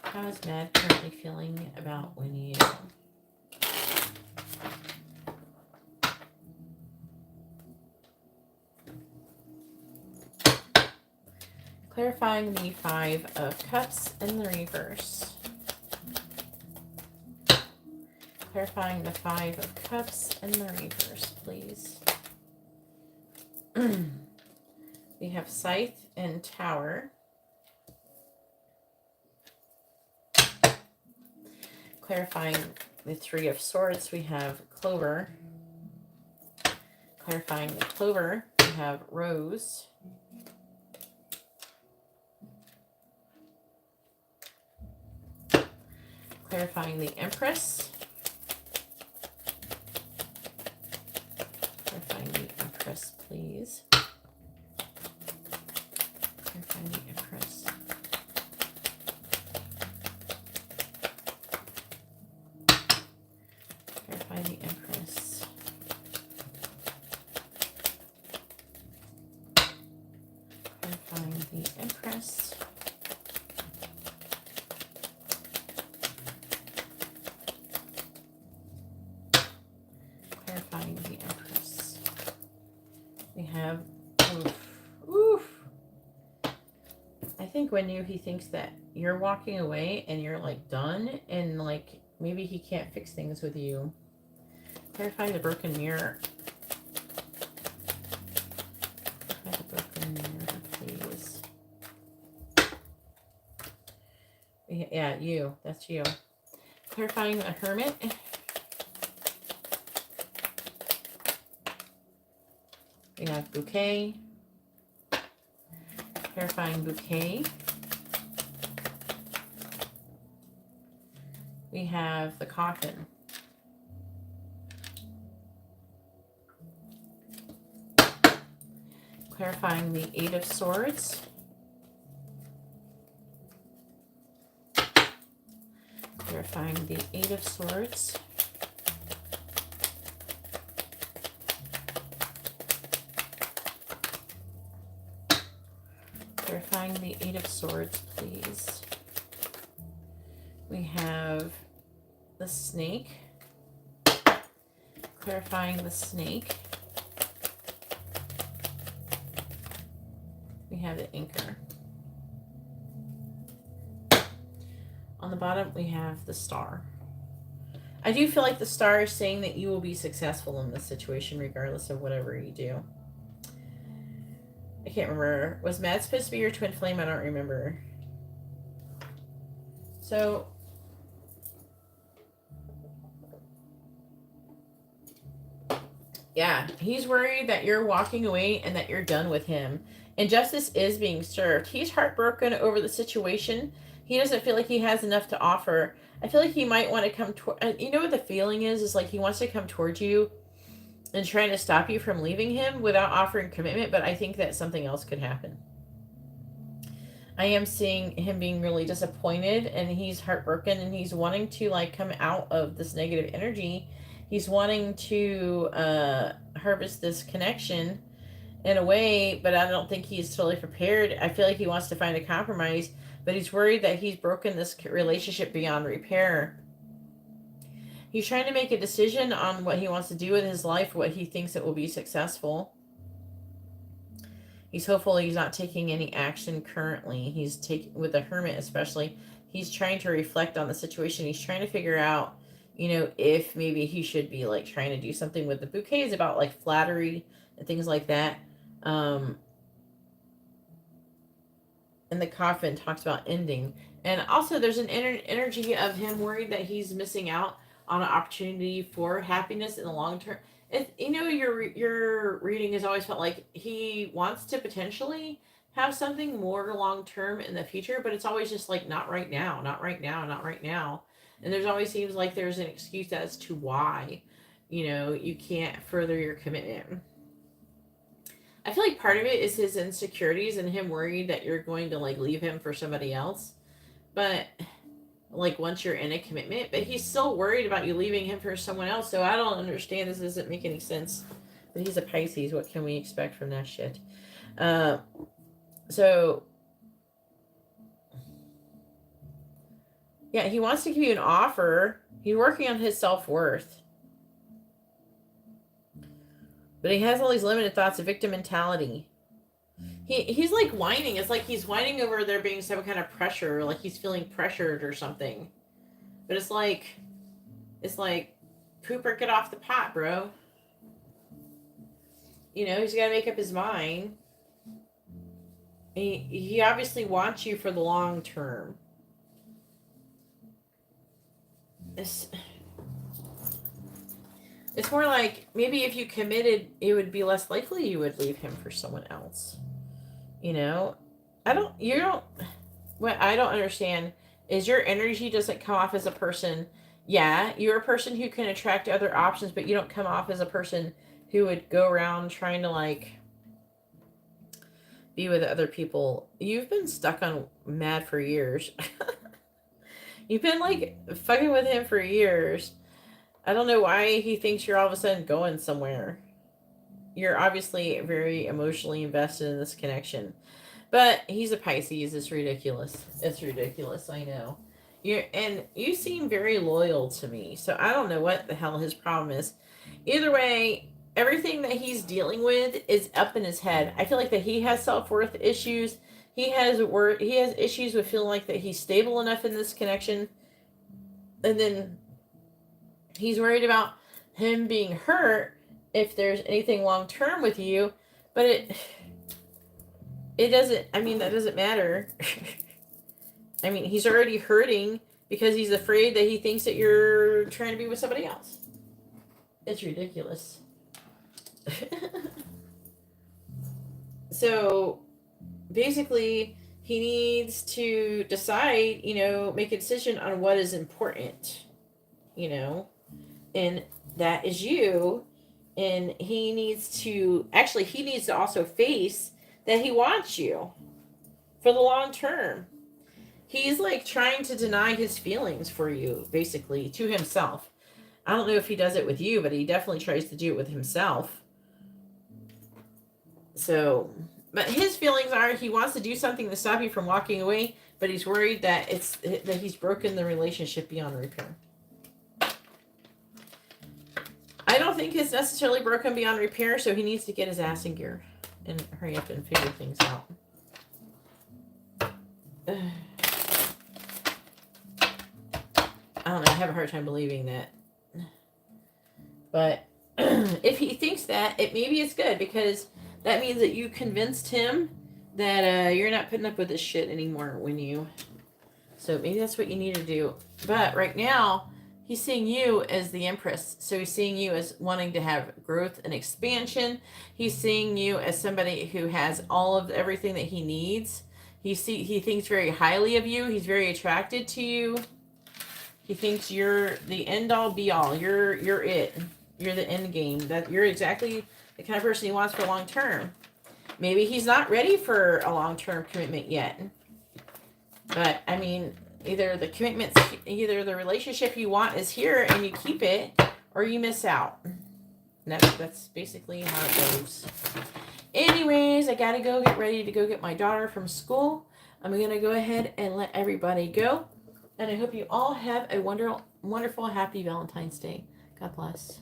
How is Med currently feeling about when you? Clarifying the Five of Cups in the reverse. Clarifying the Five of Cups in the reverse, please. We have Scythe and Tower. Clarifying the Three of Swords, we have Clover. Clarifying the Clover, we have Rose. Clarifying the Empress. Clarifying the Empress, please. Clarifying the Empress. Clarifying the Empress. Clarifying the Empress. Clarifying the Empress. We have, oof. I think when he thinks that you're walking away and you're like done, and like maybe he can't fix things with you. Clarify the broken mirror. Clarify the broken mirror, please. Yeah, you. That's you. Clarifying the Hermit. We have Bouquet. Clarifying Bouquet. We have the Coffin. Clarifying the Eight of Swords. Clarifying the Eight of Swords. Clarifying the Eight of Swords, please. We have the Snake. Clarifying the Snake. We have the Anchor. On the bottom, we have the Star. I do feel like the Star is saying that you will be successful in this situation regardless of whatever you do. I can't remember. Was Matt supposed to be your twin flame? I don't remember. So, yeah, he's worried that you're walking away and that you're done with him. And justice is being served. He's heartbroken over the situation. He doesn't feel like he has enough to offer. I feel like he might want to come toward, you know what the feeling is like he wants to come towards you and trying to stop you from leaving him without offering commitment, but I think that something else could happen. I am seeing him being really disappointed, and he's heartbroken, and he's wanting to like come out of this negative energy. He's wanting to harvest this connection in a way, but I don't think he's totally prepared. I feel like he wants to find a compromise, but he's worried that he's broken this relationship beyond repair. He's trying to make a decision on what he wants to do with his life, what he thinks it will be successful. He's hopeful he's not taking any action currently. He's taking, with the Hermit especially, he's trying to reflect on the situation. He's trying to figure out, you know, if maybe he should be like trying to do something with the Bouquet is about like flattery and things like that. And the Coffin talks about ending. And also there's an energy of him worried that he's missing out on an opportunity for happiness in the long term. You know, your reading has always felt like he wants to potentially have something more long term in the future, but it's always just like not right now, not right now, not right now. And there's always seems like there's an excuse as to why, you know, you can't further your commitment. I feel like part of it is his insecurities and him worried that you're going to like leave him for somebody else. But like once you're in a commitment, but he's still worried about you leaving him for someone else. So I don't understand. This doesn't make any sense. But he's a Pisces. What can we expect from that shit? Uh, so yeah, he wants to give you an offer. He's working on his self-worth. But he has all these limited thoughts of victim mentality. He's like whining. It's like he's whining over there being some kind of pressure, like he's feeling pressured or something. But it's like poop or get off the pot, bro. You know, he's got to make up his mind. He obviously wants you for the long term. It's more like maybe if you committed, it would be less likely you would leave him for someone else. You know, what I don't understand is your energy doesn't come off as a person. Yeah, you're a person who can attract other options, but you don't come off as a person who would go around trying to like be with other people. You've been stuck on mad for years. You've been like fucking with him for years. I don't know why he thinks you're all of a sudden going somewhere. You're obviously very emotionally invested in this connection. But he's a Pisces. It's ridiculous. It's ridiculous. I know. You seem very loyal to me. So I don't know what the hell his problem is. Either way, everything that he's dealing with is up in his head. I feel like that he has self-worth issues. He has issues with feeling like that he's stable enough in this connection. And then he's worried about him being hurt if there's anything long term with you, but it doesn't, I mean, that doesn't matter. I mean, he's already hurting because he's afraid that he thinks that you're trying to be with somebody else. It's ridiculous. So basically, he needs to decide, make a decision on what is important, and that is you. And he needs to also face that he wants you for the long term. He's like trying to deny his feelings for you, basically, to himself. I don't know if he does it with you, but he definitely tries to do it with himself. So, but his feelings are he wants to do something to stop you from walking away, but he's worried that he's broken the relationship beyond repair. I don't think it's necessarily broken beyond repair, so he needs to get his ass in gear and hurry up and figure things out. I don't know. I have a hard time believing that. But if he thinks that, maybe it's good because that means that you convinced him that you're not putting up with this shit anymore so maybe that's what you need to do. But right now, he's seeing you as the Empress. So he's seeing you as wanting to have growth and expansion. He's seeing you as somebody who has all of everything that he needs. He thinks very highly of you. He's very attracted to you. He thinks you're the end all be all. You're it. You're the end game. That you're exactly the kind of person he wants for long term. Maybe he's not ready for a long term commitment yet. But I mean, either the relationship you want is here and you keep it, or you miss out. And that's basically how it goes. Anyways, I gotta go get ready to go get my daughter from school. I'm gonna go ahead and let everybody go. And I hope you all have a wonderful, happy Valentine's Day. God bless.